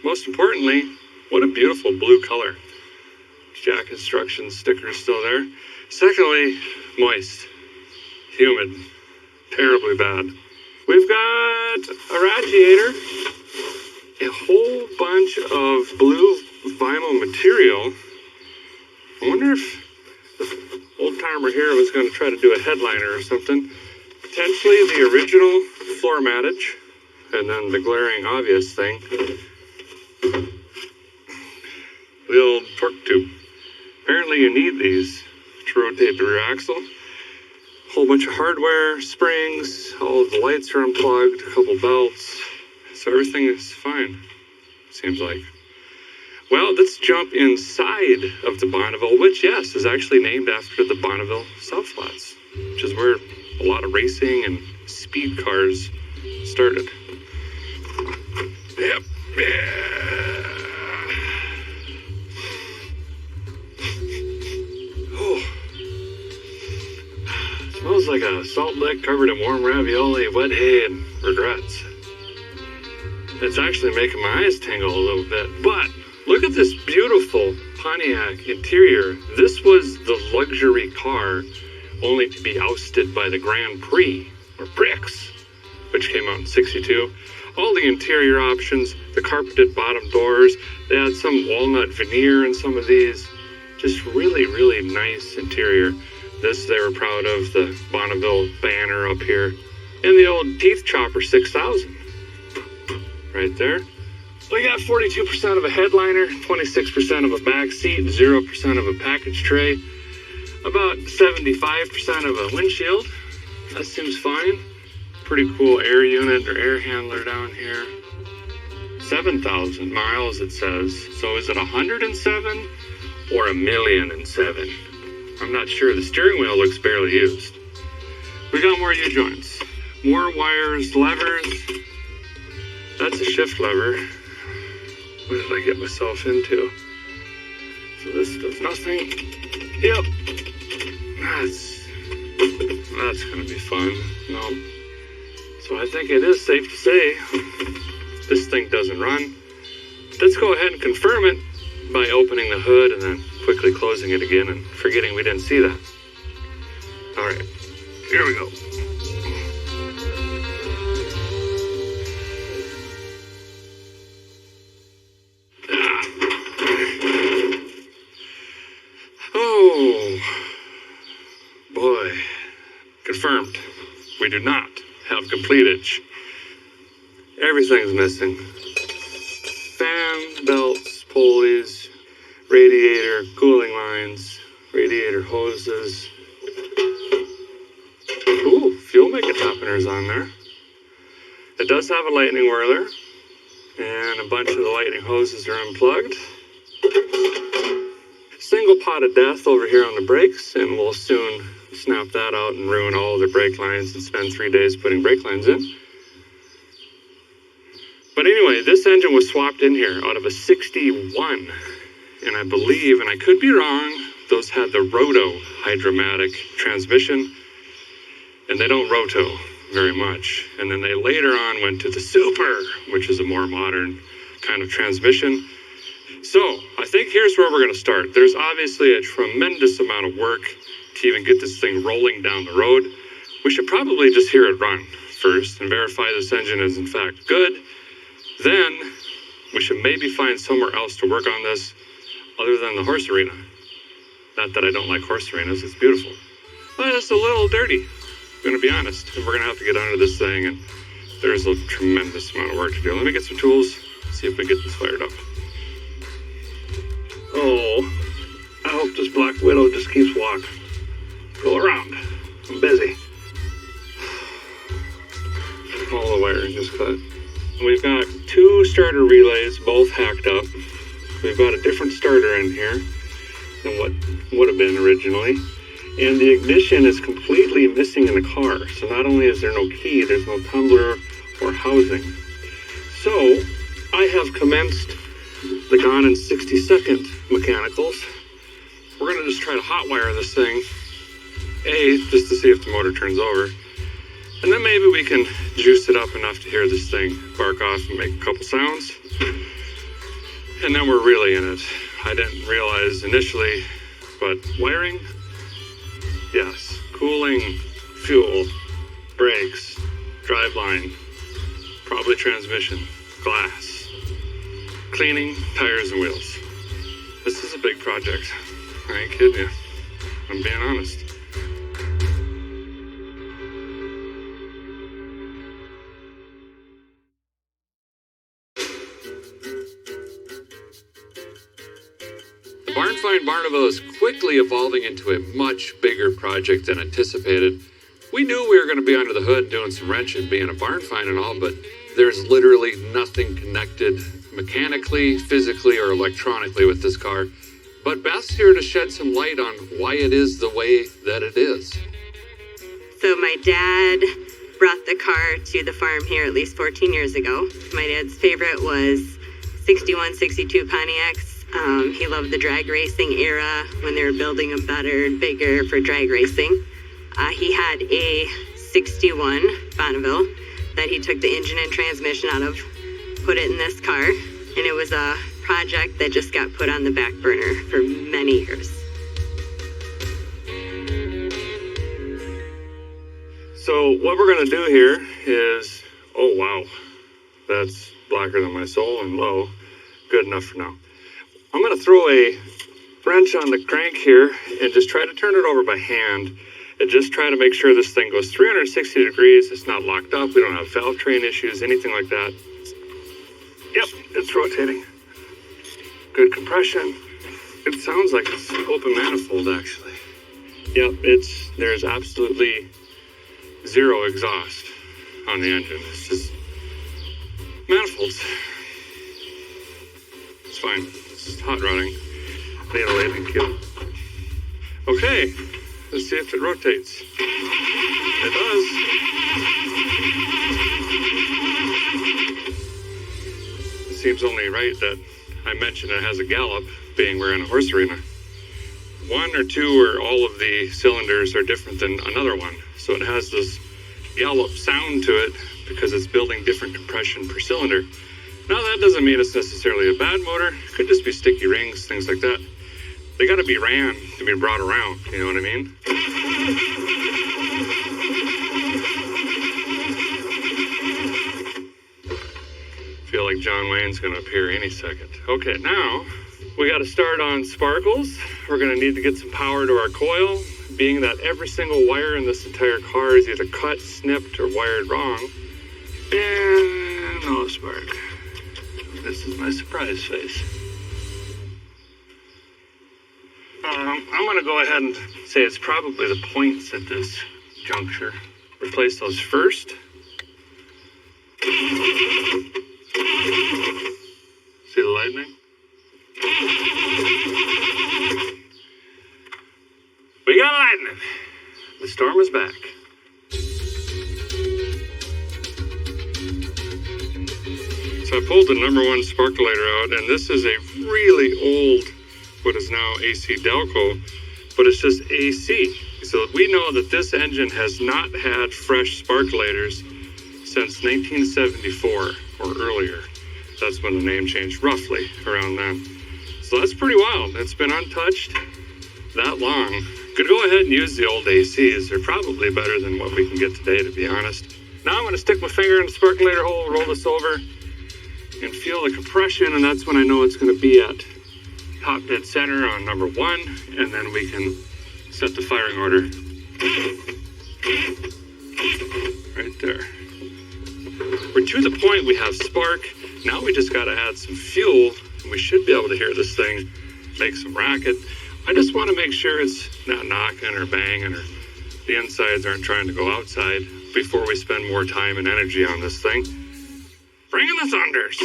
A: Most importantly, what a beautiful blue color. Jack instructions sticker is still there. Secondly, moist, humid, terribly bad. We've got a radiator, a whole bunch of blue vinyl material. I wonder if the old timer here was going to try to do a headliner or something. Potentially the original floor mattage, and then the glaring obvious thing, the old torque tube. Apparently you need these to rotate the rear axle. Whole bunch of hardware, springs, all of the lights are unplugged, a couple belts, so everything is fine, seems like. Well, let's jump inside of the Bonneville, which, yes, is actually named after the Bonneville South Flats, which is where a lot of racing and speed cars started. Yep. Smells like a salt lick covered in warm ravioli, wet hay, and regrets. It's actually making my eyes tingle a little bit. But look at this beautiful Pontiac interior. This was the luxury car only to be ousted by the Grand Prix, or Prix, which came out in '62. All the interior options, the carpeted bottom doors, they had some walnut veneer in some of these. Just really, really nice interior. This, they were proud of, the Bonneville banner up here. And the old Teeth Chopper 6000. Right there. We got 42% of a headliner, 26% of a back seat, 0% of a package tray, about 75% of a windshield. That seems fine. Pretty cool air unit or air handler down here. 7,000 miles, it says. So is it 107 or 1,000,007? I'm not sure. The steering wheel looks barely used. We got more U-joints, more wires, levers. That's a shift lever. What did I get myself into? So this does nothing. Yep. That's gonna be fun. No. So I think it is safe to say this thing doesn't run. Let's go ahead and confirm it by opening the hood and then quickly closing it again and forgetting we didn't see that. All right, here we go. boy. Confirmed. We do not have completage. Everything's missing. Fan, belts, pulleys, radiator, cooling lines, radiator hoses. Ooh, fuel making happeners on there. It does have a lightning whirler, and a bunch of the lightning hoses are unplugged. Single pot of death over here on the brakes, and we'll soon snap that out and ruin all of the brake lines and spend 3 days putting brake lines in. But anyway, this engine was swapped in here out of a 61, and I believe, and I could be wrong, those had the roto hydromatic transmission, and they don't roto very much. And then they later on went to the super, which is a more modern kind of transmission. So I think here's where we're going to start. There's obviously a tremendous amount of work to even get this thing rolling down the road. We should probably just hear it run first and verify this engine is in fact good. Then we should maybe find somewhere else to work on this other than the horse arena. Not that I don't like horse arenas, it's beautiful. But it's a little dirty, I'm going to be honest. And we're going to have to get under this thing, and there's a tremendous amount of work to do. Let me get some tools, see if we can get this fired up. Oh, I hope this Black Widow just keeps walking. Go around. I'm busy. All the wiring is cut. We've got 2 starter relays, both hacked up. We've got a different starter in here than what would have been originally. And the ignition is completely missing in the car. So not only is there no key, there's no tumbler or housing. So I have commenced the gone in 60-second mechanicals. We're going to just try to hotwire this thing. Just to see if the motor turns over. And then maybe we can juice it up enough to hear this thing bark off and make a couple sounds. And then we're really in it. I didn't realize initially, but wiring, yes. Cooling, fuel, brakes, driveline, probably transmission, glass, cleaning, tires and wheels. This is a big project. I ain't kidding you. I'm being honest. Barn Find Barnaville is quickly evolving into a much bigger project than anticipated. We knew we were going to be under the hood doing some wrenching, being a barn find and all, but there's literally nothing connected mechanically, physically, or electronically with this car. But Beth's here to shed some light on why it is the way that it is.
D: So my dad brought the car to the farm here at least 14 years ago. My dad's favorite was 61, 62 Pontiacs. He loved the drag racing era when they were building them better and bigger for drag racing. He had a 61 Bonneville that he took the engine and transmission out of, put it in this car, and it was a project that just got put on the back burner for many years.
A: So what we're going to do here is, oh wow, that's blacker than my soul and low. Good enough for now. I'm going to throw a wrench on the crank here and just try to turn it over by hand and just try to make sure this thing goes 360 degrees. It's not locked up. We don't have valve train issues, anything like that. Yep, it's rotating. Good compression. It sounds like it's open manifold, actually. Yep, there's absolutely zero exhaust on the engine. It's just manifolds. It's fine. It's hot rodding. Need a landing cue. Okay, let's see if it rotates. It does. It seems only right that I mentioned it has a gallop, being we're in a horse arena. 1 or 2 or all of the cylinders are different than another one. So it has this gallop sound to it because it's building different compression per cylinder. Now that doesn't mean it's necessarily a bad motor. It could just be sticky rings, things like that. They gotta be ran to be brought around, you know what I mean? Feel like John Wayne's gonna appear any second. Okay, now we gotta start on sparkles. We're gonna need to get some power to our coil. being that every single wire in this entire car is either cut, snipped, or wired wrong. And no spark. This is my surprise face. I'm gonna go ahead and say it's probably the points at this juncture. Replace those first. See the lightning? We got lightning. The storm is back. So I pulled the number one spark lighter out, and this is a really old, what is now AC Delco, but it's just AC. So we know that this engine has not had fresh spark lighters since 1974 or earlier. That's when the name changed, roughly around then. So that's pretty wild. It's been untouched that long. Could go ahead and use the old ACs. They're probably better than what we can get today, to be honest. Now I'm going to stick my finger in the spark lighter hole, roll this over, and feel the compression, and that's when I know it's going to be at top dead center on number one, and then we can set the firing order. Right there. We're to the point we have spark. Now we just got to add some fuel, and we should be able to hear this thing make some racket. I just want to make sure it's not knocking or banging or the insides aren't trying to go outside before we spend more time and energy on this thing. Bring in the thunders.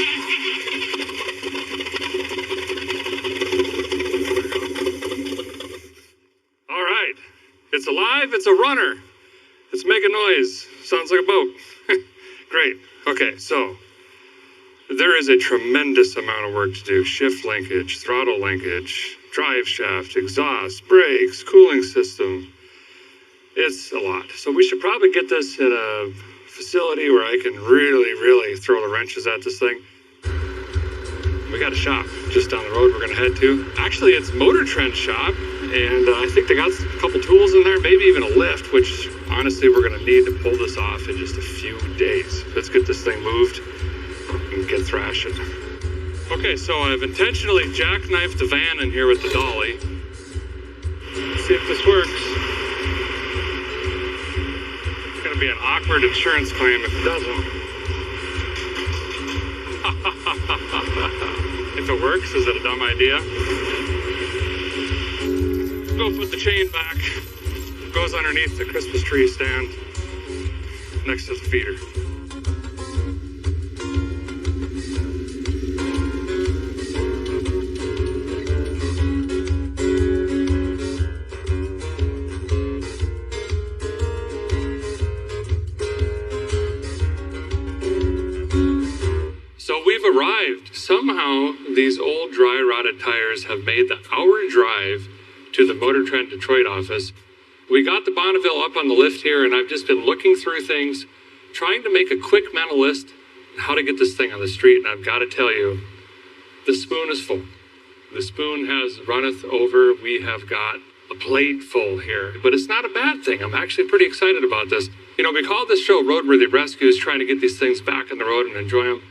A: All right. It's alive. It's a runner. It's making noise. Sounds like a boat. Great. Okay, so there is a tremendous amount of work to do. Shift linkage, throttle linkage, drive shaft, exhaust, brakes, cooling system. It's a lot. So we should probably get this in a facility where I can really throw the wrenches at this thing. We got a shop just down the road we're going to head to. Actually, it's Motor Trend shop, and I think they got a couple tools in there, maybe even a lift, which honestly we're going to need to pull this off in just a few days. Let's get this thing moved and get thrashing. Okay, so I've intentionally jackknifed the van in here with the dolly. Let's see if this works. It's going to be an awkward insurance claim if it doesn't. If it works, is it a dumb idea? Go put the chain back. It goes underneath the Christmas tree stand next to the feeder. So we've arrived. Somehow these old dry rotted tires have made the hour drive to the Motor Trend Detroit office. We got the Bonneville up on the lift here, and I've just been looking through things, trying to make a quick mental list on how to get this thing on the street, and I've got to tell you, the spoon is full. The spoon has runneth over. We have got a plate full here, but it's not a bad thing. I'm actually pretty excited about this. You know, we call this show Roadworthy Rescues, trying to get these things back on the road and enjoy them.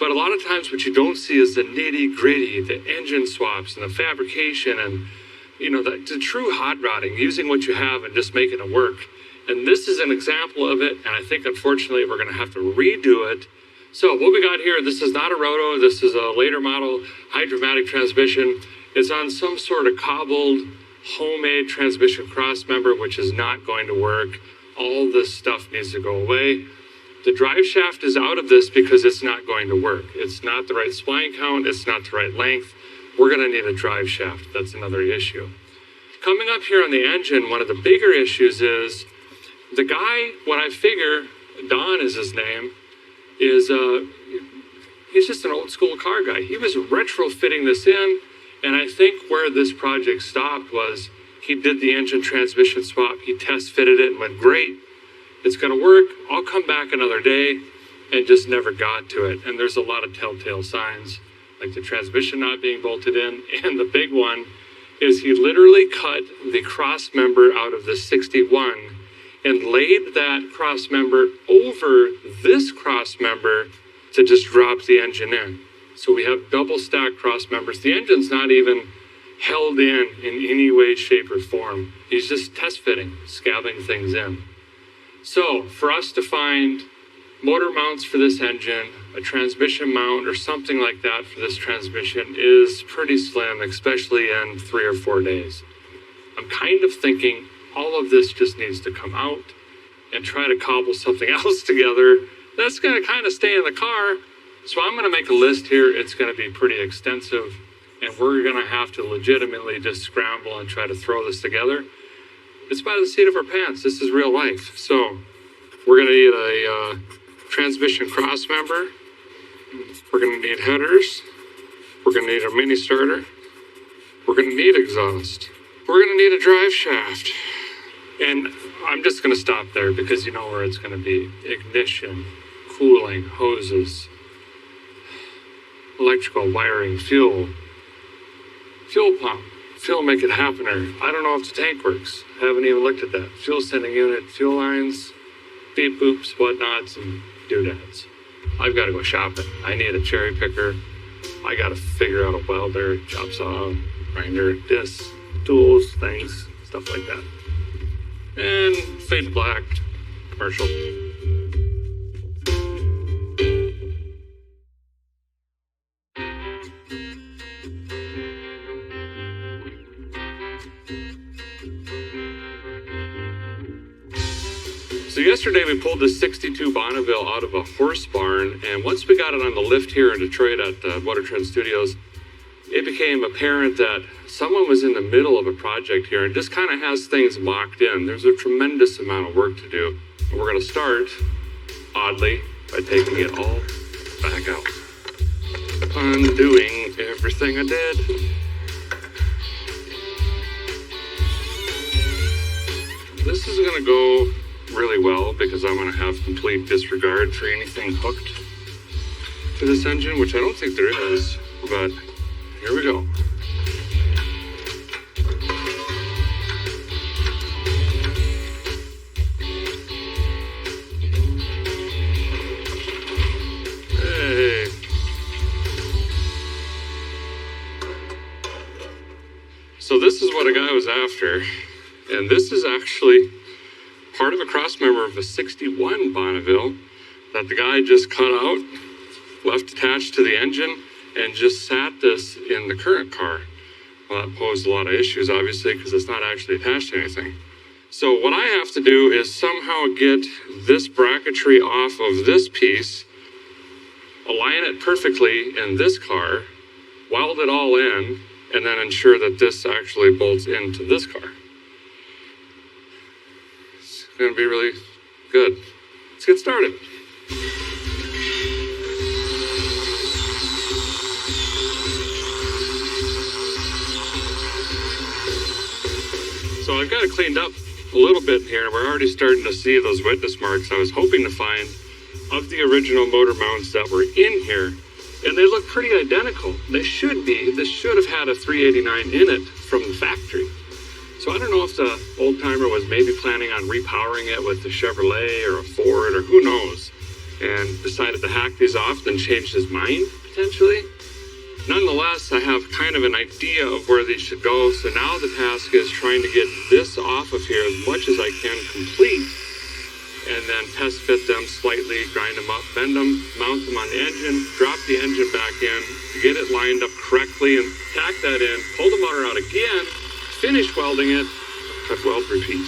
A: But a lot of times what you don't see is the nitty gritty, the engine swaps and the fabrication and, you know, the true hot rodding, using what you have and just making it work. And this is an example of it. And I think, unfortunately, we're going to have to redo it. So what we got here, this is not a roto. This is a later model hydromatic transmission. It's on some sort of cobbled homemade transmission cross member, which is not going to work. All this stuff needs to go away. The drive shaft is out of this because it's not going to work. It's not the right spline count. It's not the right length. We're going to need a drive shaft. That's another issue. Coming up here on the engine, one of the bigger issues is the guy, what I figure, Don is his name, is he's just an old school car guy. He was retrofitting this in, and I think where this project stopped was he did the engine transmission swap. He test fitted it and went, great. It's going to work. I'll come back another day, and just never got to it. And there's a lot of telltale signs, like the transmission not being bolted in. And the big one is he literally cut the cross member out of the 61 and laid that cross member over this cross member to just drop the engine in. So we have double stacked cross members. The engine's not even held in any way, shape, or form. He's just test fitting, scabbing things in. So for us to find motor mounts for this engine, a transmission mount or something like that for this transmission is pretty slim, especially in 3 or 4 days. I'm kind of thinking all of this just needs to come out and try to cobble something else together that's going to kind of stay in the car. So I'm going to make a list here. It's going to be pretty extensive, and we're going to have to legitimately just scramble and try to throw this together. It's by the seat of our pants. This is real life. So we're going to need a transmission cross member. We're going to need headers. We're going to need a mini starter. We're going to need exhaust. We're going to need a drive shaft. And I'm just going to stop there because you know where it's going to be. Ignition, cooling, hoses, electrical wiring, fuel pump, fuel make it happen. Or I don't know if the tank works. I haven't even looked at that. Fuel sending unit, fuel lines, beep boops, whatnots, and doodads. I've got to go shopping. I need a cherry picker. I got to figure out a welder, chop saw, grinder, discs, tools, things, stuff like that. And fade to black, commercial. So yesterday we pulled this 62 Bonneville out of a horse barn, and once we got it on the lift here in Detroit at Motor Trend Studios, it became apparent that someone was in the middle of a project here and just kind of has things mocked in. There's a tremendous amount of work to do, and we're going to start, oddly, by taking it all back out. Undoing everything I did. This is going to go really well because I'm going to have complete disregard for anything hooked to this engine, which I don't think there is, but here we go. Hey. So this is what a guy was after, and this is actually part of a cross member of a 61 Bonneville that the guy just cut out, left attached to the engine, and just sat this in the current car. Well, that posed a lot of issues, obviously, because it's not actually attached to anything. So what I have to do is somehow get this bracketry off of this piece, align it perfectly in this car, weld it all in, and then ensure that this actually bolts into this car. It's going to be really good. Let's get started. So I've got it cleaned up a little bit here. We're already starting to see those witness marks I was hoping to find of the original motor mounts that were in here. And they look pretty identical. They should be. This should have had a 389 in it from the factory. So I don't know if the old timer was maybe planning on repowering it with a Chevrolet or a Ford or who knows, and decided to hack these off, then changed his mind, potentially. Nonetheless, I have kind of an idea of where these should go, so now the task is trying to get this off of here as much as I can complete, and then test fit them slightly, grind them up, bend them, mount them on the engine, drop the engine back in, get it lined up correctly, and tack that in, pull the motor out again, finish welding it, cut, weld, repeat.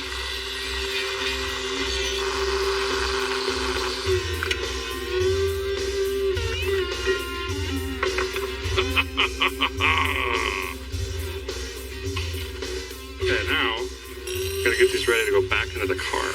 A: Okay, now, gotta get these ready to go back into the car.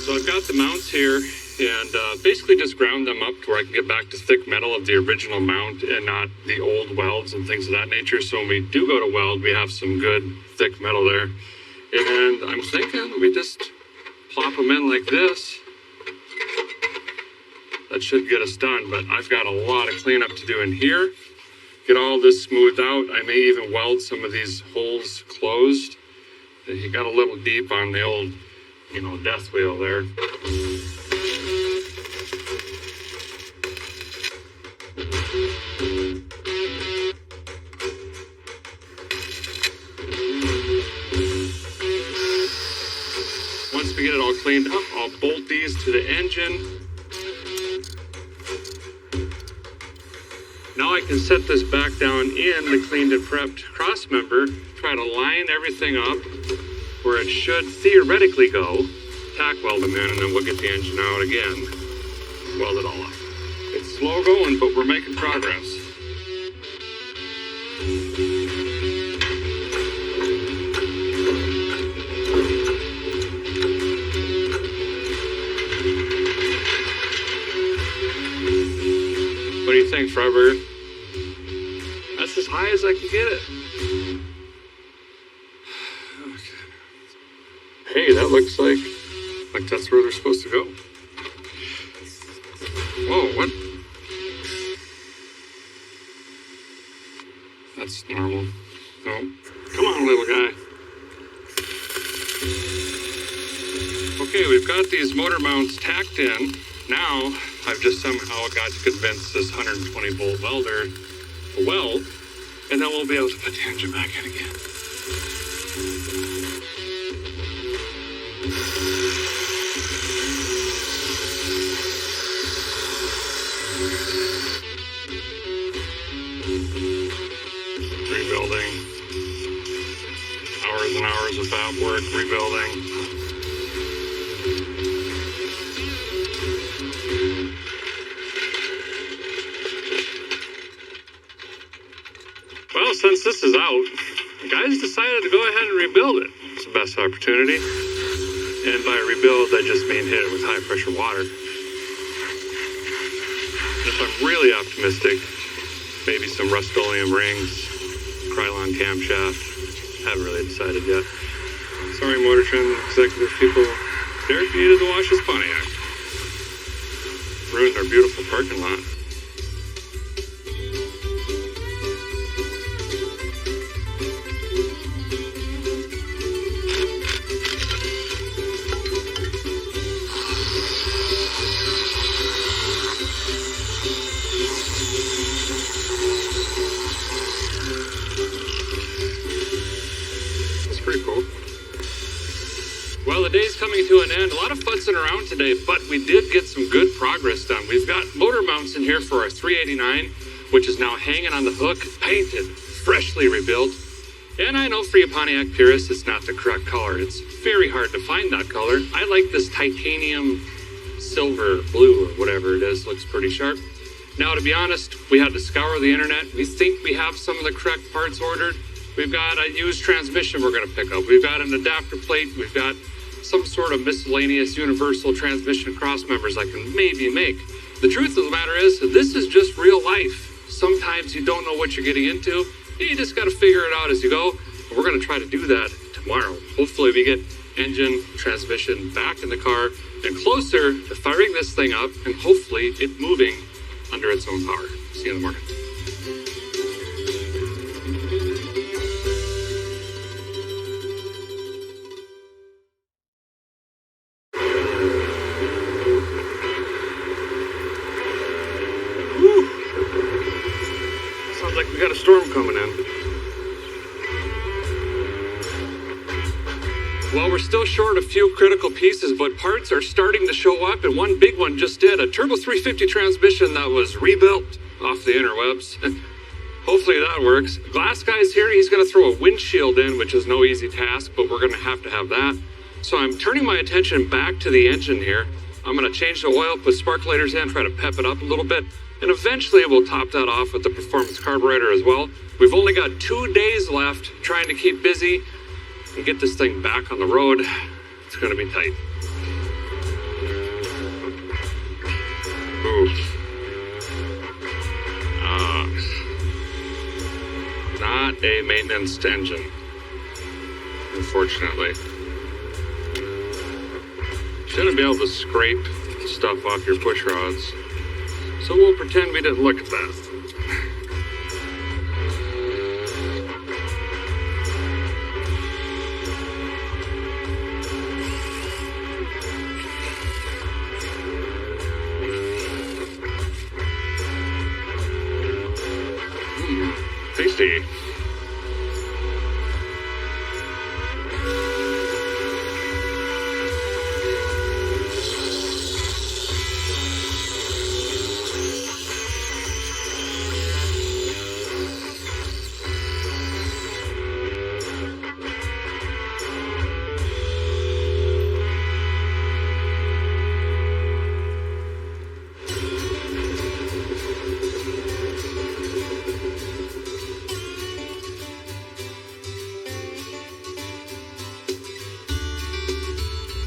A: So I've got the mounts here and basically just ground them up to where I can get back to thick metal of the original mount and not the old welds and things of that nature. So when we do go to weld, we have some good thick metal there. And I'm thinking we just plop them in like this. That should get us done, but I've got a lot of cleanup to do in here. Get all this smoothed out. I may even weld some of these holes closed. He got a little deep on the old death wheel there. Once we get it all cleaned up, I'll bolt these to the engine. Now I can set this back down in the cleaned and prepped cross member, try to line everything up where it should theoretically go, tack weld them in, and then we'll get the engine out again, weld it all up. It's slow going, but we're making progress. What do you think, Freiberg? That's as high as I can get it. Hey, that looks like that's where they're supposed to go. Whoa, what? That's normal. No. Come on, little guy. Okay, we've got these motor mounts tacked in. Now, I've just somehow got to convince this 120 volt welder to weld, and then we'll be able to put the engine back in again. Rebuilding. Hours and hours of fab work, rebuilding. Well, since this is out, guys decided to go ahead and rebuild it. It's the best opportunity. And by rebuild, I just mean hit it with high pressure water. And if I'm really optimistic, maybe some Rust-Oleum rings, Krylon camshaft. Haven't really decided yet. Sorry, Motor Trend executive people. Derek needed to wash his Pontiac. Ruined our beautiful parking lot. Coming to an end. A lot of futzing around today, but we did get some good progress done. We've got motor mounts in here for our 389, which is now hanging on the hook, painted, freshly rebuilt. And I know for you Pontiac purists, it's not the correct color. It's very hard to find that color. I like this titanium silver blue or whatever it is. Looks pretty sharp. Now, to be honest, we had to scour the internet. We think we have some of the correct parts ordered. We've got a used transmission we're going to pick up. We've got an adapter plate. We've got some sort of miscellaneous universal transmission cross members I can maybe make. The truth of the matter is, this is just real life. Sometimes you don't know what you're getting into. You just got to figure it out as you go. And we're going to try to do that tomorrow. Hopefully we get engine, transmission back in the car and closer to firing this thing up and hopefully it moving under its own power. See you in the morning. Got a storm coming in. Well, we're still short a few critical pieces, but parts are starting to show up, and one big one just did. A Turbo 350 transmission that was rebuilt off the interwebs. Hopefully that works. Glass guy's here. He's going to throw a windshield in, which is no easy task, but we're going to have that. So I'm turning my attention back to the engine here. I'm going to change the oil, put sparklators in, try to pep it up a little bit. And eventually we'll top that off with the performance carburetor as well. We've only got 2 days left trying to keep busy and get this thing back on the road. It's going to be tight. Ooh. Not a maintenance engine, unfortunately. Shouldn't be able to scrape stuff off your push rods. So we'll pretend we didn't look at that. tasty.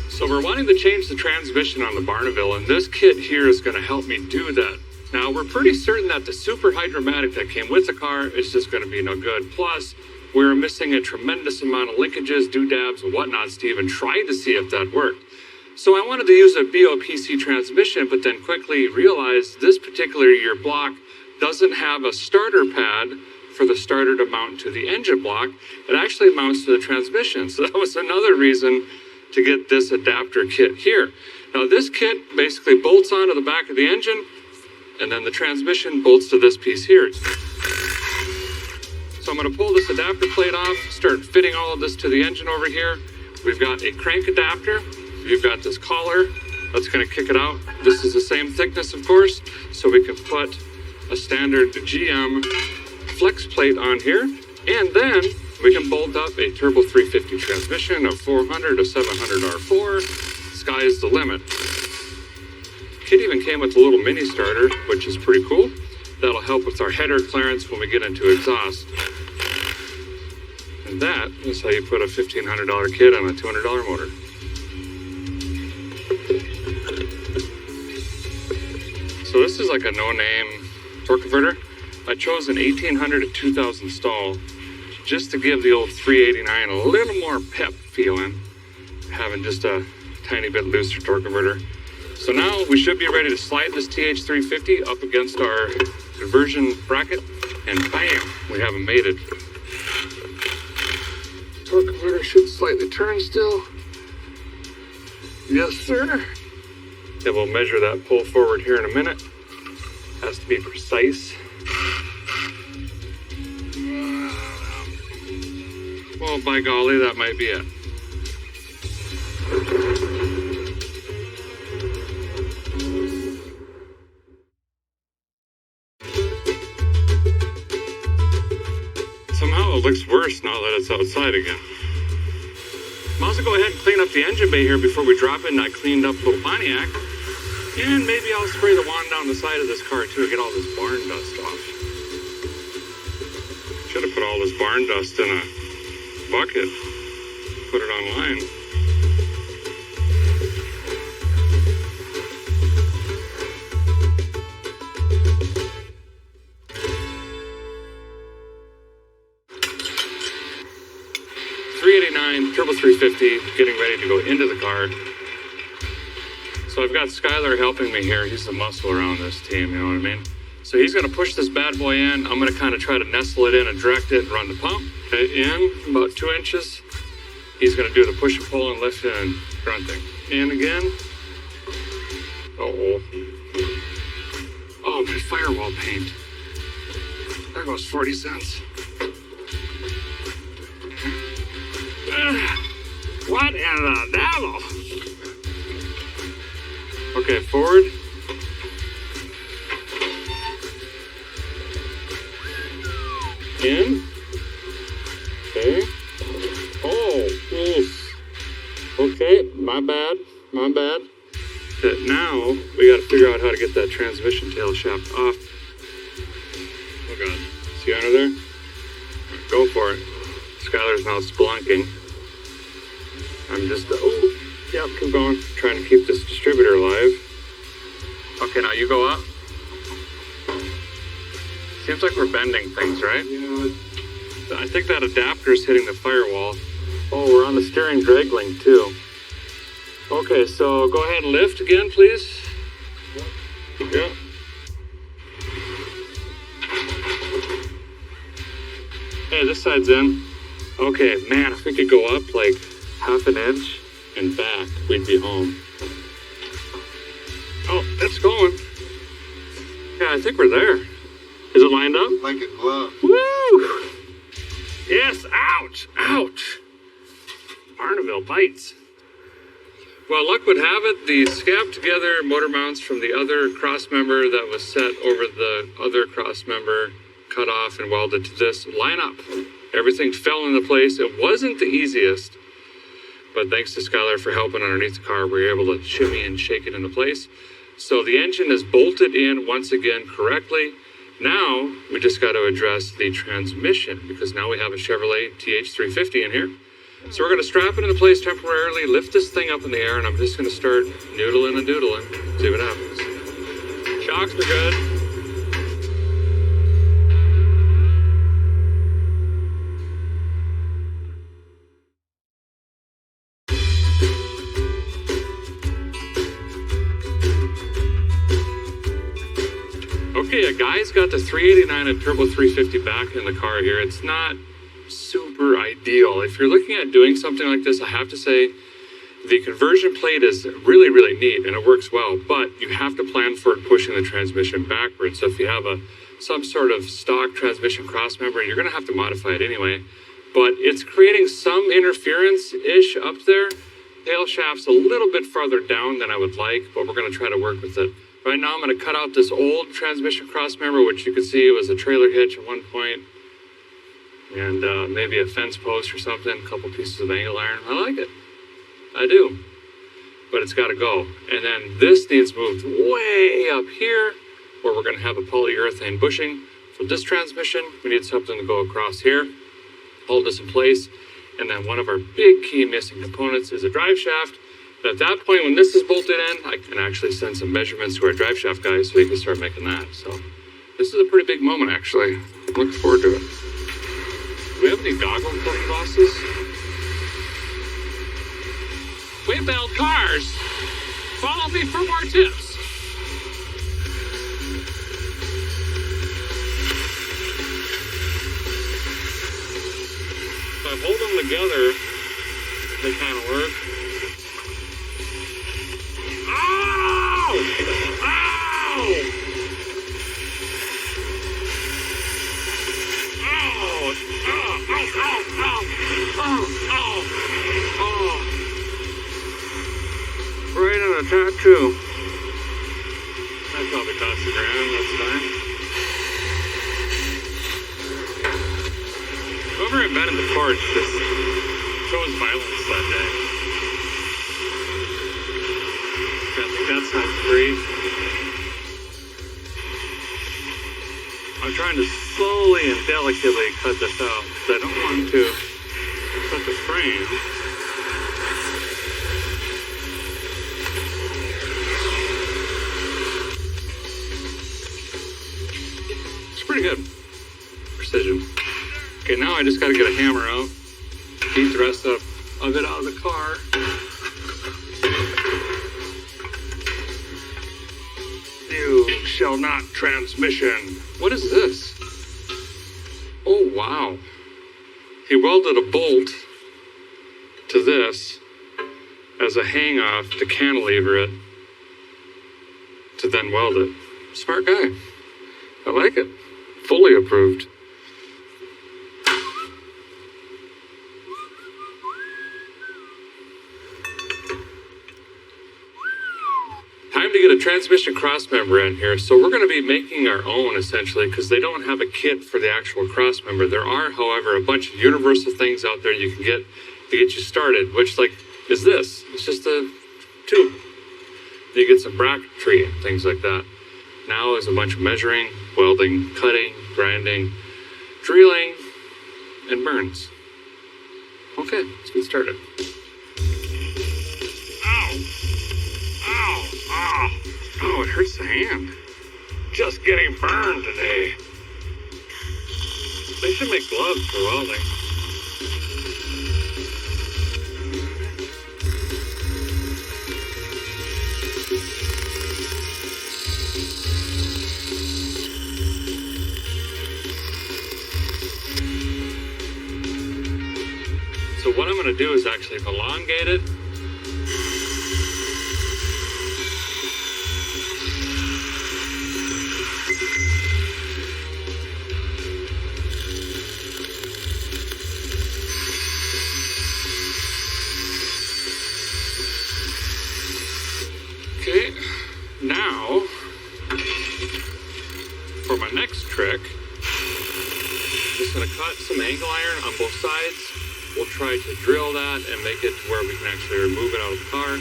A: So we're wanting to change the transmission on the Barneville, and this kit here is going to help me do that. Now, we're pretty certain that the super hydromatic that came with the car is just going to be no good. Plus, we were missing a tremendous amount of linkages, doodads, and whatnots to even try to see if that worked. So I wanted to use a BOPC transmission, but then quickly realized this particular year block doesn't have a starter pad for the starter to mount to the engine block. It actually mounts to the transmission. So that was another reason to get this adapter kit here. Now this kit basically bolts onto the back of the engine, and then the transmission bolts to this piece here. So I'm going to pull this adapter plate off, start fitting all of this to the engine over here. We've got a crank adapter. You've got this collar that's going to kick it out. This is the same thickness, of course, so we can put a standard GM flex plate on here, and then we can bolt up a turbo 350 transmission, a 400, a 700 R4. Sky's the limit. Kit even came with a little mini starter, which is pretty cool. That'll help with our header clearance when we get into exhaust. And that is how you put a $1,500 kit on a $200 motor. So this is like a no-name torque converter. I chose an 1800 to 2000 stall just to give the old 389 a little more pep feeling, having just a tiny bit looser torque converter. So now we should be ready to slide this TH350 up against our conversion bracket, and bam, we have them mated. Torque converter should slightly turn still. Yes, sir. And we'll measure that pull forward here in a minute. Has to be precise. Well, by golly, that might be it. Somehow it looks worse now that it's outside again. I'll also go ahead and clean up the engine bay here before we drop in that cleaned up little Pontiac. And maybe I'll spray the wand down the side of this car too to get all this barn dust off. Should have put all this barn dust in a bucket, put it online. Turbo 350, getting ready to go into the car. So I've got Skylar helping me here. He's the muscle around this team, you know what I mean? So he's going to push this bad boy in. I'm going to kind of try to nestle it in and direct it and run the pump. Okay, in about 2 inches. He's going to do the push and pull and lift and grunting. In again. Uh-oh. Oh, my firewall paint. There goes 40 cents. What in the devil? Okay, forward. In. Okay. Oh, oof. Okay, my bad. Okay, now we gotta figure out how to get that transmission tail shaft off. Oh god. See under there? Right, go for it. Skylar's now spelunking. I'm just, oh, yep, keep going. Trying to keep this distributor alive. Okay, now you go up. Seems like we're bending things, right? Yeah. I think that adapter is hitting the firewall. Oh, we're on the steering drag link too. Okay, so go ahead and lift again, please. Yeah. Hey, this side's in. Okay, man, if we could go up like half an inch and back, we'd be home. Oh, it's going. Yeah, I think we're there. Is it lined up?
E: Like a glove.
A: Woo! Yes, ouch! Ouch! Barneville bites. Well, luck would have it, the scab together motor mounts from the other cross member that was set over the other cross member cut off and welded to this line up. Everything fell into place. It wasn't the easiest, but thanks to Skylar for helping underneath the car, we were able to shimmy and shake it into place. So the engine is bolted in once again correctly. Now we just got to address the transmission because now we have a Chevrolet TH350 in here. So we're going to strap it into place temporarily, lift this thing up in the air, and I'm just going to start noodling and doodling, see what happens. Shocks are good. Okay, a guy's got the 389 and turbo 350 back in the car here. It's not super ideal. If you're looking at doing something like this, I have to say the conversion plate is really, really neat and it works well, but you have to plan for it pushing the transmission backwards. So if you have some sort of stock transmission cross member, you're going to have to modify it anyway, but it's creating some interference-ish up there. Tail shaft's a little bit farther down than I would like, but we're going to try to work with it. Right now I'm going to cut out this old transmission cross member, which you can see was a trailer hitch at one point, and maybe a fence post or something, a couple pieces of angle iron. I like it. I do. But it's got to go. And then this needs moved way up here, where we're going to have a polyurethane bushing. For this transmission, we need something to go across here, hold this in place. And then one of our big key missing components is a drive shaft. But at that point, when this is bolted in, I can actually send some measurements to our drive shaft guy so he can start making that. So this is a pretty big moment, actually. I'm looking forward to it. Do we have any goggle glasses? We build cars. Follow me for more tips. If I hold them together, they kind of work. Ow! Ow! Right on a tattoo. I'd probably toss the ground, that's fine. Whoever invented the torch just chose violence that day. I think that's not free. I'm trying to slowly and delicately cut this out because I don't want to cut the frame. It's pretty good. Precision. Okay, now I just got to get a hammer out, beat the rest of it out of the car. You shall not transmission. What is this? Oh, wow. He welded a bolt to this as a hang-off to cantilever it to then weld it. Smart guy. I like it. Fully approved. Time to get a transmission cross member in here. So we're going to be making our own essentially because they don't have a kit for the actual cross member. There are, however, a bunch of universal things out there you can get to get you started, which like is this. It's just a tube. You get some bracketry and things like that. Now is a bunch of measuring, welding, cutting, grinding, drilling, and burns. Okay, let's get started. Ow! Ow! Ah! Oh, it hurts the hand. Just getting burned today. They should make gloves for welding. So what I'm going to do is actually elongate it. Now, for my next trick, just gonna cut some angle iron on both sides. We'll try to drill that and make it to where we can actually remove it out of the car.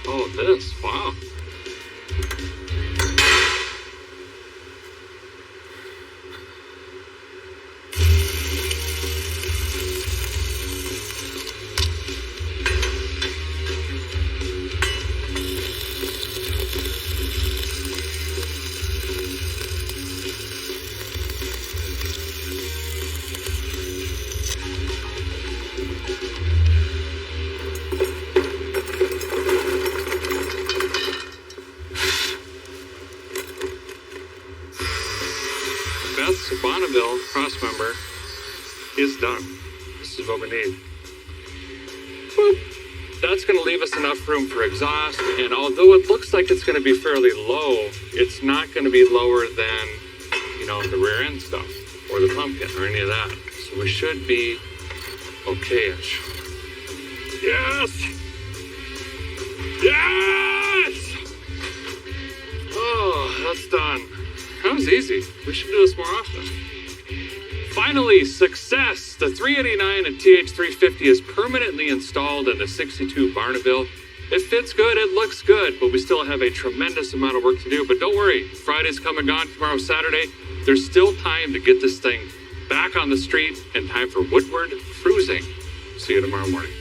A: Oh, this, wow. Bonneville cross member is done. This is what we need. Boop. That's going to leave us enough room for exhaust, and although it looks like it's going to be fairly low, it's not going to be lower than, you know, the rear end stuff or the pumpkin or any of that. So we should be okay-ish. Yes! Yes! Oh, that's done. That was easy. We should do this more often. Finally, success! The 389 and TH350 is permanently installed in the 62 Barneville. It fits good, it looks good, but we still have a tremendous amount of work to do. But don't worry, Friday's come and gone, tomorrow's Saturday. There's still time to get this thing back on the street in time for Woodward cruising. See you tomorrow morning.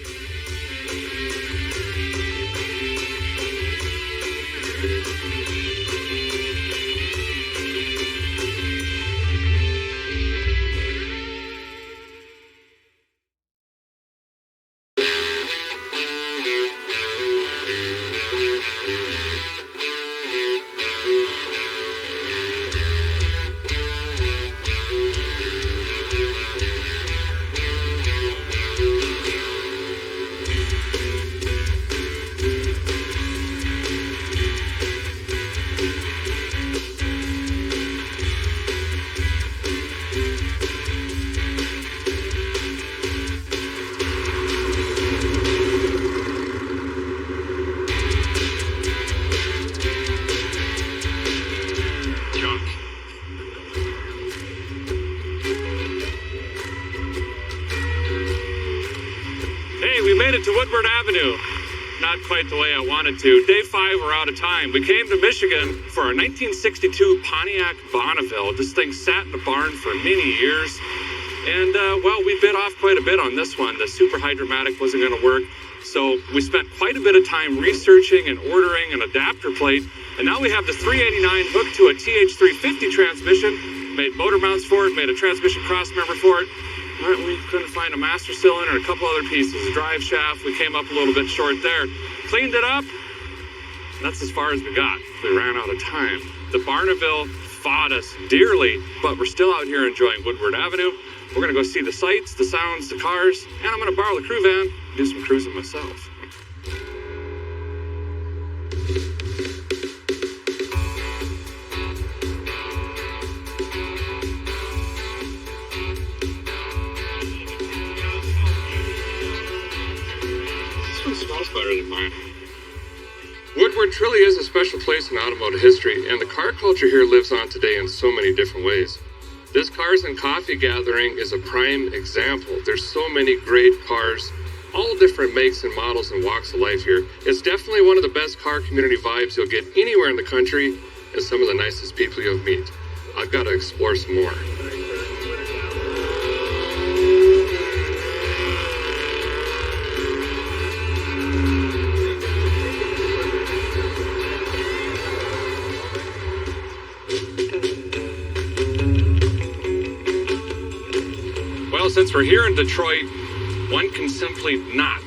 A: To Woodward Avenue. Not quite the way I wanted to. Day 5, we're out of time. We came to Michigan for our 1962 Pontiac Bonneville. This thing sat in the barn for many years. And, well, we bit off quite a bit on this one. The super hydromatic wasn't going to work. So we spent quite a bit of time researching and ordering an adapter plate. And now we have the 389 hooked to a TH350 transmission. Made motor mounts for it, made a transmission cross member for it. We couldn't find a master cylinder and a couple other pieces. A drive shaft, we came up a little bit short there. Cleaned it up. That's as far as we got. We ran out of time. The Barneville fought us dearly, but we're still out here enjoying Woodward Avenue. We're going to go see the sights, the sounds, the cars, and I'm going to borrow the crew van and do some cruising myself. Smells better than mine. Woodward truly is a special place in automotive history, and the car culture here lives on today in so many different ways. This Cars and Coffee gathering is a prime example. There's so many great cars, all different makes and models and walks of life here. It's definitely one of the best car community vibes you'll get anywhere in the country, and some of the nicest people you'll meet. I've got to explore some more. Well, since we're here in Detroit, one can simply not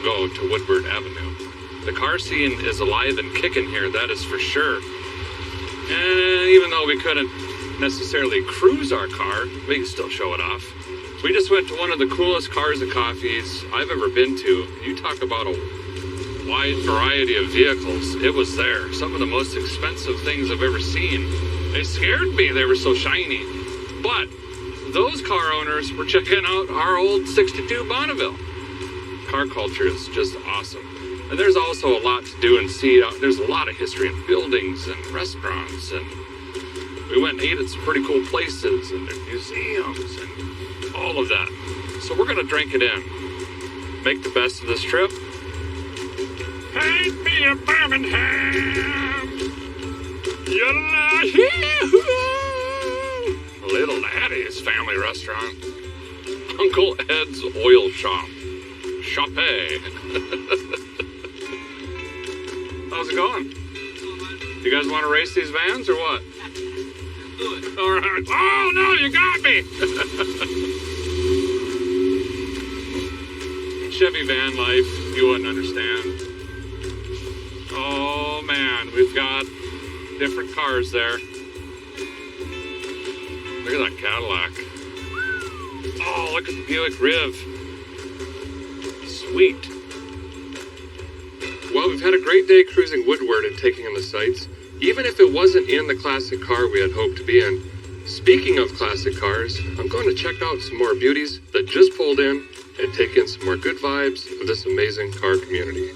A: go to Woodward Avenue. The car scene is alive and kicking here, that is for sure. And even though we couldn't necessarily cruise our car, we can still show it off. We just went to one of the coolest Cars and Coffees I've ever been to. You talk about a wide variety of vehicles. It was there. Some of the most expensive things I've ever seen. They scared me, they were so shiny. But those car owners were checking out our old 62 Bonneville. Car culture is just awesome. And there's also a lot to do and see. There's a lot of history in buildings and restaurants, and we went and ate at some pretty cool places, and there's museums and all of that. So we're gonna drink it in. Make the best of this trip. Paint me a Birmingham. Little Daddy's family restaurant. Uncle Ed's oil shop. Shoppe. How's it going? You guys want to race these vans or what? All right. Oh, no, you got me. Chevy van life, you wouldn't understand. Oh, man, we've got different cars there. Look at that Cadillac. Oh, look at the Buick Riv. Sweet. Well, we've had a great day cruising Woodward and taking in the sights, even if it wasn't in the classic car we had hoped to be in. Speaking of classic cars, I'm going to check out some more beauties that just pulled in and take in some more good vibes of this amazing car community.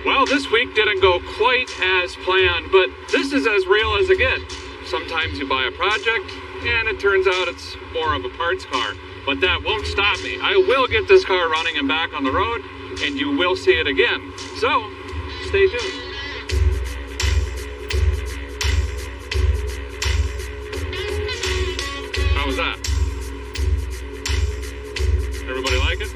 A: Well, this week didn't go quite as planned, but this is as real as it gets. Sometimes you buy a project, and it turns out it's more of a parts car. But that won't stop me. I will get this car running and back on the road, and you will see it again. So, stay tuned. How was that? Everybody like it?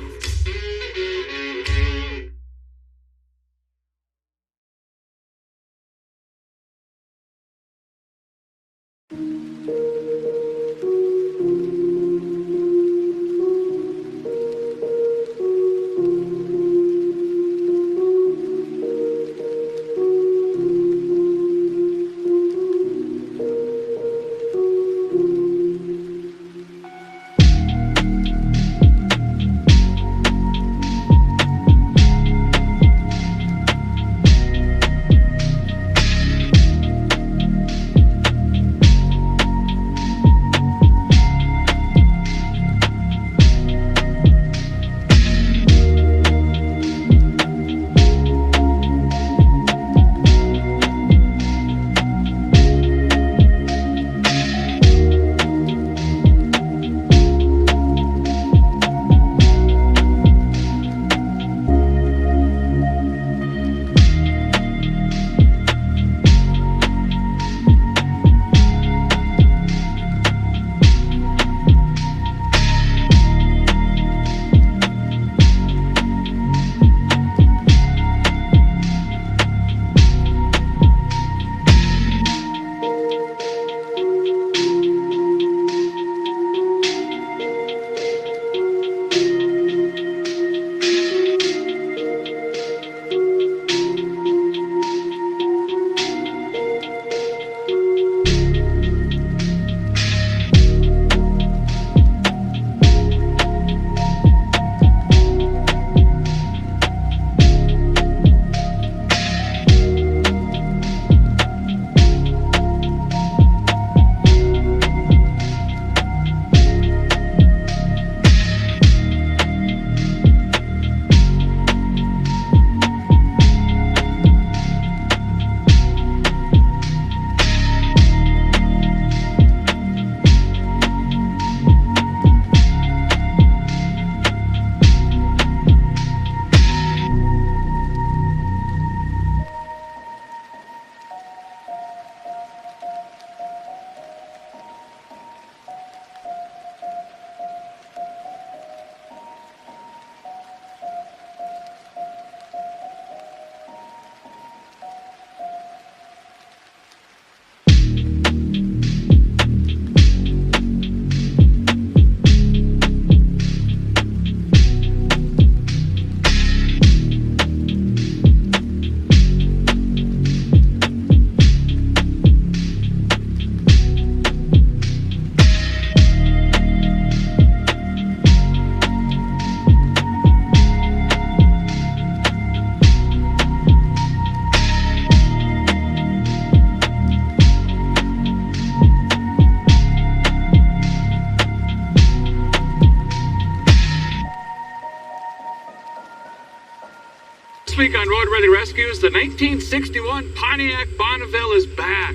A: week on Roadworthy Rescues, the 1961 Pontiac Bonneville is back.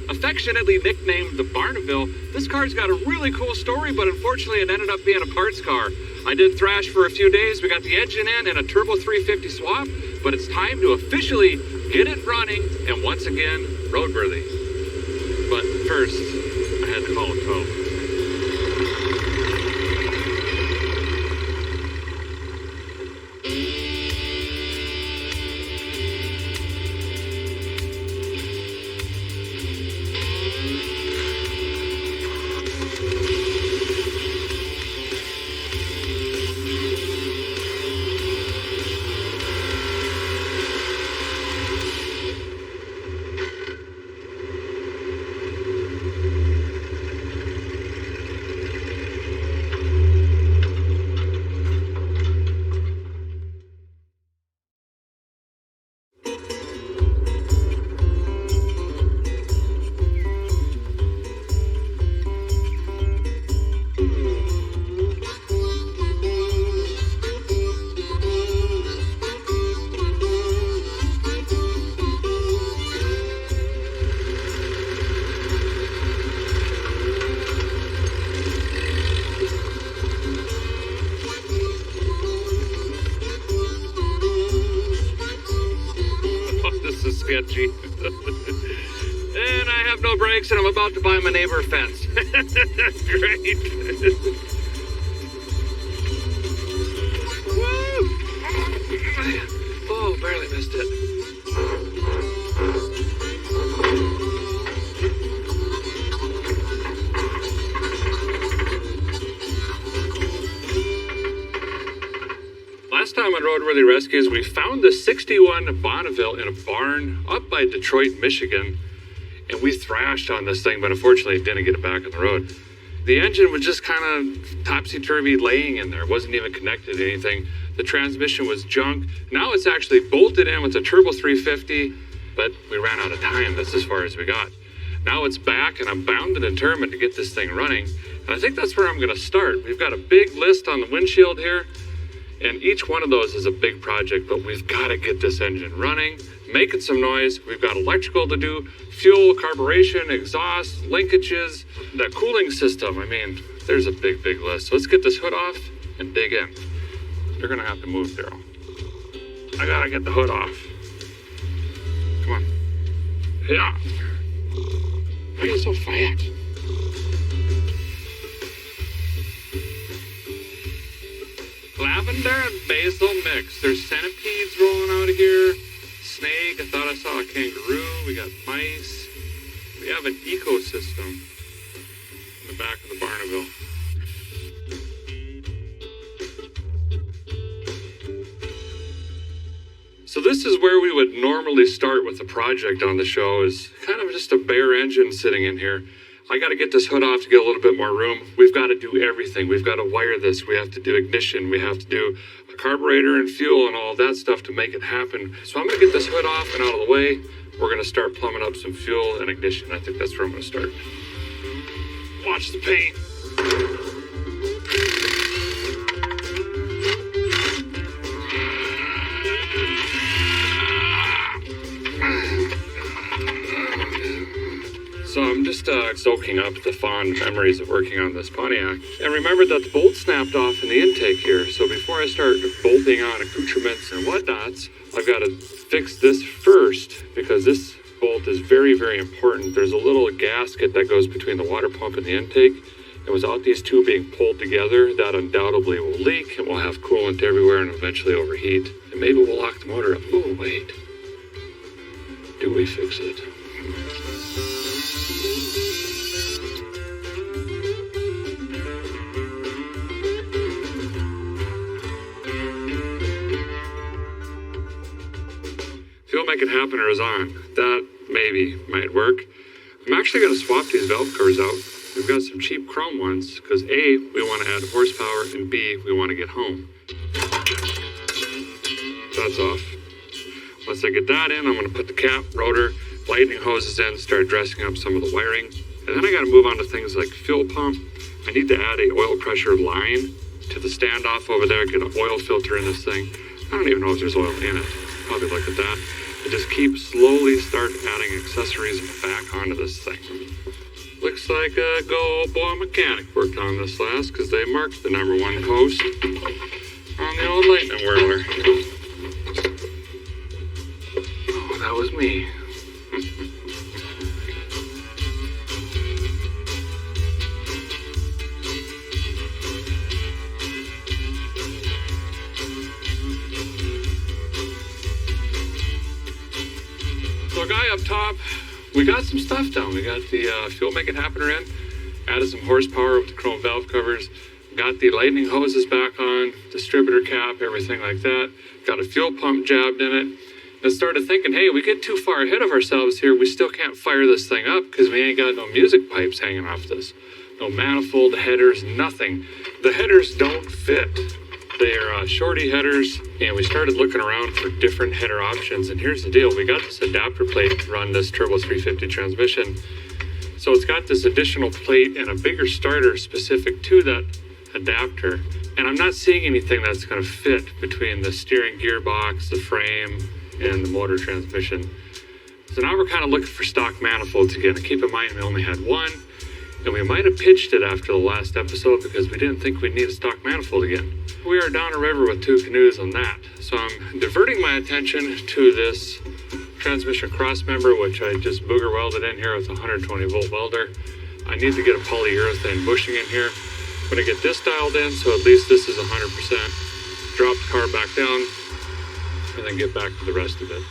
A: Affectionately nicknamed the Barneville, this car's got a really cool story, but unfortunately it ended up being a parts car. I did thrash for a few days, we got the engine in and a turbo 350 swap, but it's time to officially get it running and once again, roadworthy. But first, I had to call a tow. Sketchy. And I have no brakes and I'm about to buy my neighbor a fence. Great. Woo! Oh, barely missed it. Last time on Roadworthy Rescues, we found the 61 Bonneville in a barn up by Detroit, Michigan, and we thrashed on this thing, but unfortunately didn't get it back on the road. The engine was just kind of topsy-turvy laying in there. It wasn't even connected to anything. The transmission was junk. Now it's actually bolted in with a turbo 350, but we ran out of time. That's as far as we got. Now it's back, and I'm bound and determined to get this thing running, and I think that's where I'm going to start. We've got a big list on the windshield here. And each one of those is a big project, but we've got to get this engine running, making some noise. We've got electrical to do, fuel, carburation, exhaust, linkages, that cooling system. I mean, there's a big, big list. So let's get this hood off and dig in. You're going to have to move, Daryl. I got to get the hood off. Come on. Yeah. Why are you so fat? Lavender and basil mix. There's centipedes rolling out of here. Snake. I thought I saw a kangaroo. We got mice. We have an ecosystem in the back of the Barneville. So this is where we would normally start with the project on the show, is kind of just a bare engine sitting in here. I got to get this hood off to get a little bit more room. We've got to do everything. We've got to wire this. We have to do ignition. We have to do a carburetor and fuel and all that stuff to make it happen. So I'm going to get this hood off and out of the way. We're going to start plumbing up some fuel and ignition. I think that's where I'm going to start. Watch the paint. So I'm just soaking up the fond memories of working on this Pontiac. And remember that the bolt snapped off in the intake here. So before I start bolting on accoutrements and whatnots, I've got to fix this first, because this bolt is very, very important. There's a little gasket that goes between the water pump and the intake. And without these two being pulled together, that undoubtedly will leak and we'll have coolant everywhere and eventually overheat. And maybe we'll lock the motor up. Oh, wait. Do we fix it? Fuel Make It Happener is on. That maybe might work. I'm actually going to swap these valve covers out. We've got some cheap chrome ones because A, we want to add horsepower, and B, we want to get home. That's off. Once I get that in, I'm going to put the cap, rotor, lightning hoses in, start dressing up some of the wiring. And then I got to move on to things like fuel pump. I need to add a oil pressure line to the standoff over there, get an oil filter in this thing. I don't even know if there's oil in it. probably look at that. And just slowly start adding accessories back onto this thing. Looks like a Go Boy mechanic worked on this last, because they marked the #1 post on the old lightning whirler. Oh, that was me. So, guy up top, we got some stuff done. We got the fuel make it happen in, added some horsepower with the chrome valve covers, got the lightning hoses back on, distributor cap, everything like that, got a fuel pump jabbed in it, and started thinking, hey, we get too far ahead of ourselves here, we still can't fire this thing up because we ain't got no music pipes hanging off this. No manifold, headers, nothing. The headers don't fit. They are shorty headers, and we started looking around for different header options, and here's the deal. We got this adapter plate to run this Turbo 350 transmission. So it's got this additional plate and a bigger starter specific to that adapter, and I'm not seeing anything that's going to fit between the steering gearbox, the frame, and the motor transmission. So now we're kind of looking for stock manifolds again. And keep in mind, we only had one, and we might have pitched it after the last episode because we didn't think we'd need a stock manifold again. We are down a river with 2 canoes on that. So I'm diverting my attention to this transmission cross member, which I just booger welded in here with a 120 volt welder. I need to get a polyurethane bushing in here. I'm gonna get this dialed in so at least this is 100%. Drop the car back down and then get back to the rest of it.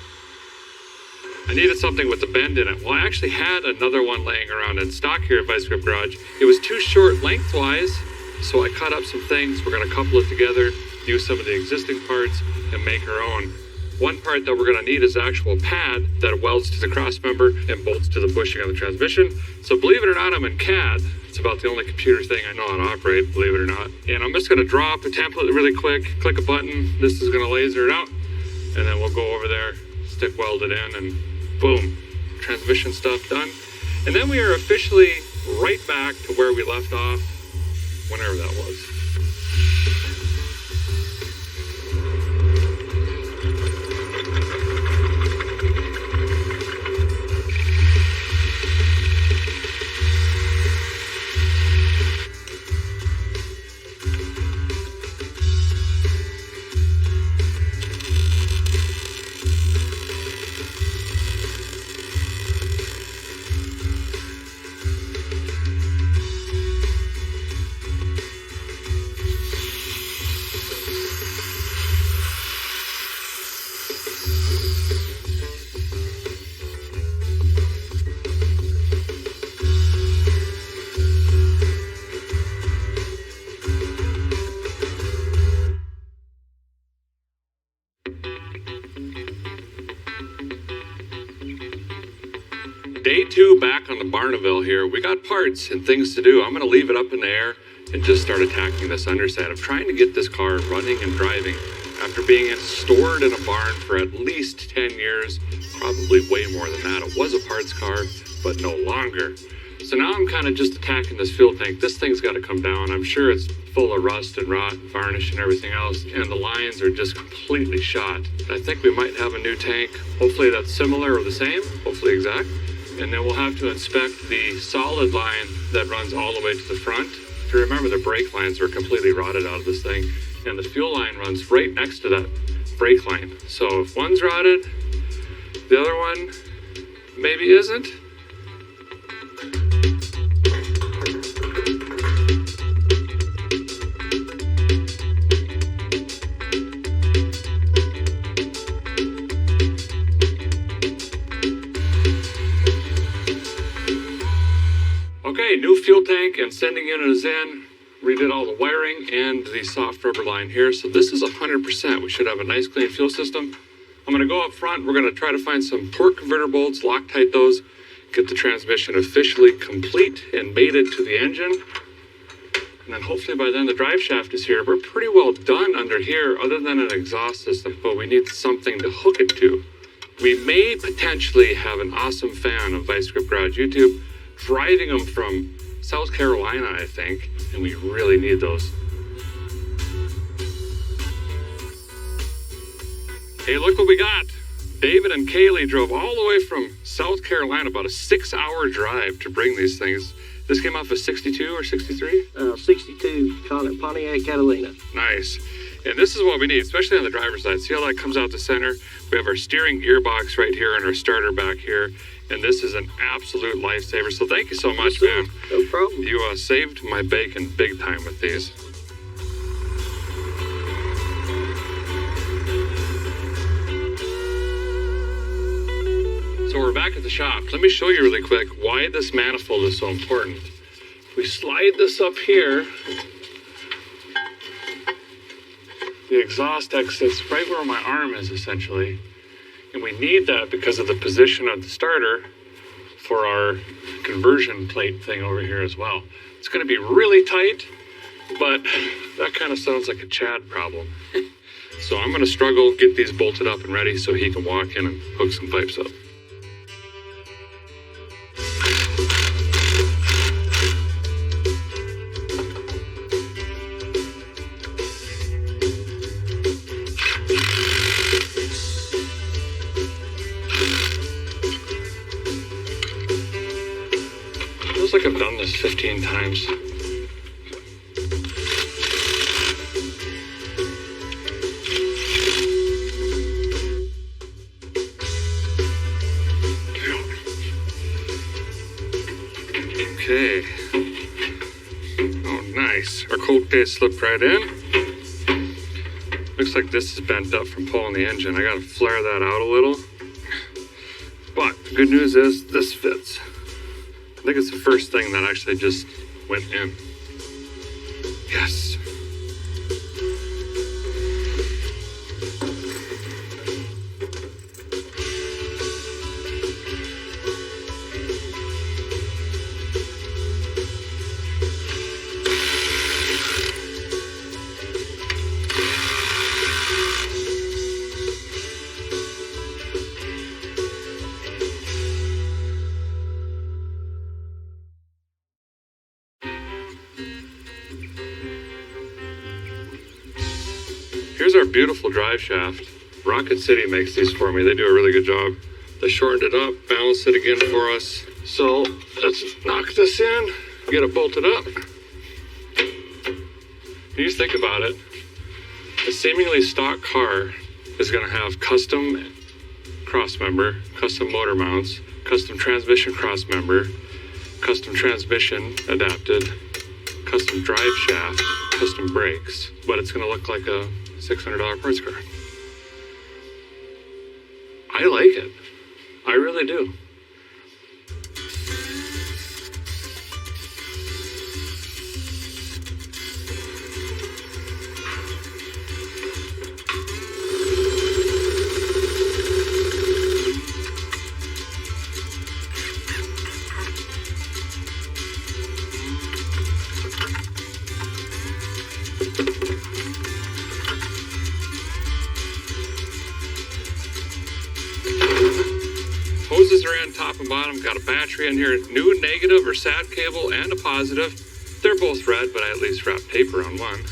A: I needed something with a bend in it. Well, I actually had another one laying around in stock here at Vice Grip Garage. It was too short lengthwise, so I cut up some things. We're gonna couple it together, use some of the existing parts, and make our own. One part that we're gonna need is the actual pad that welds to the cross member and bolts to the bushing on the transmission. So believe it or not, I'm in CAD. It's about the only computer thing I know how to operate, believe it or not. And I'm just gonna draw up a template really quick, click a button, this is gonna laser it out, and then we'll go over there, stick weld it in, and boom, transmission stuff done. And then we are officially right back to where we left off, whenever that was. Day 2 back on the Barnaville here. We got parts and things to do. I'm going to leave it up in the air and just start attacking this underside. I'm trying to get this car running and driving after being stored in a barn for at least 10 years, probably way more than that. It was a parts car, but no longer. So now I'm kind of just attacking this fuel tank. This thing's got to come down. I'm sure it's full of rust and rot and varnish and everything else, and the lines are just completely shot. I think we might have a new tank. Hopefully that's similar or the same, hopefully exact. And then we'll have to inspect the solid line that runs all the way to the front. If you remember, the brake lines were completely rotted out of this thing, and the fuel line runs right next to that brake line. So if one's rotted, the other one maybe isn't. Okay, new fuel tank and sending unit is in. Redid all the wiring and the soft rubber line here. So this is 100%. We should have a nice clean fuel system. I'm gonna go up front. We're gonna try to find some torque converter bolts, Loctite those, get the transmission officially complete and mated to the engine. And then hopefully by then the drive shaft is here. We're pretty well done under here other than an exhaust system, but we need something to hook it to. We may potentially have an awesome fan of Vice Grip Garage YouTube driving them from South Carolina, I think, and we really need those. Hey, look what we got. David and Kaylee drove all the way from South Carolina, about a 6-hour drive to bring these things. This came off a 62 or 63?
C: 62 Pontiac Catalina.
A: Nice. And this is what we need, especially on the driver's side. See how that comes out the center? We have our steering gearbox right here and our starter back here. And this is an absolute lifesaver. So thank you so much, man.
C: No problem.
A: You saved my bacon big time with these. So we're back at the shop. Let me show you really quick why this manifold is so important. We slide this up here. The exhaust exits right where my arm is, essentially. And we need that because of the position of the starter for our conversion plate thing over here as well. It's going to be really tight, but that kind of sounds like a Chad problem. So I'm going to struggle, get these bolted up and ready so he can walk in and hook some pipes up. Feels like I've done this 15 times. Okay. Oh, nice. Our cold case slipped right in. Looks like this is bent up from pulling the engine. I gotta flare that out a little. But the good news is this fits. I think it's the first thing that actually just went in. Yes. Here's our beautiful drive shaft. Rocket City makes these for me. They do a really good job. They shortened it up, balanced it again for us. So let's knock this in, get it bolted up. You just think about it. A seemingly stock car is going to have custom crossmember, custom motor mounts, custom transmission crossmember, custom transmission adapted, custom drive shaft, custom brakes, but it's going to look like a $600 parts car. I like it. I really do. Hoses are in top and bottom. Got a battery in here. New negative or SAT cable and a positive. They're both red, but I at least wrapped paper on one.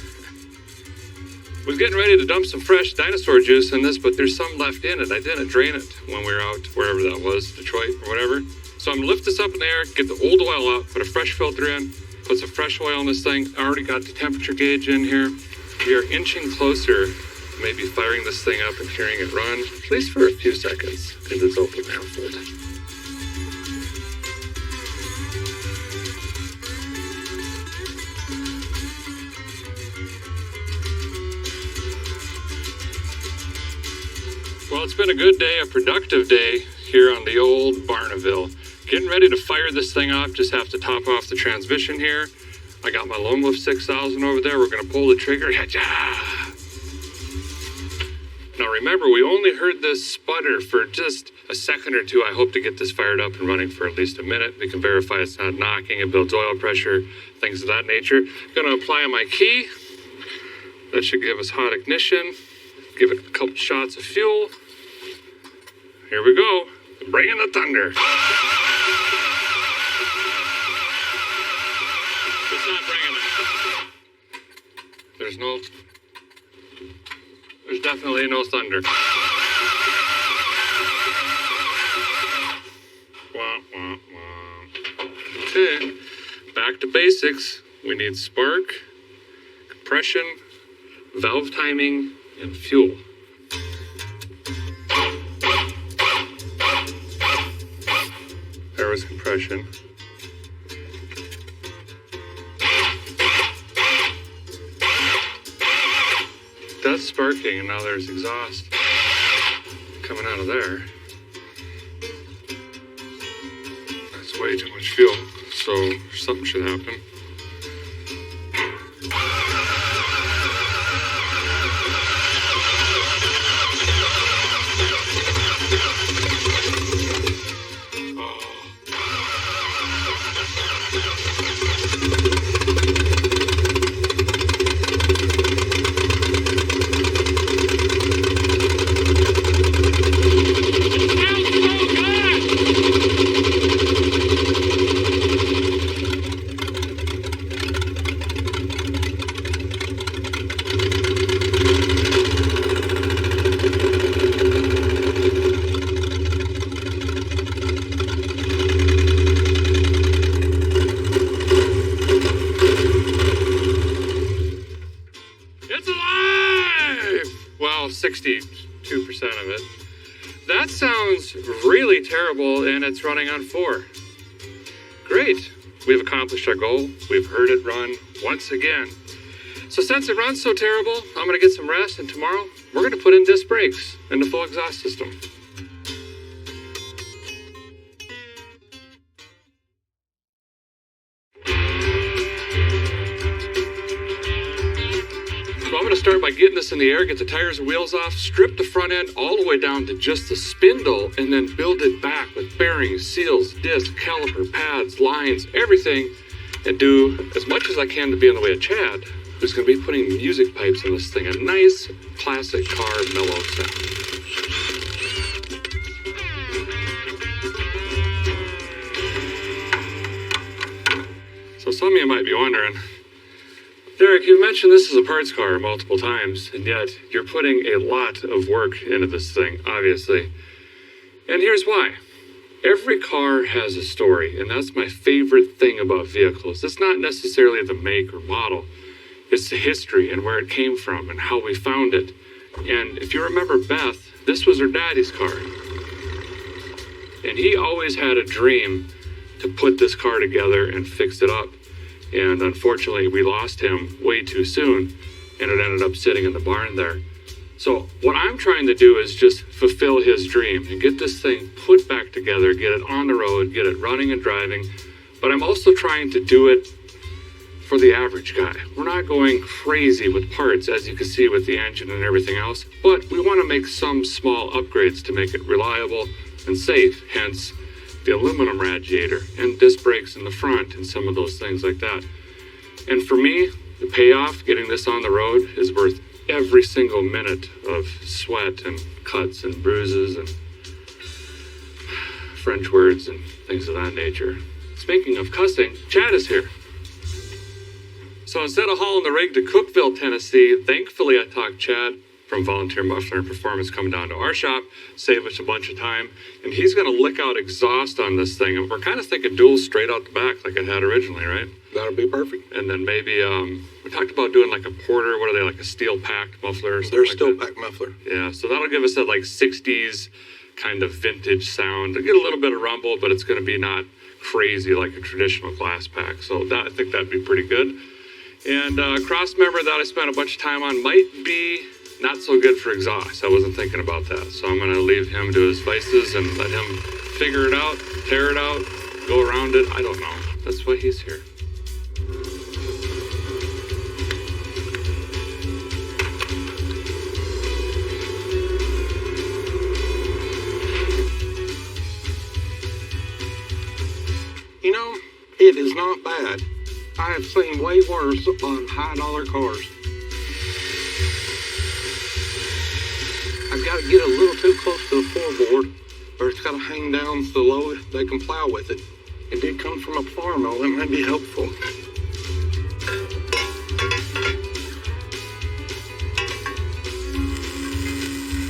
A: Was getting ready to dump some fresh dinosaur juice in this, but there's some left in it. I didn't drain it when we were out wherever that was, Detroit or whatever. So I'm gonna lift this up in the air, get the old oil out, put a fresh filter in, put some fresh oil in this thing. I already got the temperature gauge in here. We are inching closer, maybe firing this thing up and hearing it run, at least for a few seconds, because it's open manifold. Well, it's been a good day, a productive day here on the old Barnaville. Getting ready to fire this thing off, just have to top off the transmission here. I got my Lone Wolf 6000 over there. We're gonna pull the trigger. Now remember, we only heard this sputter for just a second or two. I hope to get this fired up and running for at least a minute. We can verify it's not knocking, it builds oil pressure, things of that nature. Gonna apply my key. That should give us hot ignition. Give it a couple shots of fuel. Here we go. Bring in the thunder. It's not bringing it. There's definitely no thunder. Okay, back to basics. We need spark, compression, valve timing, and fuel. There was compression. That's sparking, and now there's exhaust coming out of there. That's way too much fuel, so something should happen. It's alive! Well, 62% of it. That sounds really terrible, and it's running on 4. Great. We've accomplished our goal. We've heard it run once again. So since it runs so terrible, I'm going to get some rest, and tomorrow we're going to put in disc brakes and the full exhaust system. So I'm going to start by getting this in the air, get the tires and wheels off, strip the front end all the way down to just the spindle, and then build it back with bearings, seals, discs, caliper, pads, lines, everything, and do as much as I can to be in the way of Chad, who's going to be putting music pipes in this thing, a nice classic car mellow sound. So some of you might be wondering, Derek, you mentioned this is a parts car multiple times, and yet you're putting a lot of work into this thing, obviously. And here's why. Every car has a story, and that's my favorite thing about vehicles. It's not necessarily the make or model. It's the history and where it came from and how we found it. And if you remember Beth, this was her daddy's car. And he always had a dream to put this car together and fix it up. And unfortunately, we lost him way too soon, and it ended up sitting in the barn there. So what I'm trying to do is just fulfill his dream and get this thing put back together, get it on the road, get it running and driving. But I'm also trying to do it for the average guy. We're not going crazy with parts, as you can see with the engine and everything else, but we want to make some small upgrades to make it reliable and safe, hence the aluminum radiator and disc brakes in the front and some of those things like that. And for me, the payoff, getting this on the road, is worth every single minute of sweat and cuts and bruises and French words and things of that nature. Speaking of cussing, Chad is here. So instead of hauling the rig to Cookeville, Tennessee, thankfully I talked Chad from Volunteer Muffler and Performance coming down to our shop, save us a bunch of time, and he's going to lick out exhaust on this thing, and we're kind of thinking dual straight out the back like it had originally, right?
E: That'll be perfect.
A: And then maybe, we talked about doing like a porter, what are they, like a steel-packed muffler or something?
E: They're
A: like
E: steel-packed muffler.
A: Yeah, so that'll give us that like 60s kind of vintage sound. It'll get a little bit of rumble, but it's going to be not crazy like a traditional glass pack, so that, I think that'd be pretty good. And cross member that I spent a bunch of time on might be not so good for exhaust. I wasn't thinking about that. So I'm going to leave him to his vices and let him figure it out, tear it out, go around it. I don't know. That's why he's here.
E: You know, it is not bad. I have seen way worse on high-dollar cars. I've got to get a little too close to the floorboard, or it's got to hang down so low they can plow with it. It did come from a farm, though. That might be helpful.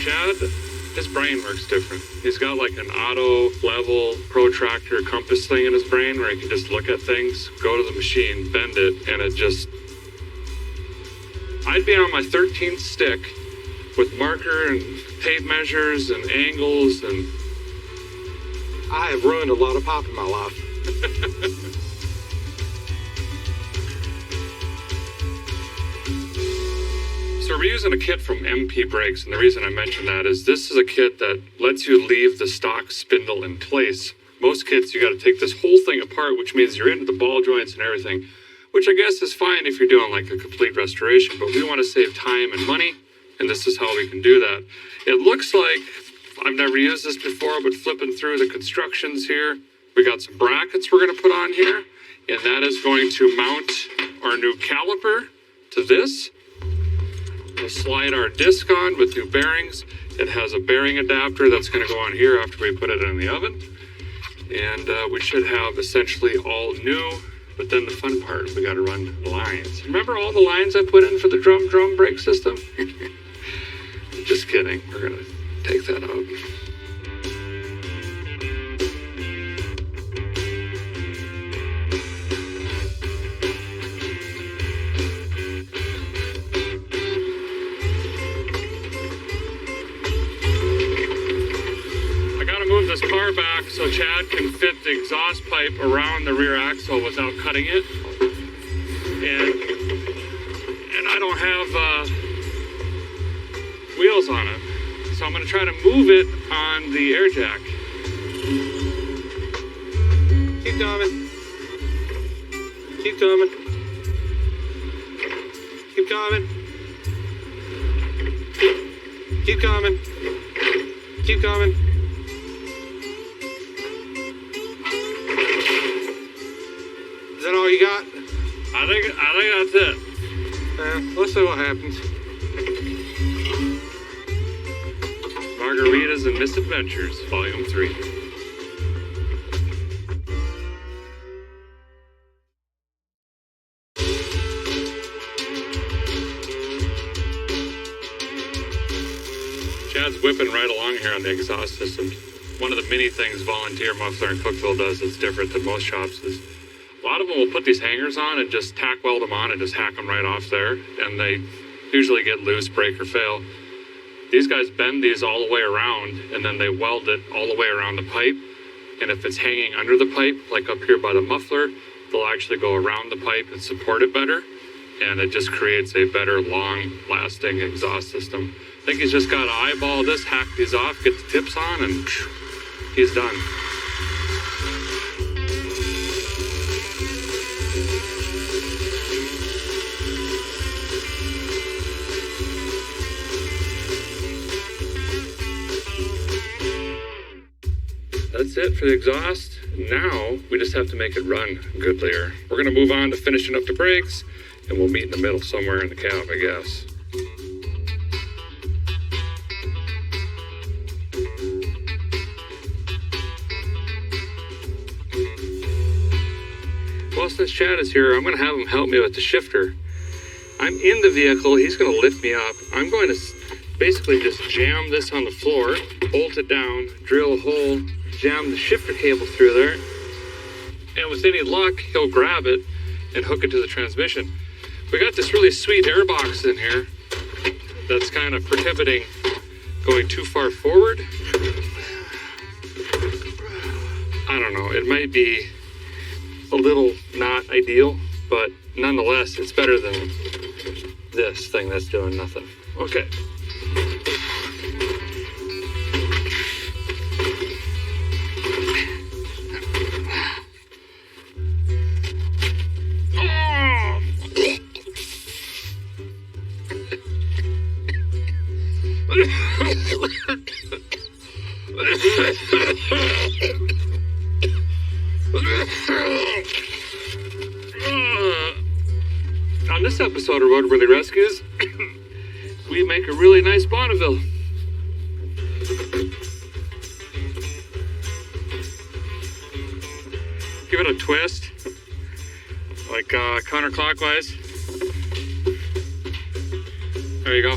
A: Chad, His brain works different. He's got like an auto level protractor compass thing in his brain where he can just look at things, go to the machine, bend it, and it just... I'd be on my 13th stick with marker and tape measures and angles, and
E: I have ruined a lot of pop in my life.
A: So we're using a kit from MP Brakes, and the reason I mention that is this is a kit that lets you leave the stock spindle in place. Most kits, you got to take this whole thing apart, which means you're into the ball joints and everything, which I guess is fine if you're doing like a complete restoration, but we want to save time and money, and this is how we can do that. It looks like, I've never used this before, but flipping through the constructions here, we got some brackets we're going to put on here, and that is going to mount our new caliper to this. We'll slide our disc on with new bearings. It has a bearing adapter that's going to go on here after we put it in the oven. And we should have essentially all new, but then the fun part, we got to run lines. Remember all the lines I put in for the drum brake system? Just kidding. We're going to take that out. This car back so Chad can fit the exhaust pipe around the rear axle without cutting it, and I don't have wheels on it, so I'm going to try to move it on the air jack. Keep coming. Keep coming. Keep coming. Keep coming. Keep coming. Is that all you got? I think that's it. Let's see what happens. Margaritas and Misadventures, Volume 3. Chad's whipping right along here on the exhaust system. One of the many things Volunteer Muffler in Cookville does that's different than most shops is a lot of them will put these hangers on and just tack weld them on and just hack them right off there, and they usually get loose, break, or fail. These guys bend these all the way around, and then they weld it all the way around the pipe, and if it's hanging under the pipe, like up here by the muffler, they'll actually go around the pipe and support it better, and it just creates a better, long-lasting exhaust system. I think he's just got to eyeball this, hack these off, get the tips on, and he's done. That's it for the exhaust. Now we just have to make it run goodlier. We're going to move on to finishing up the brakes, and we'll meet in the middle somewhere in the cab, I guess. Well, since Chad is here, I'm going to have him help me with the shifter. I'm in the vehicle. He's going to lift me up. I'm going to basically just jam this on the floor, bolt it down, drill a hole, jam the shifter cable through there, and with any luck, he'll grab it and hook it to the transmission. We got this really sweet air box in here that's kind of prohibiting going too far forward. I don't know, it might be a little not ideal, but nonetheless, it's better than this thing that's doing nothing. Okay. On this episode of Roadworthy Rescues, we make a really nice Bonneville. Give it a twist, like counterclockwise. There you go.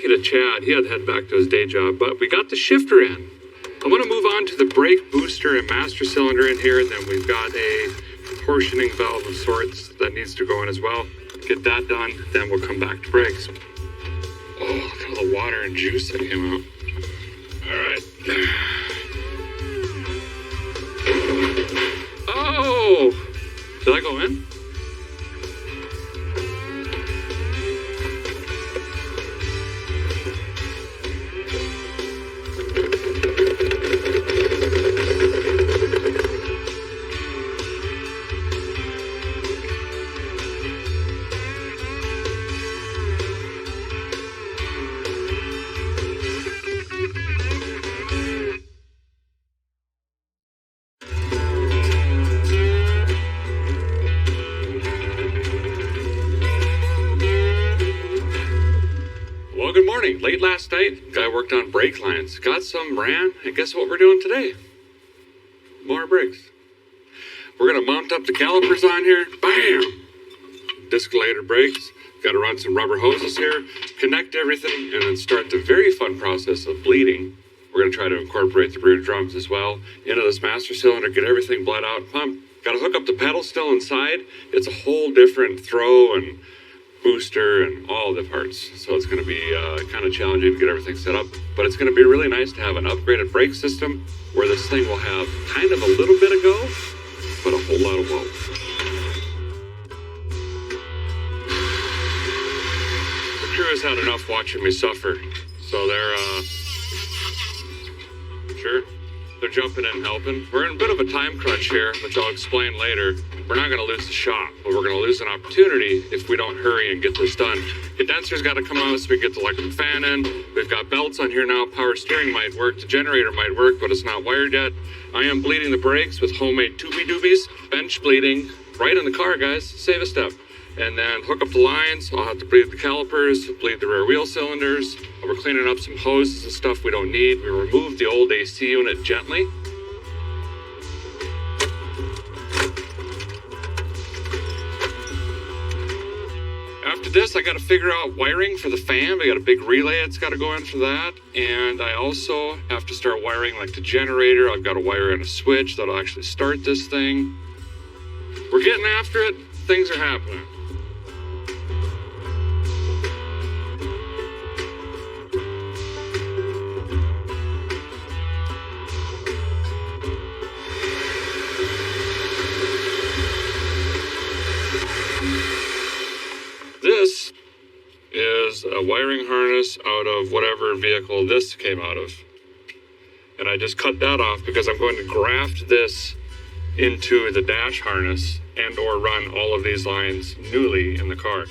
A: you to Chad. He had to head back to his day job, but we got the shifter in. I want to move on to the brake booster and master cylinder in here, and then we've got a proportioning valve of sorts that needs to go in as well. Get that done, then we'll come back to brakes. Oh, look at all the water and juice that came out. All right. Oh! Did I go in? Late last night, guy worked on brake lines. Got some, ran, and guess what we're doing today? More brakes. We're gonna mount up the calipers on here. Bam! Discolator brakes. Gotta run some rubber hoses here, connect everything, and then start the very fun process of bleeding. We're gonna try to incorporate the rear drums as well into this master cylinder, get everything bled out, pump. Gotta hook up the pedal still inside. It's a whole different throw and booster and all the parts, so it's going to be kind of challenging to get everything set up, but it's going to be really nice to have an upgraded brake system where this thing will have kind of a little bit of go, but a whole lot of whoa. The crew has had enough watching me suffer, so they're jumping in and helping. We're in a bit of a time crunch here, which I'll explain later. We're not going to lose the shop, but we're going to lose an opportunity if we don't hurry and get this done. Condenser's got to come out so we can get the electric fan in. We've got belts on here now. Power steering might work. The generator might work, but it's not wired yet. I am bleeding the brakes with homemade doobie-doobies. Bench bleeding right in the car, guys. Save a step. And then hook up the lines. I'll have to bleed the calipers, bleed the rear wheel cylinders. We're cleaning up some hoses and stuff we don't need. We removed the old AC unit gently. After this, I got to figure out wiring for the fan. We got a big relay that's got to go in for that. And I also have to start wiring like the generator. I've got to wire in a switch that'll actually start this thing. We're getting after it. Things are happening. This is a wiring harness out of whatever vehicle this came out of. And I just cut that off because I'm going to graft this into the dash harness and or run all of these lines newly in the car.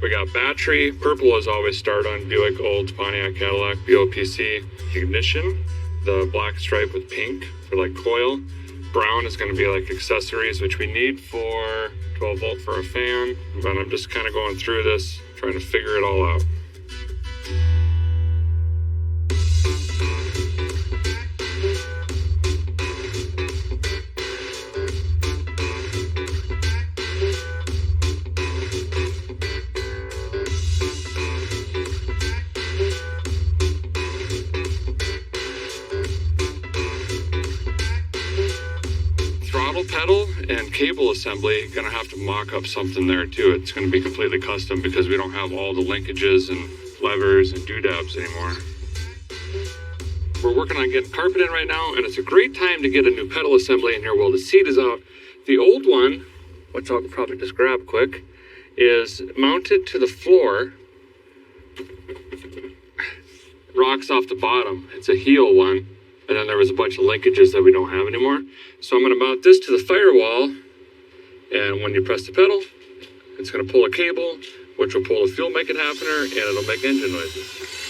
A: We got battery. Purple is always start on Buick, Olds, Pontiac, Cadillac, BOPC. Ignition, the black stripe with pink for like coil. Brown is going to be like accessories, which we need for 12 volt for a fan. But I'm just kind of going through this, trying to figure it all out. Pedal and cable assembly, gonna have to mock up something there too. It's gonna be completely custom because we don't have all the linkages and levers and doodads anymore. We're working on getting carpet in right now, and it's a great time to get a new pedal assembly in here while the seat is out. The old one, which I'll probably just grab quick, is mounted to the floor. Rocks off the bottom. It's a heel one. And then there was a bunch of linkages that we don't have anymore. So I'm going to mount this to the firewall. And when you press the pedal, it's going to pull a cable, which will pull a fuel make it happener, and it'll make engine noises.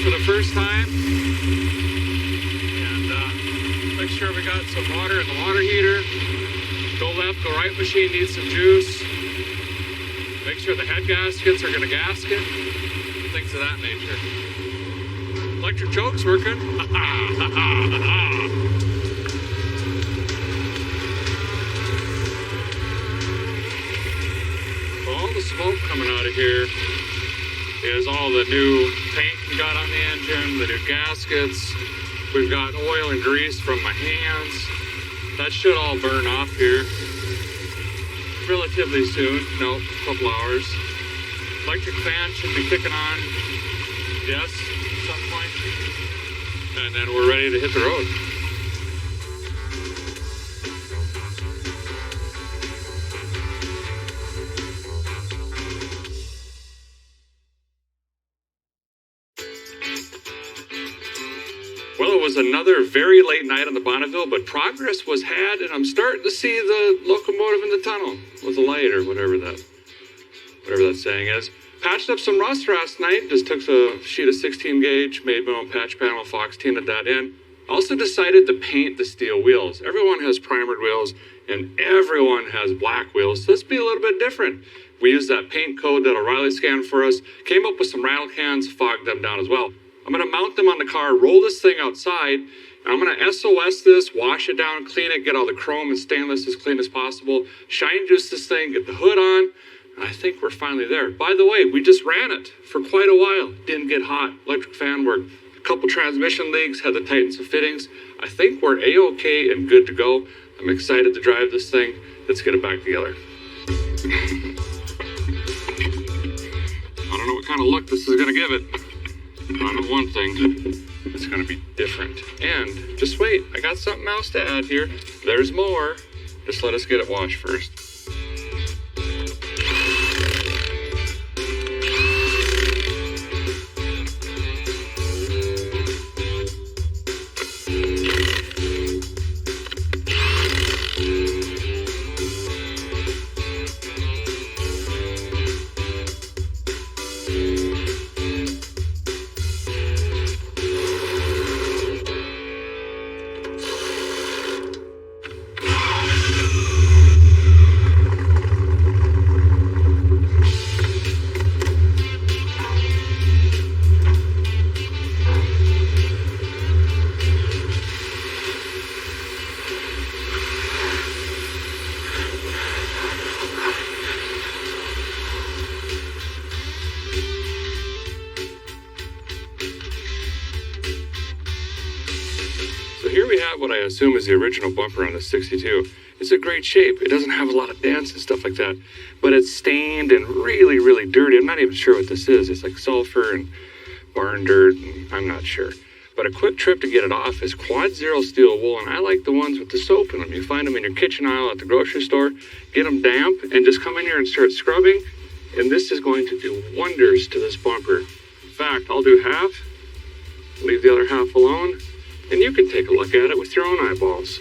A: for the first time. And make sure we got some water in the water heater. Go left, go right machine needs some juice. Make sure the head gaskets are going to gasket. Things of that nature. Electric choke's working. All the smoke coming out of here is all the new paint we got on the engine, the new gaskets. We've got oil and grease from my hands. That should all burn off here relatively soon. No, a couple hours. Electric fan should be kicking on. Yes, at some point. And then we're ready to hit the road. Well, it was another very late night on the Bonneville, but progress was had, and I'm starting to see the locomotive in the tunnel with a light or whatever that saying is. Patched up some rust last night. Just took a sheet of 16 gauge, made my own patch panel, fox tinted that in. Also decided to paint the steel wheels. Everyone has primered wheels, and everyone has black wheels, so let's be a little bit different. We used that paint code that O'Reilly scanned for us, came up with some rattle cans, fogged them down as well. I'm going to mount them on the car, roll this thing outside, and I'm going to SOS this, wash it down, clean it, get all the chrome and stainless as clean as possible, shine juice this thing, get the hood on, and I think we're finally there. By the way, we just ran it for quite a while. Didn't get hot. Electric fan worked. A couple transmission leaks, had to tighten some fittings. I think we're A-OK and good to go. I'm excited to drive this thing. Let's get it back together. I don't know what kind of look this is going to give it. I know one thing, it's going to be different. And just wait, I got something else to add here. There's more. Just let us get it washed first. What I assume is the original bumper on the 62. It's a great shape. It doesn't have a lot of dents and stuff like that, but it's stained and really, really dirty. I'm not even sure what this is. It's like sulfur and barn dirt, and I'm not sure. But a quick trip to get it off is Quad Zero steel wool, and I like the ones with the soap in them. You find them in your kitchen aisle at the grocery store. Get them damp and just come in here and start scrubbing, and this is going to do wonders to this bumper. In fact, I'll do half, leave the other half alone, and you can take a look at it with your own eyeballs.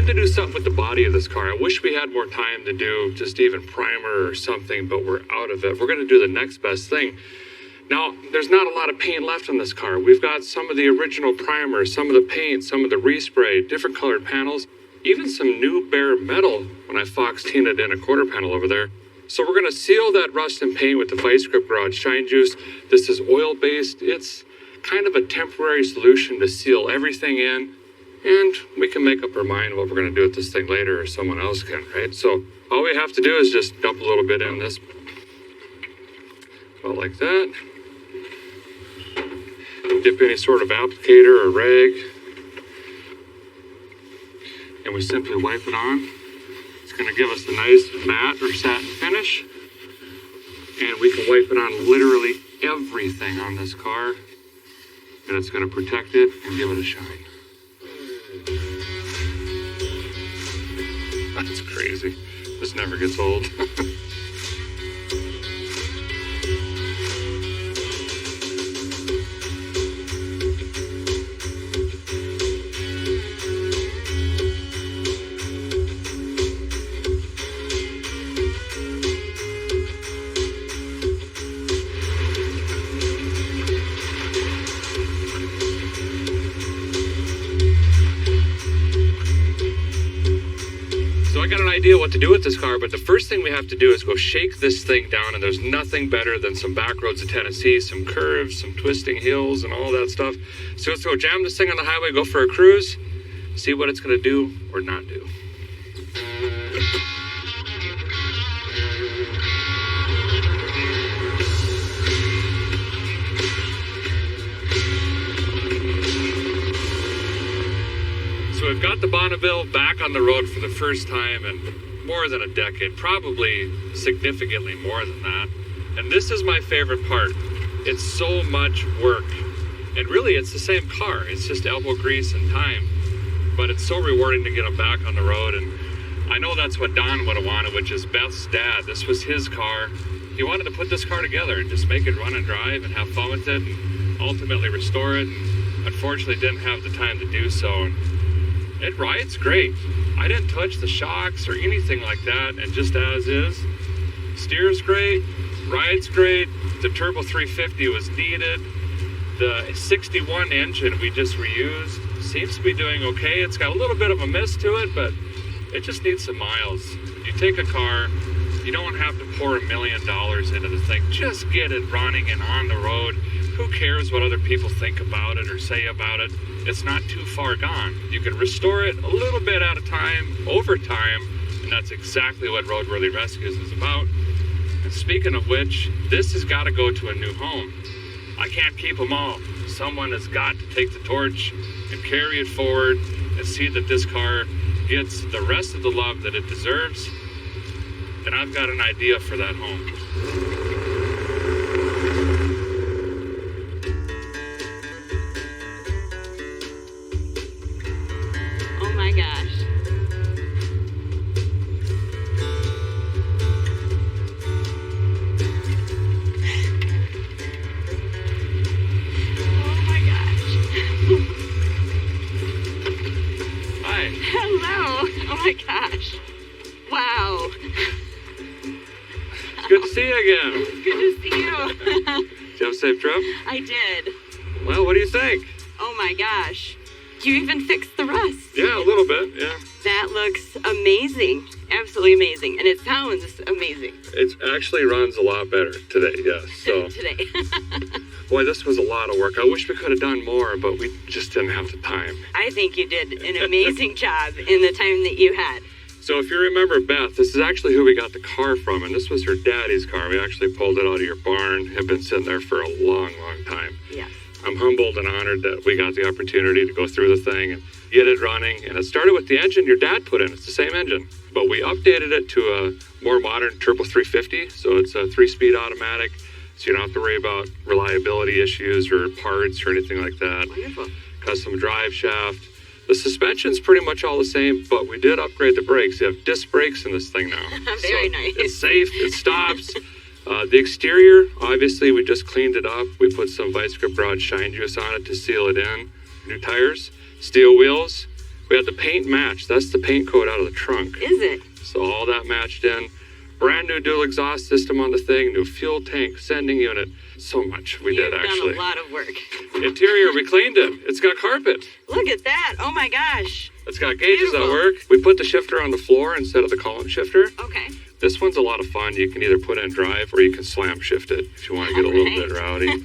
A: To do something with the body of this car. I wish we had more time to do just even primer or something, but we're out of it. We're going to do the next best thing. Now, there's not a lot of paint left on this car. We've got some of the original primer, some of the paint, some of the respray, different colored panels, even some new bare metal when I fox tinted in a quarter panel over there. So we're going to seal that rust and paint with the Vice Grip Garage Shine Juice. This is oil-based. It's kind of a temporary solution to seal everything in. And we can make up our mind what we're going to do with this thing later, or someone else can, right? So all we have to do is just dump a little bit in this. About like that. Dip any sort of applicator or rag. And we simply wipe it on. It's going to give us a nice matte or satin finish. And we can wipe it on literally everything on this car. And it's going to protect it and give it a shine. That's crazy. Just never gets old. Idea what to do with this car, but the first thing we have to do is go shake this thing down, and there's nothing better than some back roads of Tennessee, some curves, some twisting hills, and all that stuff. So let's go jam this thing on the highway, go for a cruise, see what it's going to do or not do. So we've got the Bonneville back on the road for the first time in more than a decade, probably significantly more than that. And this is my favorite part. It's so much work. And really, it's the same car. It's just elbow grease and time. But it's so rewarding to get them back on the road. And I know that's what Don would have wanted, which is Beth's dad. This was his car. He wanted to put this car together and just make it run and drive and have fun with it and ultimately restore it. And unfortunately, didn't have the time to do so. And it rides great. I didn't touch the shocks or anything like that, and just as is. Steers great, rides great. The Turbo 350 was needed. The 61 engine we just reused seems to be doing okay. It's got a little bit of a miss to it, but it just needs some miles. You take a car, you don't have to pour $1 million into the thing. Just get it running and on the road. Who cares what other people think about it or say about it? It's not too far gone. You can restore it a little bit at a time, over time, and that's exactly what Roadworthy Rescues is about. And speaking of which, this has got to go to a new home. I can't keep them all. Someone has got to take the torch and carry it forward and see that this car gets the rest of the love that it deserves. And I've got an idea for that home. Again.
D: Good to see you.
A: Did you have a safe trip?
D: I did.
A: Well, what do you think?
D: Oh my gosh. You even fixed the rust.
A: Yeah, a little bit, yeah.
D: That looks amazing. Absolutely amazing. And it sounds amazing.
A: It actually runs a lot better today, yes. So.
D: Today.
A: Boy, this was a lot of work. I wish we could have done more, but we just didn't have the time.
D: I think you did an amazing job in the time that you had.
A: So if you remember Beth, this is actually who we got the car from, and this was her daddy's car. We actually pulled it out of your barn. Had been sitting there for a long, long time.
D: Yes.
A: I'm humbled and honored that we got the opportunity to go through the thing and get it running. And it started with the engine your dad put in. It's the same engine, but we updated it to a more modern Turbo 350. So it's a 3-speed automatic, so you don't have to worry about reliability issues or parts or anything like that.
D: Wonderful.
A: Custom drive shaft. The suspension's pretty much all the same, but we did upgrade the brakes. You have disc brakes in this thing now.
D: Very nice.
A: It's safe, it stops. The exterior, obviously, we just cleaned it up. We put some Vice Grip Broad Shine Juice on it to seal it in. New tires, steel wheels. We had the paint matched. That's the paint coat out of the trunk.
D: Is it?
A: So all that matched in. Brand new dual exhaust system on the thing, new fuel tank, sending unit. So much we did, actually.
D: You've done a lot of work.
A: Interior, we cleaned it. It's got carpet.
D: Look at that. Oh my gosh.
A: It's got gauges
D: Beautiful.
A: that work. We put the shifter on the floor instead of the column shifter.
D: Okay.
A: This one's a lot of fun. You can either put it in drive or you can slam shift it if you want to get a little bit rowdy.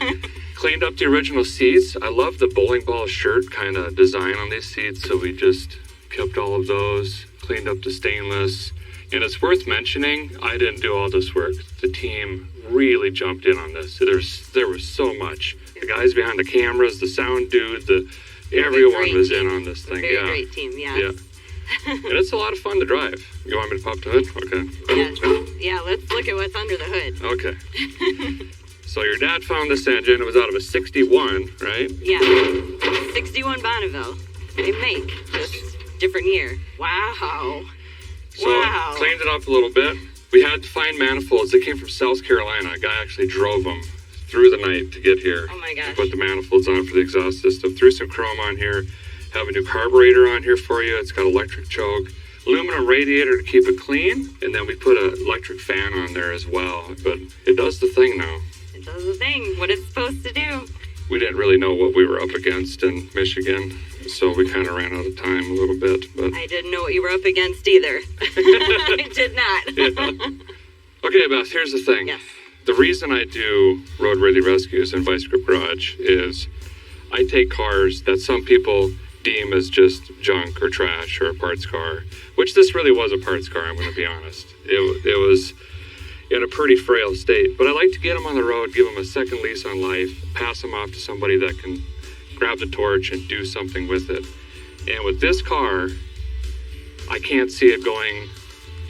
A: Cleaned up the original seats. I love the bowling ball shirt kind of design on these seats, so we just kept all of those. Cleaned up the stainless. And it's worth mentioning, I didn't do all this work. The team really jumped in on this. There was so much. The guys behind the cameras, the sound dude, everyone was in on this thing.
D: Very great team, yes.
A: Yeah. And it's a lot of fun to drive. You want me to pop the hood? Okay.
D: Yeah, let's look at what's under the hood.
A: Okay. So your dad found this engine. It was out of a 61, right?
D: Yeah. 61 Bonneville. Same make, just different year. Wow.
A: So
D: Wow.
A: cleaned it up a little bit. We had to find manifolds. They came from South Carolina. A guy actually drove them through the night to get here.
D: Oh my gosh.
A: To put the manifolds on for the exhaust system. Threw some chrome on here. Have a new carburetor on here for you. It's got electric choke. Aluminum radiator to keep it clean. And then we put an electric fan on there as well. But it does the thing now.
D: It does the thing, what it's supposed to do.
A: We didn't really know what we were up against in Michigan. So we kind of ran out of time a little bit. But
D: I didn't know what you were up against either. I did not.
A: Yeah. Okay, Beth, here's the thing.
D: Yes.
A: The reason I do Roadworthy Rescues in Vice Grip Garage is I take cars that some people deem as just junk or trash or a parts car, which this really was a parts car, I'm going to be honest. It was in a pretty frail state, but I like to get them on the road, give them a second lease on life, pass them off to somebody that can grab the torch and do something with it. And with this car, I can't see it going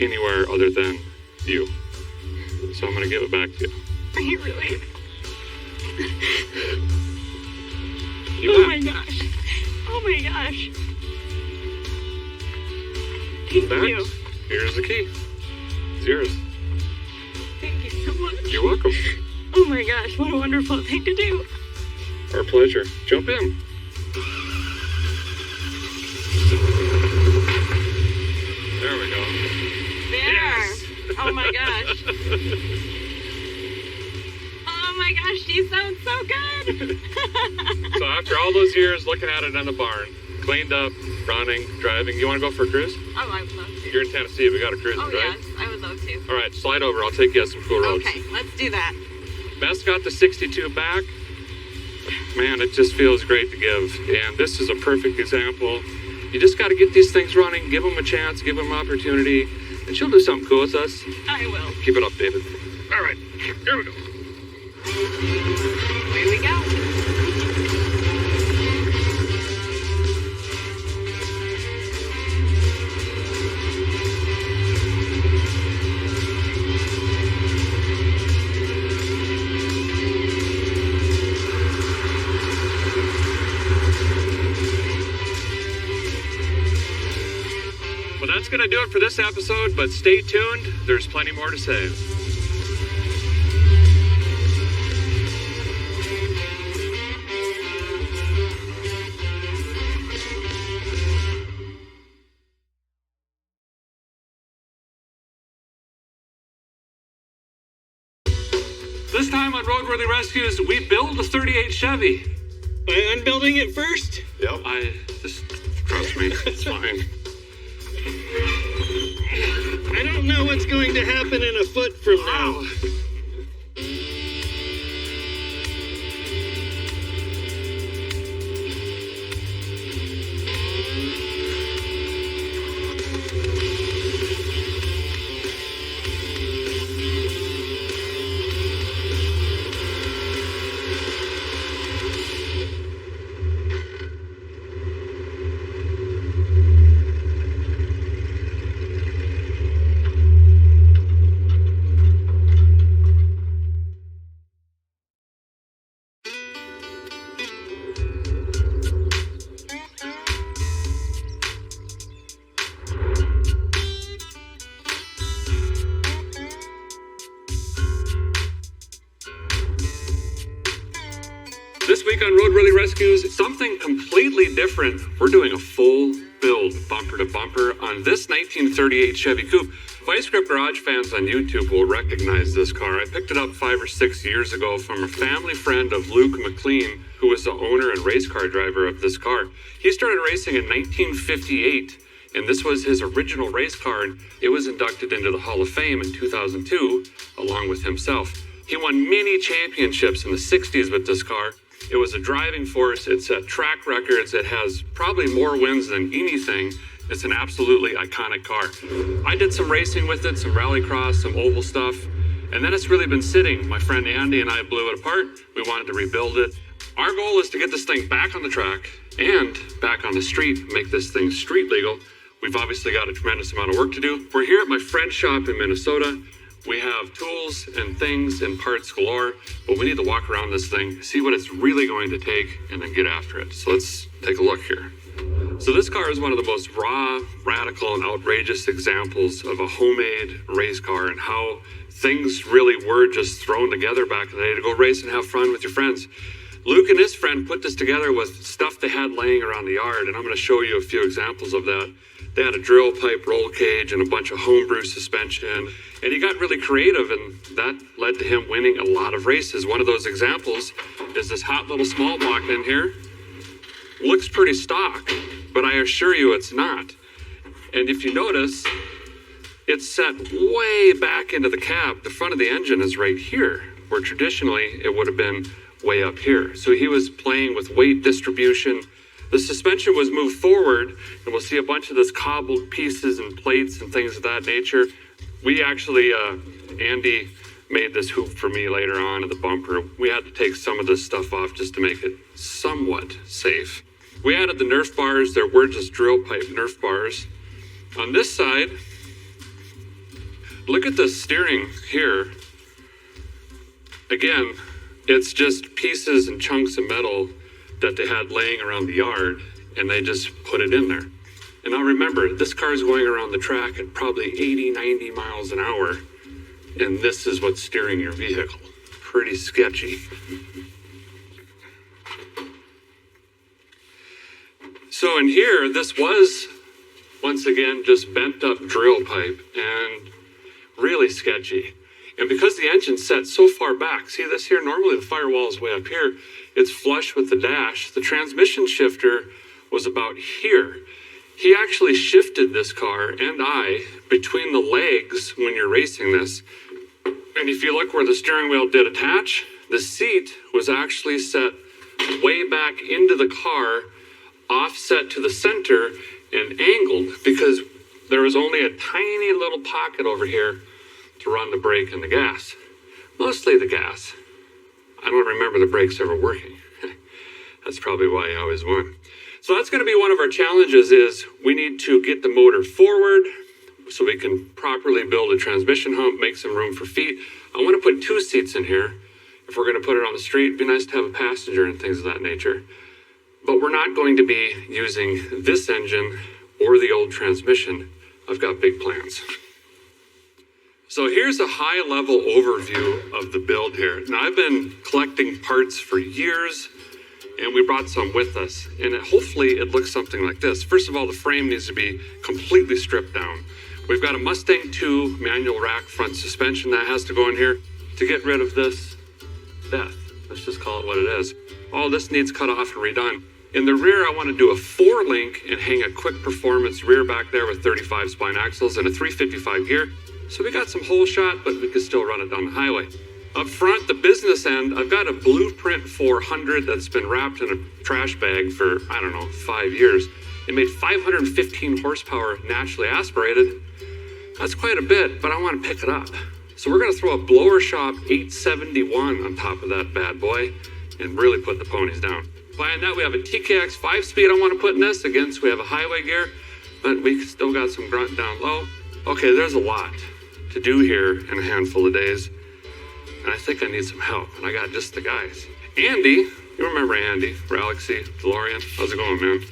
A: anywhere other than you. So I'm going to give it back to you.
D: Are you really?
A: You
D: Oh
A: bet.
D: my gosh. Oh my gosh. Thank
A: Back.
D: you.
A: Here's the key. It's yours.
D: Thank you so much.
A: You're welcome.
D: Oh my gosh, what a wonderful thing to do.
A: Our pleasure. Jump in. There we go.
D: There.
A: Yes.
D: Oh my gosh. Oh my gosh, she sounds so good.
A: So after all those years looking at it in the barn, cleaned up, running, driving, you want to go for a cruise?
D: Oh, I would love to.
A: You're in Tennessee. We got a cruise,
D: Oh,
A: right?
D: yes, I would love to.
A: All right, slide over. I'll take you on some cool roads.
D: Okay, let's do that.
A: Beth's got the 62 back. Man, it just feels great to give. And this is a perfect example. You just got to get these things running, give them a chance, give them an opportunity, and she'll do something cool with us.
D: I will.
A: Keep it updated. All right, here we go.
D: Here we go.
A: Well, that's going to do it for this episode, but stay tuned. There's plenty more to say. This time on Roadworthy Rescues, we build a 38 Chevy.
C: By unbuilding it first?
B: Yep.
A: Just trust me, it's fine.
C: I don't know what's going to happen in a foot from now.
A: This week on Roadworthy Rescues, something completely different. We're doing a full build, bumper to bumper, on this 1938 Chevy Coupe. Vice Grip Garage fans on YouTube will recognize this car. I picked it up 5 or 6 years ago from a family friend of Luke McLean, who was the owner and race car driver of this car. He started racing in 1958, and this was his original race car, and it was inducted into the Hall of Fame in 2002, along with himself. He won many championships in the 60s with this car. It was a driving force. It set track records. It has probably more wins than anything. It's an absolutely iconic car. I did some racing with it, some rallycross, some oval stuff, and then it's really been sitting. My friend Andy and I blew it apart. We wanted to rebuild it. Our goal is to get this thing back on the track and back on the street, make this thing street legal. We've obviously got a tremendous amount of work to do. We're here at my friend's shop in Minnesota. We have tools and things and parts galore, but we need to walk around this thing, see what it's really going to take, and then get after it. So let's take a look here. So this car is one of the most raw, radical, and outrageous examples of a homemade race car and how things really were just thrown together back in the day to go race and have fun with your friends. Luke and his friend put this together with stuff they had laying around the yard, and I'm going to show you a few examples of that. They had a drill pipe roll cage and a bunch of homebrew suspension, and he got really creative, and that led to him winning a lot of races. One of those examples is this hot little small block in here. Looks pretty stock, but I assure you it's not. And if you notice, it's set way back into the cab. The front of the engine is right here, where traditionally it would have been way up here. So he was playing with weight distribution. The suspension was moved forward, and we'll see a bunch of this cobbled pieces and plates and things of that nature. We actually, Andy made this hoop for me later on in the bumper. We had to take some of this stuff off just to make it somewhat safe. We added the Nerf bars. There were just drill pipe Nerf bars. On this side, look at the steering here. Again, it's just pieces and chunks of metal that they had laying around the yard, and they just put it in there. And now remember, this car is going around the track at probably 80, 90 miles an hour, and this is what's steering your vehicle. Pretty sketchy. So in here, this was, once again, just bent up drill pipe and really sketchy. And because the engine's set so far back, see this here? Normally the firewall is way up here. It's flush with the dash. The transmission shifter was about here. He actually shifted this car and I between the legs when you're racing this. And if you look where the steering wheel did attach, the seat was actually set way back into the car, offset to the center and angled, because there was only a tiny little pocket over here to run the brake and the gas. Mostly the gas. I don't remember the brakes ever working. That's probably why I always won. So that's going to be one of our challenges, is we need to get the motor forward so we can properly build a transmission hump, make some room for feet. I want to put 2 seats in here. If we're going to put it on the street, it'd be nice to have a passenger and things of that nature. But we're not going to be using this engine or the old transmission. I've got big plans. So here's a high-level overview of the build here. Now, I've been collecting parts for years, and we brought some with us. And hopefully it looks something like this. First of all, the frame needs to be completely stripped down. We've got a Mustang 2 manual rack front suspension that has to go in here to get rid of this death. Let's just call it what it is. All this needs cut off and redone. In the rear, I want to do a 4-link and hang a quick performance rear back there with 35 spine axles and a 355 gear. So we got some hole shot, but we can still run it down the highway. Up front, the business end, I've got a Blueprint 400 that's been wrapped in a trash bag for, 5 years. It made 515 horsepower naturally aspirated. That's quite a bit, but I want to pick it up. So we're going to throw a Blower Shop 871 on top of that bad boy and really put the ponies down. Behind that, we have a TKX 5-speed I want to put in this. Again, so we have a highway gear, but we still got some grunt down low. Okay, there's a lot to do here in a handful of days, and I think I need some help, and I got just the guys. Andy, you remember Andy, Galaxy, DeLorean? How's it going, man?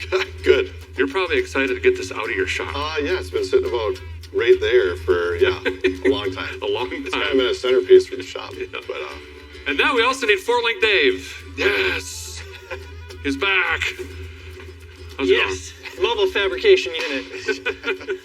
F: Good.
A: You're probably excited to get this out of your shop.
F: Yeah, it's been sitting about right there for, a long time.
A: A long time.
F: It's kind of been a centerpiece for the shop.
A: Yeah.
F: But,
A: and now we also need 4-link Dave. Yes. He's back. How's it going?
C: Mobile fabrication unit.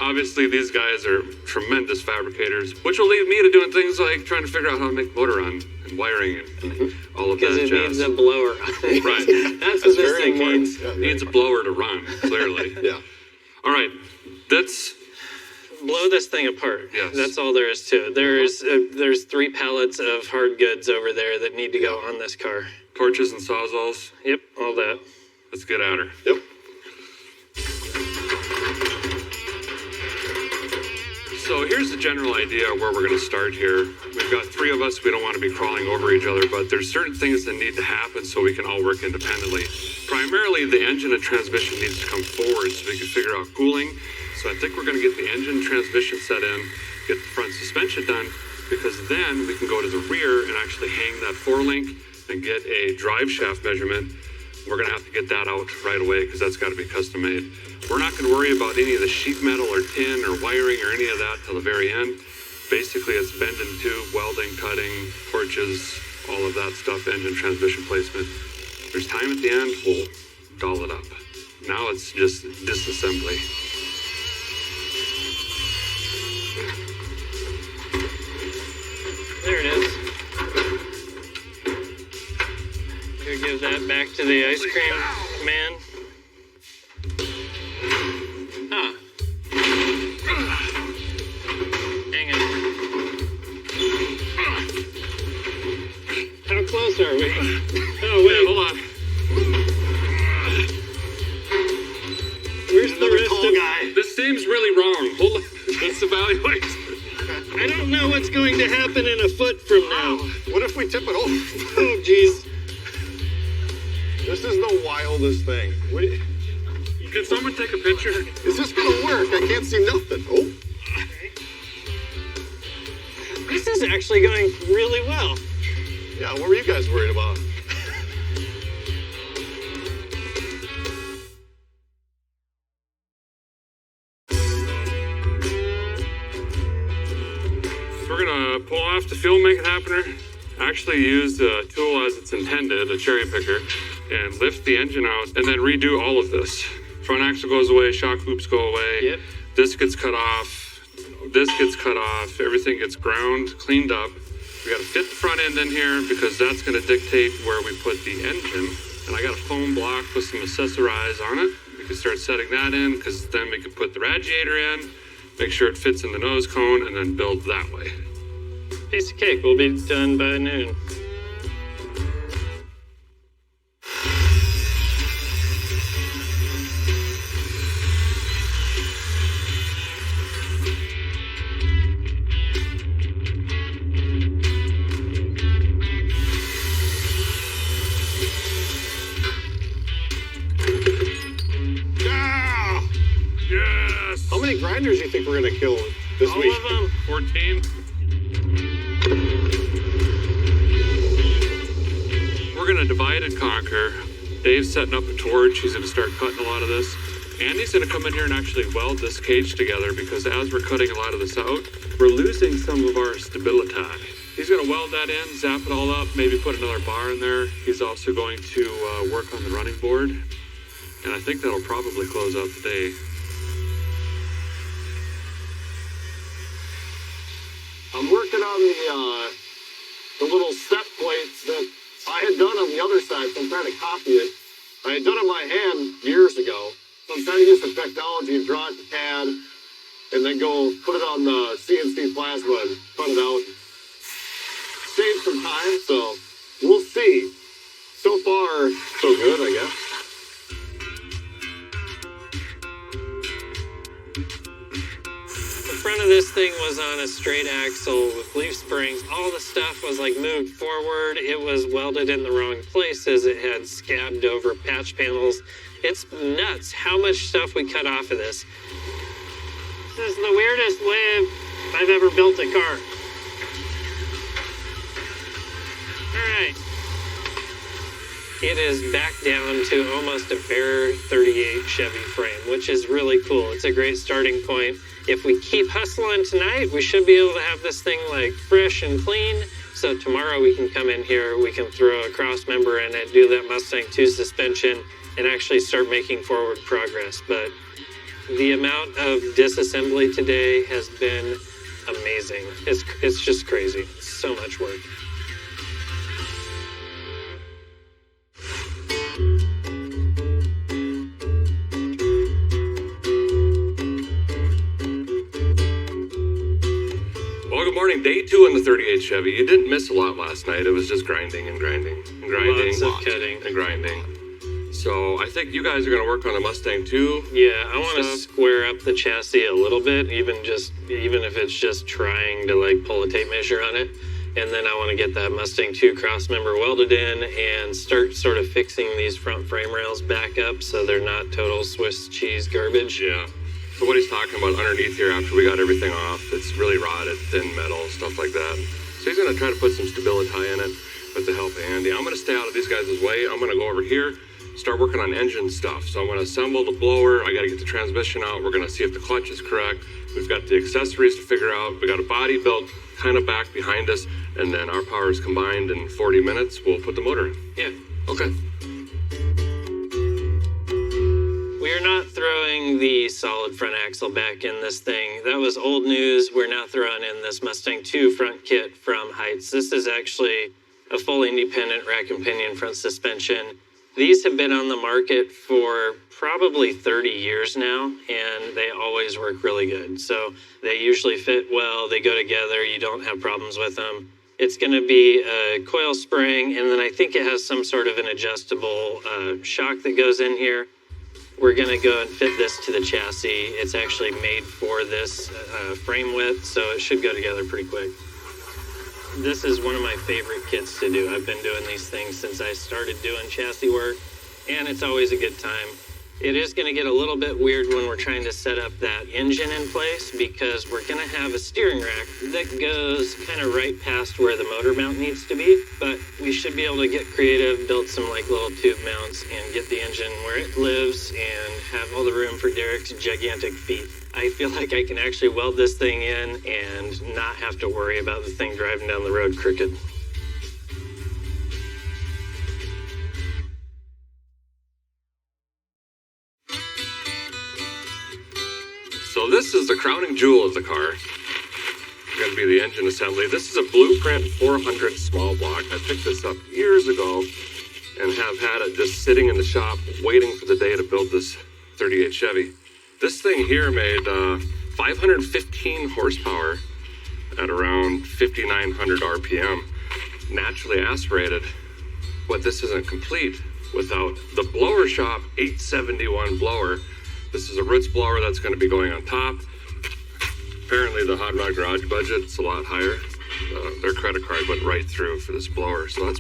A: Obviously, these guys are tremendous fabricators, which will lead me to doing things like trying to figure out how to make the motor run and wiring it and all of that
C: Because it needs a blower.
A: Right.
C: That's what this thing needs.
F: Yeah,
A: Needs a blower to run, clearly.
F: yeah.
A: All right. That's...
C: Blow this thing apart.
A: Yes.
C: That's all there is to it. There's 3 pallets of hard goods over there that need to go on this car.
A: torches and sawzalls.
C: Yep, all that.
A: Let's get at her.
F: Yep.
A: So here's the general idea of where we're going to start here. We've got 3 of us. We don't want to be crawling over each other, but there's certain things that need to happen so we can all work independently. Primarily, the engine and transmission needs to come forward so we can figure out cooling. So I think we're going to get the engine transmission set in. get the front suspension done, because then we can go to the rear and actually hang that forelink and get a drive shaft measurement. We're gonna have to get that out right away because that's gotta be custom made. We're not gonna worry about any of the sheet metal or tin or wiring or any of that till the very end. Basically, it's bend and tube, welding, cutting, torches, all of that stuff, engine transmission placement. There's time at the end, we'll doll it up. Now it's just disassembly.
C: There it is. Here, give that back to the ice cream man. Huh. Hang on. How close are we? Oh, wait, hold on. Where's the rest of
B: guy?
A: This seems really wrong. Hold on, let's evaluate.
C: I don't know what's going to happen in a foot from now.
F: What if we tip it over?
C: Oh, jeez.
F: This is the wildest thing. Wait,
A: Can someone take a picture?
F: is this gonna work? I can't see nothing. Oh,
C: This is actually going really well.
F: yeah. What were you guys worried about?
A: We're gonna pull off the fuel make it happener. Actually use the tool as it's intended, a cherry picker, and lift the engine out and then redo all of this. Front axle goes away, shock loops go away.
C: Yep.
A: This gets cut off, this gets cut off, everything gets ground, cleaned up. We gotta fit the front end in here because that's gonna dictate where we put the engine. And I got a foam block with some accessorize on it. We can start setting that in because then we can put the radiator in, make sure it fits in the nose cone, and then build that way.
C: Piece of cake. We'll be done by noon.
F: Ah!
A: Yes!
F: How many grinders do you think we're gonna kill this
C: All
F: week?
C: of them.
A: 14. We're gonna divide and conquer. Dave's setting up a torch. He's gonna start cutting a lot of this. Andy's gonna come in here and actually weld this cage together because as we're cutting a lot of this out, we're losing some of our stability. He's gonna weld that in, zap it all up, maybe put another bar in there. He's also going to work on the running board. And I think that'll probably close out the day.
F: I'm working on the little step plates that I had done on the other side, so I'm trying to copy it. I had done it by hand years ago, so I'm trying to use the technology and draw it to CAD, and then go put it on the CNC plasma and cut it out. Save some time, so we'll see. So far, so good, I guess.
C: The front of this thing was on a straight axle with leaf springs. All the stuff was like moved forward. It was welded in the wrong places. It had scabbed over patch panels. It's nuts how much stuff we cut off of this. This is the weirdest way I've ever built a car. All right. It is back down to almost a bare 38 Chevy frame, which is really cool. It's a great starting point. If we keep hustling tonight, we should be able to have this thing like fresh and clean. So tomorrow we can come in here, we can throw a cross member in it, do that Mustang 2 suspension, and actually start making forward progress. But the amount of disassembly today has been amazing. It's just crazy. It's so much work.
A: Well, good morning. Day 2 on the 38 Chevy. You didn't miss a lot last night. It was just grinding and grinding and grinding.
C: Lots of cutting.
A: And grinding. So I think you guys are going to work on the Mustang 2.
C: Yeah, I want to square up the chassis a little bit, even if it's just trying to like pull a tape measure on it. And then I want to get that Mustang 2 cross member welded in and start sort of fixing these front frame rails back up so they're not total Swiss cheese garbage.
A: Yeah. So what he's talking about underneath here after we got everything off, it's really rotted, thin metal, stuff like that. So he's gonna try to put some stability in it with the help of Andy. I'm gonna stay out of these guys' way. I'm gonna go over here, start working on engine stuff. So I'm gonna assemble the blower. I gotta get the transmission out. We're gonna see if the clutch is correct. We've got the accessories to figure out. We got a body built kind of back behind us, and then our powers combined in 40 minutes, we'll put the motor in.
C: Yeah.
A: Okay.
C: We are not throwing the solid front axle back in this thing. That was old news. We're now throwing in this Mustang 2 front kit from Heights. This is actually a full independent rack and pinion front suspension. These have been on the market for probably 30 years now, and they always work really good. So they usually fit well, they go together, you don't have problems with them. It's going to be a coil spring, and then I think it has some sort of an adjustable shock that goes in here. We're going to go and fit this to the chassis. It's actually made for this frame width, so it should go together pretty quick. This is one of my favorite kits to do. I've been doing these things since I started doing chassis work, and it's always a good time. It is going to get a little bit weird when we're trying to set up that engine in place, because we're going to have a steering rack that goes kind of right past where the motor mount needs to be, but we should be able to get creative, build some like little tube mounts, and get the engine where it lives and have all the room for Derek's gigantic feet. I feel like I can actually weld this thing in and not have to worry about the thing driving down the road crooked.
A: So this is the crowning jewel of the car. It's going to be the engine assembly. This is a Blueprint 400 small block. I picked this up years ago and have had it just sitting in the shop waiting for the day to build this 38 Chevy. This thing here made 515 horsepower at around 5,900 RPM, naturally aspirated. But this isn't complete without the blower shop 871 blower. This is a Roots blower that's going to be going on top. Apparently the Hot Rod Garage budget's a lot higher. Their credit card went right through for this blower, so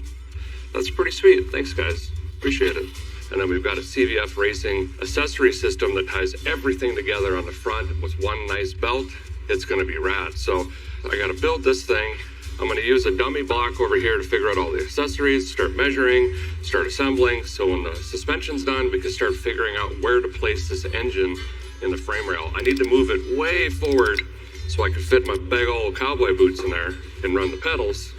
A: that's pretty sweet. Thanks, guys. Appreciate it. And then we've got a CVF Racing accessory system that ties everything together on the front with one nice belt. It's going to be rad. So I got to build this thing. I'm going to use a dummy block over here to figure out all the accessories, start measuring, start assembling. So when the suspension's done, we can start figuring out where to place this engine in the frame rail. I need to move it way forward so I can fit my big old cowboy boots in there and run the pedals,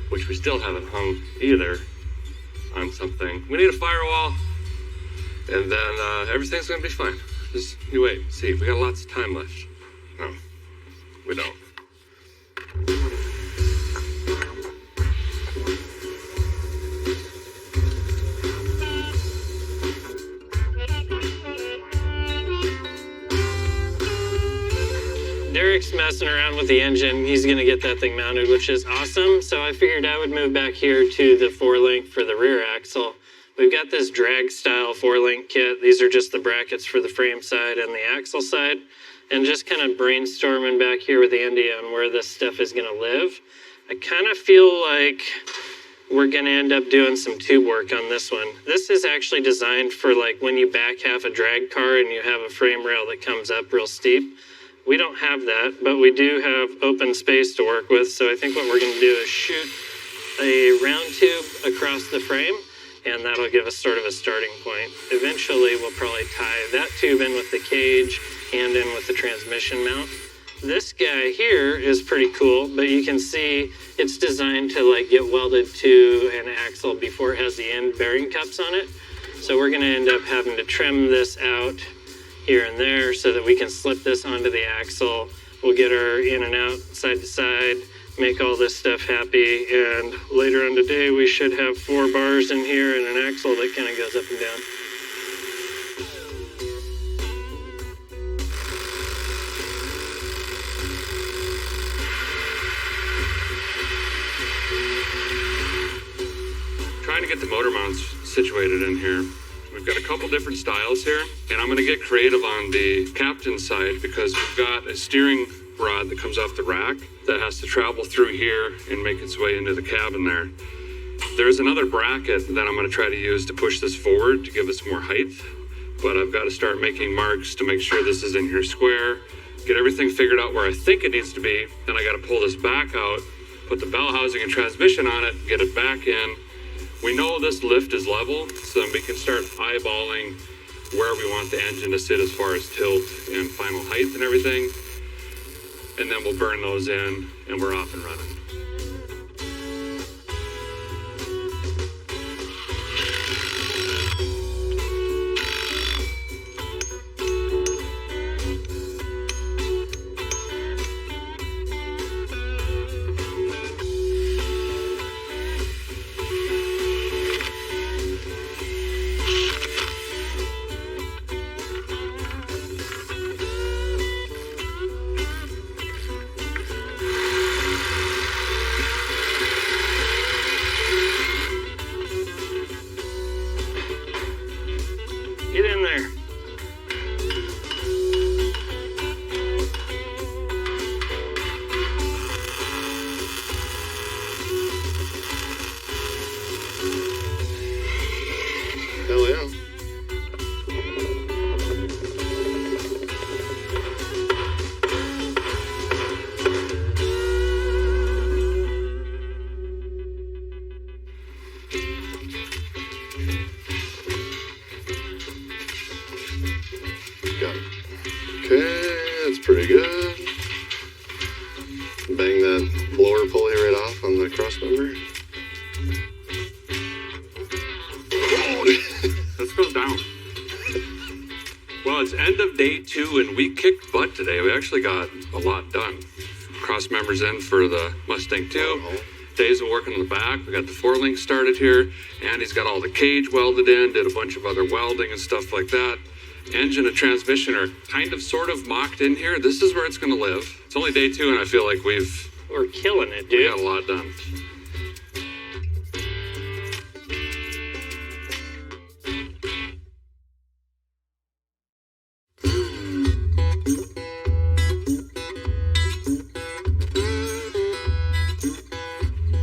A: which we still haven't hung either on something. We need a firewall, and then everything's going to be fine. Just you wait, see. We got lots of time left. No, we don't.
C: Derek's messing around with the engine. He's going to get that thing mounted, which is awesome. So I figured I would move back here to the 4-link for the rear axle. We've got this drag style 4-link kit. These are just the brackets for the frame side and the axle side. And just kind of brainstorming back here with Andy on where this stuff is going to live. I kind of feel like we're going to end up doing some tube work on this one. This is actually designed for like when you back half a drag car and you have a frame rail that comes up real steep. We don't have that, but we do have open space to work with. So I think what we're going to do is shoot a round tube across the frame, and that'll give us sort of a starting point. Eventually, we'll probably tie that tube in with the cage and in with the transmission mount. This guy here is pretty cool, but you can see it's designed to like get welded to an axle before it has the end bearing cups on it. So we're going to end up having to trim this out here and there so that we can slip this onto the axle. We'll get our in and out, side to side, make all this stuff happy, and later on today we should have 4 bars in here and an axle that kind of goes up and down.
A: Trying to get the motor mounts situated in here. We've got a couple different styles here, and I'm going to get creative on the captain's side because we've got a steering rod that comes off the rack that has to travel through here and make its way into the cabin there. There's another bracket that I'm going to try to use to push this forward to give us more height, but I've got to start making marks to make sure this is in here square, get everything figured out where I think it needs to be. Then I got to pull this back out, put the bell housing and transmission on it, get it back in. We know this lift is level, so then we can start eyeballing where we want the engine to sit as far as tilt and final height and everything. And then we'll burn those in and we're off and running.
C: Get in there.
F: Hell yeah. Got it. Okay, that's pretty good. Bang that blower pulley right off on the cross member.
A: Let's go down. Well, it's end of day 2 and we kicked butt today. We actually got a lot done. Cross members in for the Mustang 2. Dave's been working on the back. We got the 4-link started here. Andy's got all the cage welded in, did a bunch of other welding and stuff like that. Engine and transmission are kind of sort of mocked in here. This is where it's going to live. It's only day 2 and I feel like
C: We're killing it,
A: we
C: dude.
A: got a lot done.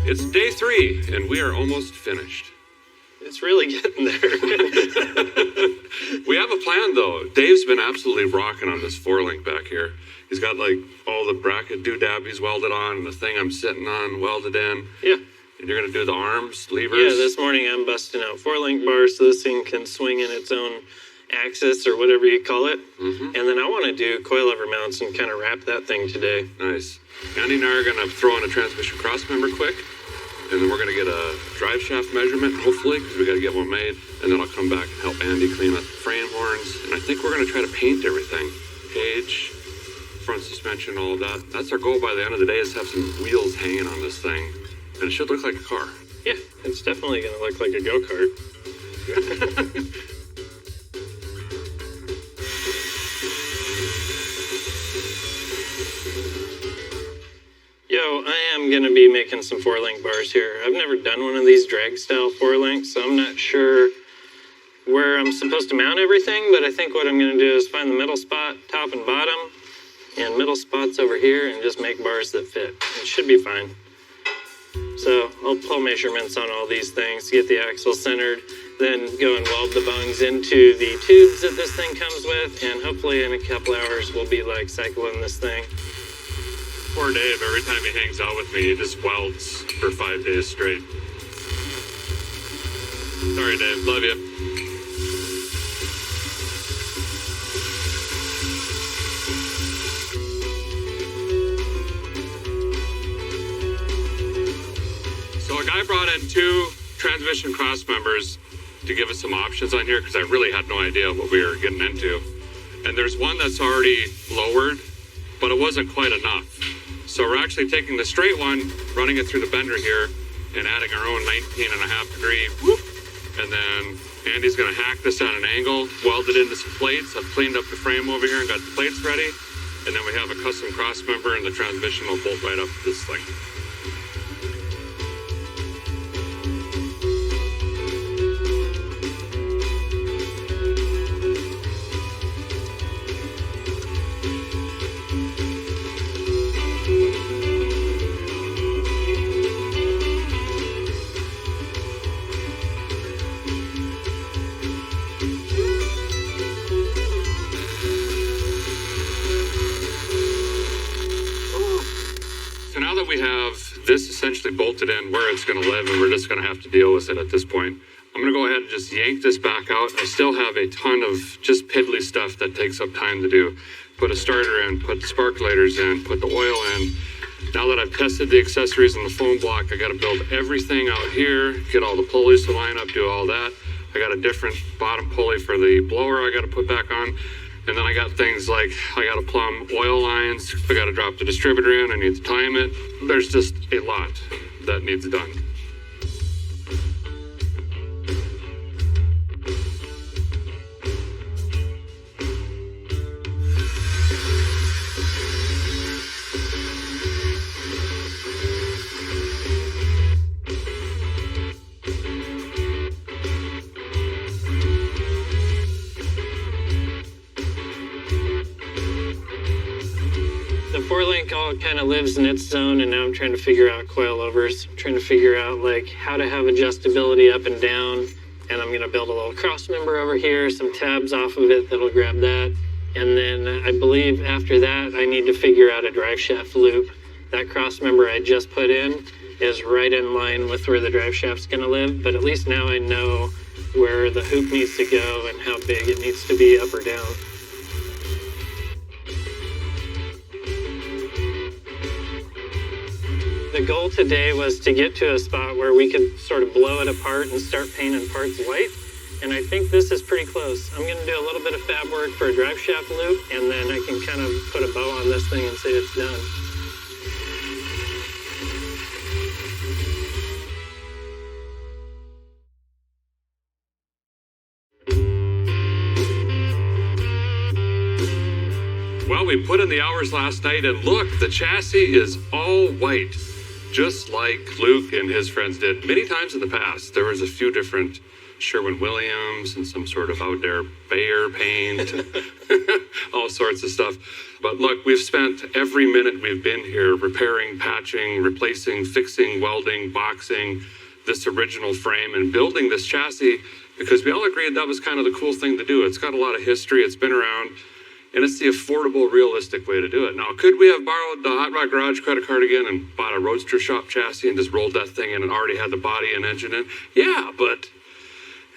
A: It's day 3 and we are almost finished.
C: It's really getting there.
A: We have a plan though. Dave's been absolutely rocking on this 4-link back here. He's got like all the bracket doodabbies welded on and the thing I'm sitting on welded in.
C: Yeah.
A: And you're gonna do the arms, levers.
C: Yeah, this morning I'm busting out 4-link bars so this thing can swing in its own axis or whatever you call it.
A: Mhm.
C: And then I want to do coilover mounts and kind of wrap that thing today.
A: Nice. Andy and I are gonna throw in a transmission cross member quick. And then we're gonna get a drive shaft measurement, hopefully, because we gotta get one made. And then I'll come back and help Andy clean up the frame horns. And I think we're gonna try to paint everything. Cage, front suspension, all of that. That's our goal by the end of the day, is to have some wheels hanging on this thing. And it should look like a car.
C: Yeah, it's definitely going to look like a go-kart. Yo, I am going to be making some 4-link bars here. I've never done one of these drag-style 4-links, so I'm not sure where I'm supposed to mount everything, but I think what I'm going to do is find the middle spot, top and bottom, and middle spots over here, and just make bars that fit. It should be fine. So I'll pull measurements on all these things, get the axle centered, then go and weld the bungs into the tubes that this thing comes with, and hopefully in a couple hours we'll be like cycling this thing.
A: Poor Dave, every time he hangs out with me, he just welds for 5 days straight. Sorry, Dave. Love you. So a guy brought in 2 transmission cross members to give us some options on here because I really had no idea what we were getting into. And there's one that's already lowered, but it wasn't quite enough. So we're actually taking the straight one, running it through the bender here, and adding our own 19.5 degree whoop. And then Andy's gonna hack this at an angle, weld it into some plates. I've cleaned up the frame over here and got the plates ready. And then we have a custom cross member and the transmission will bolt right up this thing. this essentially bolted in where it's going to live, and we're just going to have to deal with it at this point. I'm going to go ahead and just yank this back out. I still have a ton of just piddly stuff that takes up time to do. Put a starter in, put the sparklighters in, put the oil in. Now that I've tested the accessories in the foam block, I got to build everything out here, get all the pulleys to line up, do all that. I got a different bottom pulley for the blower I got to put back on. And then I got things like, I got to plumb oil lines, I got to drop the distributor in, I need to time it. There's just a lot that needs done.
C: All kind of lives in its zone, and now I'm trying to figure out coilovers. I'm trying to figure out like how to have adjustability up and down, and I'm going to build a little cross member over here, some tabs off of it that'll grab that, and then I believe after that I need to figure out a drive shaft loop. That cross member I just put in is right in line with where the drive shaft's going to live, but at least now I know where the hoop needs to go and how big it needs to be up or down. The goal today was to get to a spot where we could sort of blow it apart and start painting parts white. And I think this is pretty close. I'm going to do a little bit of fab work for a drive shaft loop, and then I can kind of put a bow on this thing and say it's done.
A: Well, we put in the hours last night, and look, the chassis is all white. Just like Luke and his friends did many times in the past. There was a few different Sherwin-Williams and some sort of out there Bayer paint, all sorts of stuff. But look, we've spent every minute we've been here repairing, patching, replacing, fixing, welding, boxing this original frame and building this chassis because we all agreed that was kind of the cool thing to do. It's got a lot of history, it's been around, and it's the affordable, realistic way to do it. Now, could we have borrowed the Hot Rod Garage credit card again and bought a Roadster Shop chassis and just rolled that thing in and already had the body and engine in? Yeah, but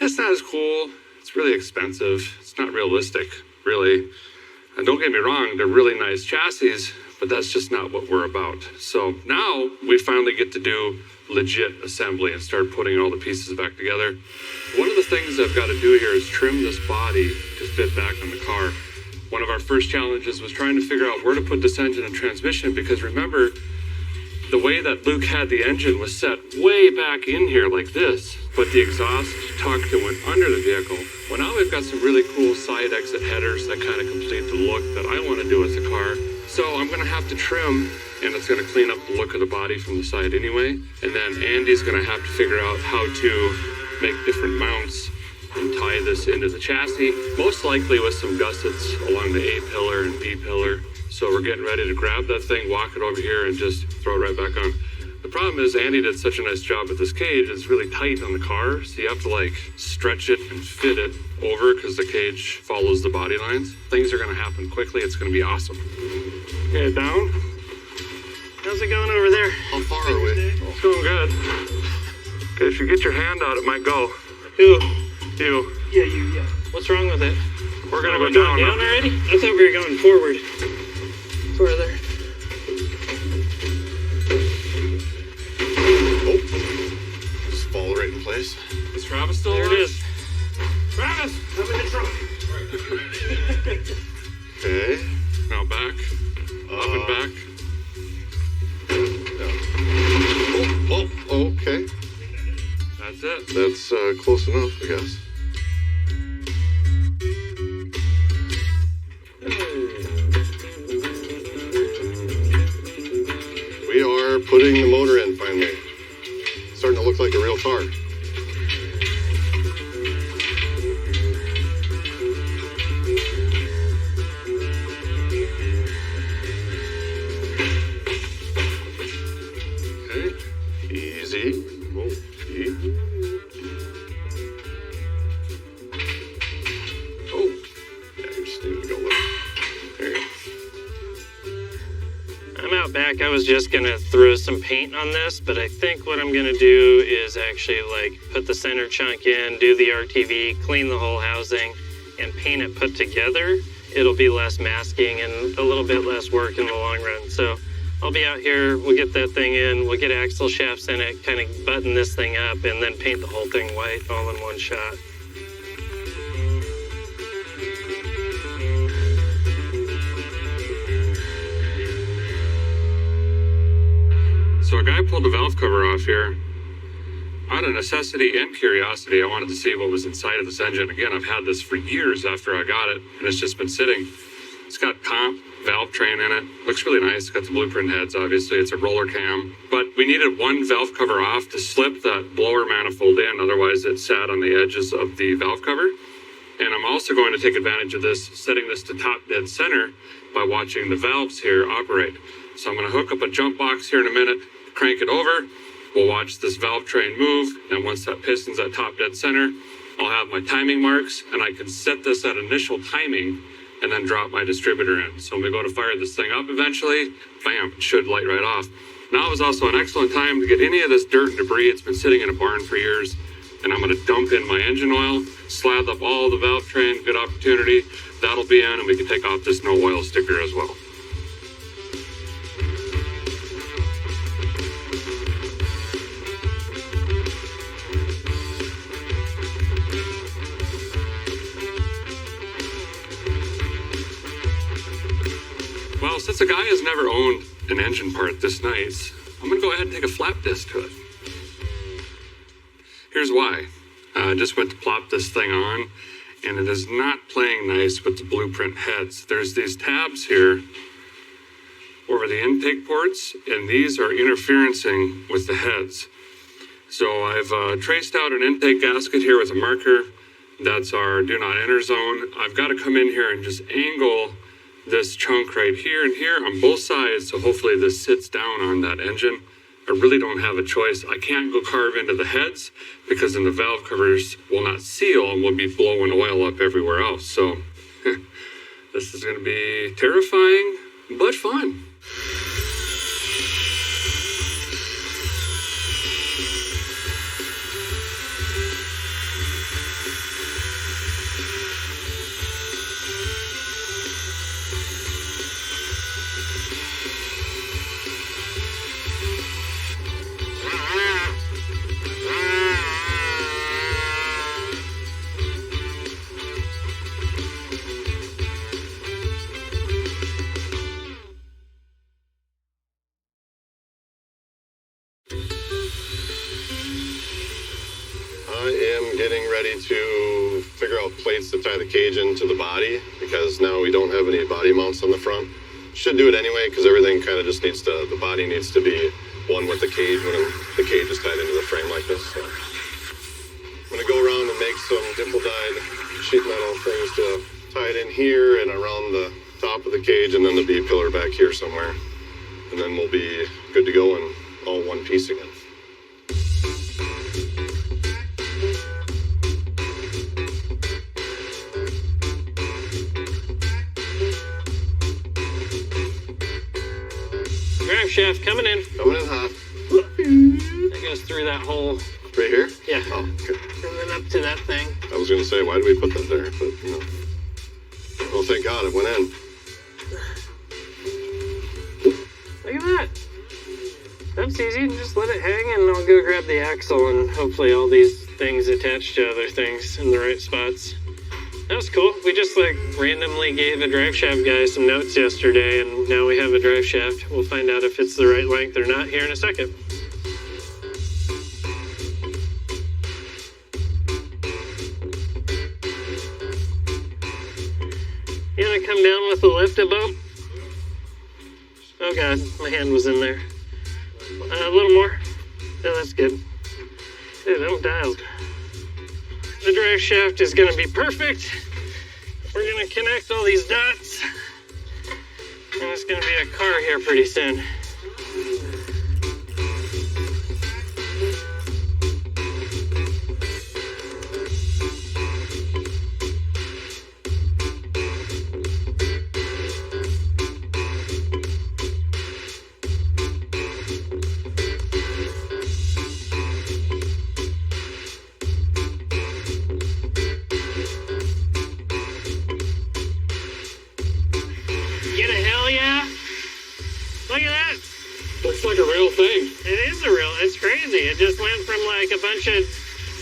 A: it's not as cool. It's really expensive. It's not realistic, really. And don't get me wrong, they're really nice chassis, but that's just not what we're about. So now we finally get to do legit assembly and start putting all the pieces back together. One of the things I've got to do here is trim this body to fit back on the car. One of our first challenges was trying to figure out where to put this engine and transmission, because remember, the way that Luke had the engine was set way back in here like this, but the exhaust tucked and went under the vehicle. Well, now we've got some really cool side exit headers that kind of complete the look that I want to do with the car. So I'm going to have to trim, and it's going to clean up the look of the body from the side anyway. And then Andy's going to have to figure out how to make different mounts and tie this into the chassis, most likely with some gussets along the A pillar and B pillar. So we're getting ready to grab that thing, walk it over here, and just throw it right back on. The problem is Andy did such a nice job with this cage. It's really tight on the car, so you have to like stretch it and fit it over because the cage follows the body lines. Things are going to happen quickly. It's going to be awesome. Okay, down.
C: How's it going over there?
B: How far are we?
A: It's going good. Okay, if you get your hand out, it might go.
C: Who?
A: You.
C: Yeah, you, yeah. What's wrong with it?
A: We're going to
C: We're
A: go
C: going
A: down.
C: down already? I thought we were going forward. Further.
B: Oh, just fall right in place.
A: Is Travis still
C: There
A: alive?
C: it is. Travis, come in the trunk.
B: Okay.
A: Now back. Up and back.
B: Oh, okay.
A: That's it.
B: That's close enough, I guess. We are putting the motor in finally. Starting to look like a real car. Okay. Easy. Okay. Oh. Yeah, you just need to go look. There you go.
C: I'm out back track, I was just gonna throw some paint on this, but I think what I'm gonna do is actually like put the center chunk in, do the RTV, clean the whole housing, and paint it put together. It'll be less masking and a little bit less work in the long run. So I'll be out here, we'll get that thing in, we'll get axle shafts in it, kind of button this thing up, and then paint the whole thing white all in one shot.
A: So a guy pulled the valve cover off here. Out of necessity and curiosity, I wanted to see what was inside of this engine. Again, I've had this for years after I got it, and it's just been sitting. It's got comp valve train in it. Looks really nice. Got the blueprint heads, obviously. It's a roller cam. But we needed one valve cover off to slip that blower manifold in. Otherwise, it sat on the edges of the valve cover. And I'm also going to take advantage of this, setting this to top dead center by watching the valves here operate. So I'm going to hook up a jump box here in a minute, crank it over. We'll watch this valve train move, and once that piston's at top dead center, I'll have my timing marks, and I can set this at initial timing and then drop my distributor in. So when we go to fire this thing up eventually, bam, it should light right off. Now is also an excellent time to get any of this dirt and debris. It's been sitting in a barn for years, and I'm gonna dump in my engine oil, slather up all the valve train, good opportunity. That'll be in, and we can take off this no oil sticker as well. Well, since the guy has never owned an engine part this nice, I'm gonna go ahead and take a flap disc to it. Here's why. I just went to plop this thing on, and it is not playing nice with the blueprint heads. There's these tabs here over the intake ports, and these are interferencing with the heads. So I've traced out an intake gasket here with a marker. That's our do not enter zone. I've got to come in here and just angle this chunk right here and here on both sides, so hopefully this sits down on that engine. I really don't have a choice. I can't go carve into the heads because then the valve covers will not seal and will be blowing oil up everywhere else. So this is going to be terrifying, but fun.
F: To figure out plates to tie the cage into the body, because now we don't have any body mounts on the front. Should do it anyway, because everything kind of just needs to, the body needs to be one with the cage when the cage is tied into the frame like this. So I'm going to go around and make some dimple dyed sheet metal things to tie it in here and around the top of the cage, and then the B pillar back here somewhere. And then we'll be good to go and all one piece again.
C: Drive shaft coming in.
F: Coming in hot.
C: That goes through that hole.
F: Right here?
C: Yeah.
F: Oh, okay.
C: And then up to that thing.
F: I was going to say, why did we put that there? But, you know. Oh, thank God it went in.
C: Look at that. That's easy. Just let it hang and I'll go grab the axle and hopefully all these things attach to other things in the right spots. That was cool. We just like randomly gave a drive shaft guy some notes yesterday, and now we have a drive shaft. We'll find out if it's the right length or not here in a second. You gonna come down with the lift above? Oh God, my hand was in there. A little more. Yeah, that's good. Dude, I'm dialed. The drive shaft is going to be perfect. We're going to connect all these dots. And it's going to be a car here pretty soon. crazy. It just went from like a bunch of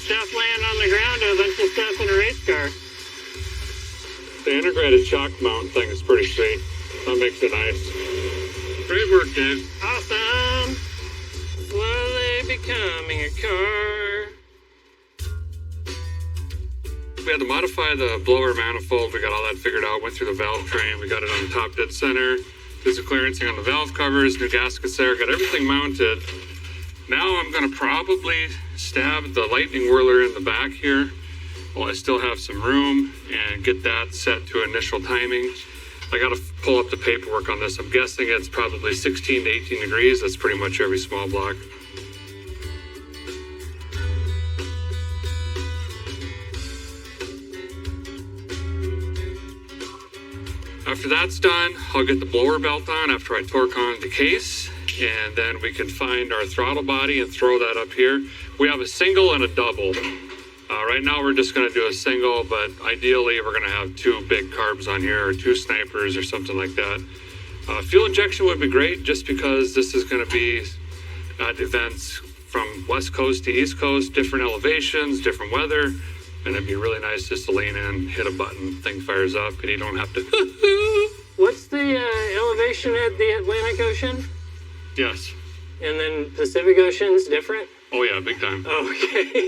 C: stuff laying on the ground to a bunch of stuff in a race car.
A: The integrated shock mount thing is pretty sweet. That makes it nice. Great work, Dave.
C: Awesome. Slowly becoming a car.
A: We had to modify the blower manifold. We got all that figured out. Went through the valve train. We got it on the top dead center. Did some clearancing on the valve covers. New gaskets there. Got everything mounted. Now I'm going to probably stab the lightning whirler in the back here while I still have some room and get that set to initial timing. I got to pull up the paperwork on this. I'm guessing it's probably 16 to 18 degrees. That's pretty much every small block. After that's done, I'll get the blower belt on after I torque on the case, and then we can find our throttle body and throw that up here. We have a single and a double. Right now we're just going to do a single, but ideally we're going to have two big carbs on here, or two snipers or something like that. Fuel injection would be great, just because this is going to be at events from west coast to east coast, different elevations, different weather. And it'd be really nice just to lean in, hit a button, thing fires up, and you don't have to.
C: What's the elevation at the Atlantic Ocean?
A: Yes.
C: And then Pacific Ocean's different?
A: Oh yeah, big time.
C: Okay.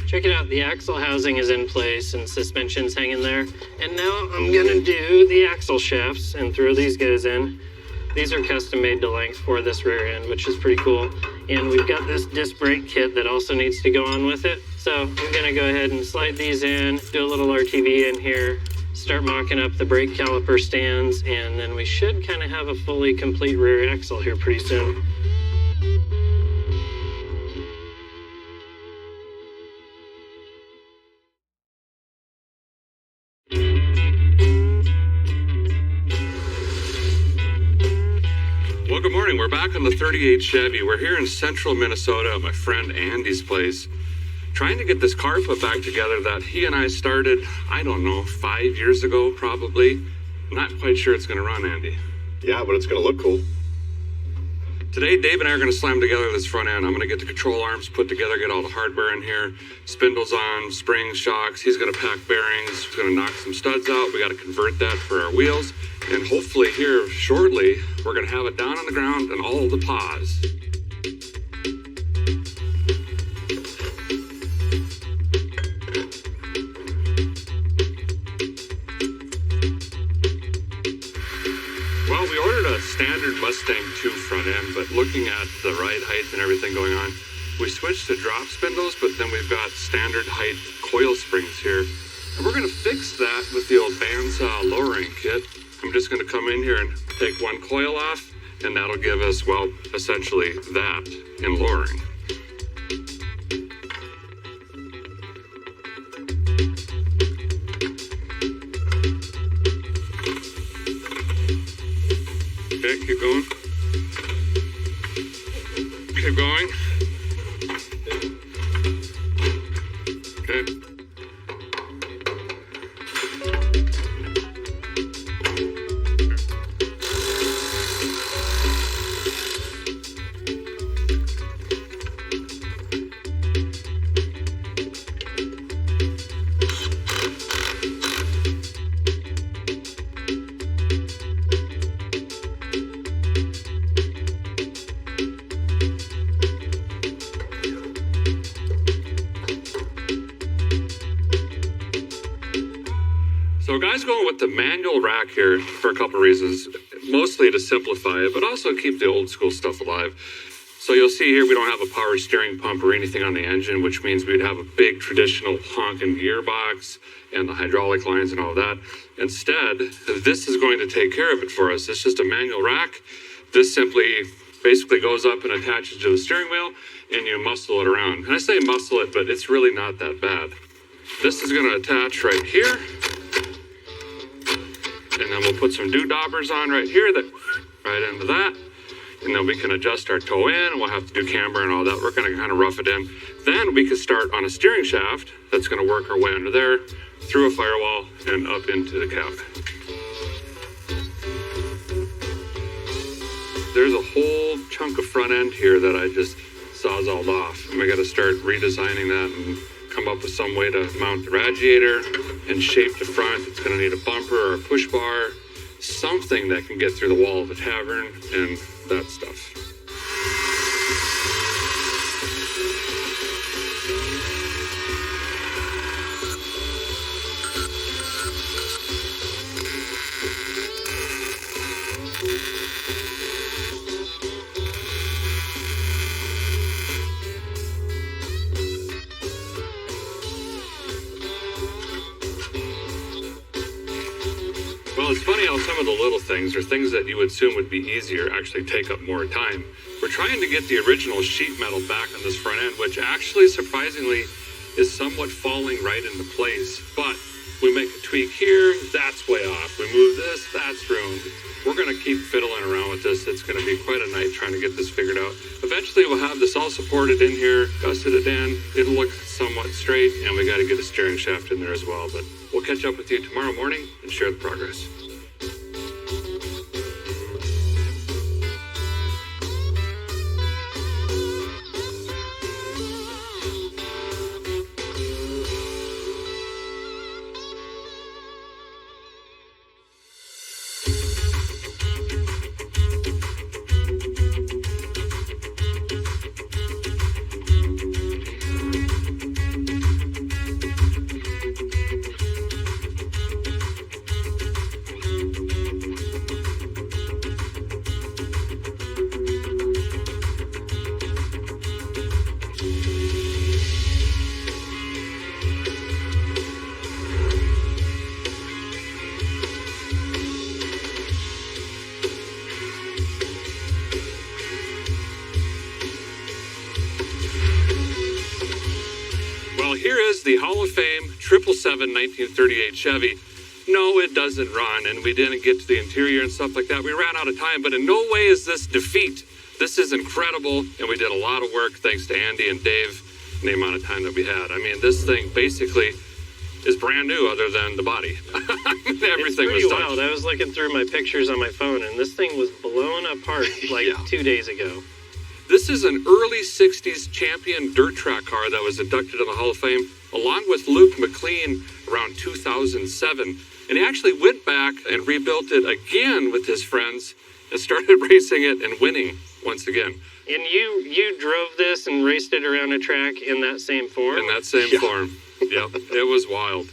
C: Check it out, the axle housing is in place and suspension's hanging there. And now I'm gonna do the axle shafts and throw these guys in. These are custom made to length for this rear end, which is pretty cool. And we've got this disc brake kit that also needs to go on with it. So I'm gonna go ahead and slide these in, do a little RTV in here, start mocking up the brake caliper stands, and then we should kind of have a fully complete rear axle here pretty soon.
A: Well, good morning. We're back on the 38 Chevy. We're here in central Minnesota at my friend Andy's place, trying to get this car put back together that he and I started, I don't know, 5 years ago, probably. Not quite sure it's going to run, Andy.
F: Yeah, but it's going to look cool.
A: Today, Dave and I are going to slam together this front end. I'm going to get the control arms put together, get all the hardware in here, spindles on, springs, shocks. He's going to pack bearings. He's going to knock some studs out. We got to convert that for our wheels. And hopefully here shortly, we're going to have it down on the ground and all the paws. Well, we ordered a standard Mustang 2 front end, but looking at the ride height and everything going on, we switched to drop spindles, but then we've got standard height coil springs here. And we're going to fix that with the old bandsaw lowering kit. I'm just going to come in here and take one coil off, and that'll give us, well, essentially that in lowering. Okay, keep going. Keep going. Okay. So guys going with the manual rack here for a couple reasons, mostly to simplify it, but also keep the old school stuff alive. So you'll see here we don't have a power steering pump or anything on the engine, which means we'd have a big traditional honking gearbox and the hydraulic lines and all that. Instead, this is going to take care of it for us. It's just a manual rack. This simply basically goes up and attaches to the steering wheel and you muscle it around. And I say muscle it, but it's really not that bad. This is going to attach right here. And then we'll put some doodabbers on right here, that right into that. And then we can adjust our toe in, and we'll have to do camber and all that. We're going to kind of rough it in. Then we can start on a steering shaft that's going to work our way under there, through a firewall, and up into the cab. There's a whole chunk of front end here that I just sawzalled off. And we got to start redesigning that and come up with some way to mount the radiator and shape the front. It's going to need a bumper or a push bar, something that can get through the wall of the tavern and that stuff. Well, it's funny how some of the little things, or things that you would assume would be easier, actually take up more time. We're trying to get the original sheet metal back on this front end, which actually, surprisingly, is somewhat falling right into place. But we make a tweak here, that's way off. We move this, that's ruined. We're going to keep fiddling around with this. It's going to be quite a night trying to get this figured out. Eventually, we'll have this all supported in here, gusseted in. It'll look somewhat straight, and we got to get a steering shaft in there as well. But we'll catch up with you tomorrow morning and share the progress. Here is the Hall of Fame 777 1938 Chevy. No, it doesn't run, and we didn't get to the interior and stuff like that. We ran out of time, but in no way is this defeat. This is incredible, and we did a lot of work thanks to Andy and Dave in the amount of time that we had. I mean, this thing basically is brand new other than the body. Everything was touched.
C: Wild. I was looking through my pictures on my phone, and this thing was blown apart like 2 days ago.
A: This is an early 60s champion dirt track car that was inducted in the Hall of Fame, along with Luke McLean around 2007. And he actually went back and rebuilt it again with his friends and started racing it and winning once again.
C: And you drove this and raced it around a track in that same form?
A: In that same form. Yep, it was wild.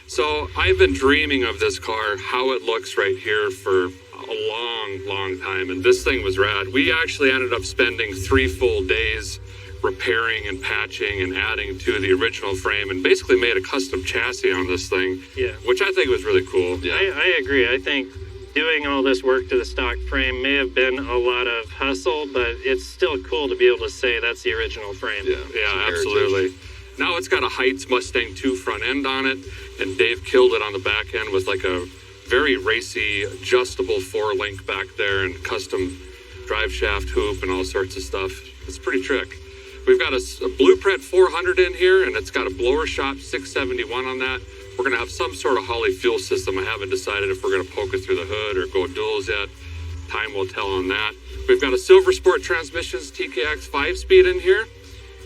A: So I've been dreaming of this car, how it looks right here, for a long time, and this thing was rad. We actually ended up spending 3 full days repairing and patching and adding to the original frame, and basically made a custom chassis on this thing, which I think was really cool.
C: Yeah. I agree. I think doing all this work to the stock frame may have been a lot of hustle, but it's still cool to be able to say that's the original frame.
A: Yeah, absolutely. Now it's got a Heights Mustang 2 front end on it, and Dave killed it on the back end with like a very racy, adjustable 4-link back there and custom drive shaft hoop and all sorts of stuff. It's pretty trick. We've got a Blueprint 400 in here, and it's got a blower shop 671 on that. We're going to have some sort of Holley fuel system. I haven't decided if we're going to poke it through the hood or go duals yet. Time will tell on that. We've got a Silver Sport Transmissions TKX 5-speed in here,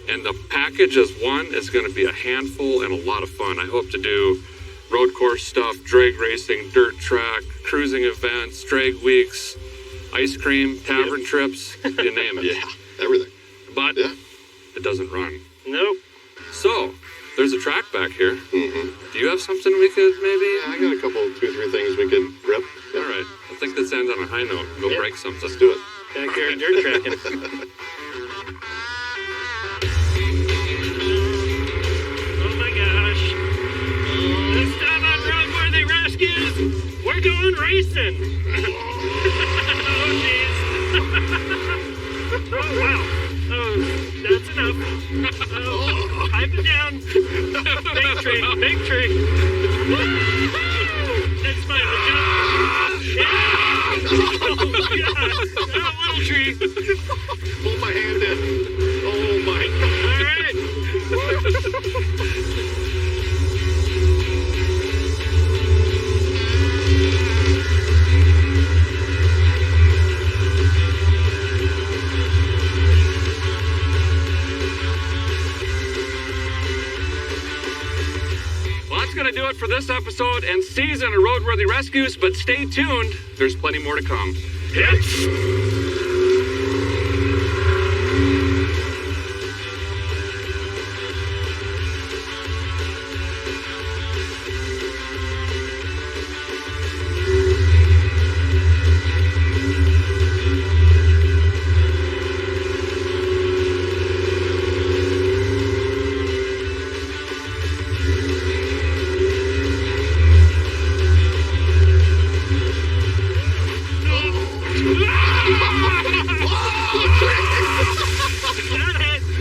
A: and the package as one is going to be a handful and a lot of fun. I hope to do road course stuff, drag racing, dirt track, cruising events, drag weeks, ice cream, tavern trips, you name it.
F: Everything.
A: But it doesn't run.
C: Nope.
A: So, there's a track back here. Mm-hmm. Do you have something we could maybe?
F: Yeah, I got a couple, 2 or 3 things we could rip.
A: All right. I think let's end on a high note. Go break something.
F: Let's do it.
C: Backyard dirt tracking. Roadworthy Rescues, we're going racing. Oh, jeez. Oh, wow. Oh, that's enough. Oh, pipe it down. Big tree, big tree. That's fine, we're jump. Oh, God. Little tree.
F: Pull my hand in. Oh, my God.
C: All right.
A: Well, that's going to do it for this episode and season of Roadworthy Rescues, but stay tuned. There's plenty more to come.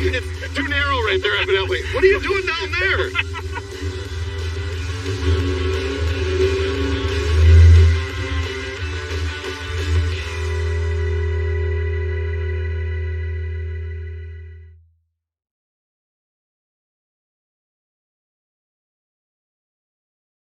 F: It's too narrow right there, evidently. What are you doing down there?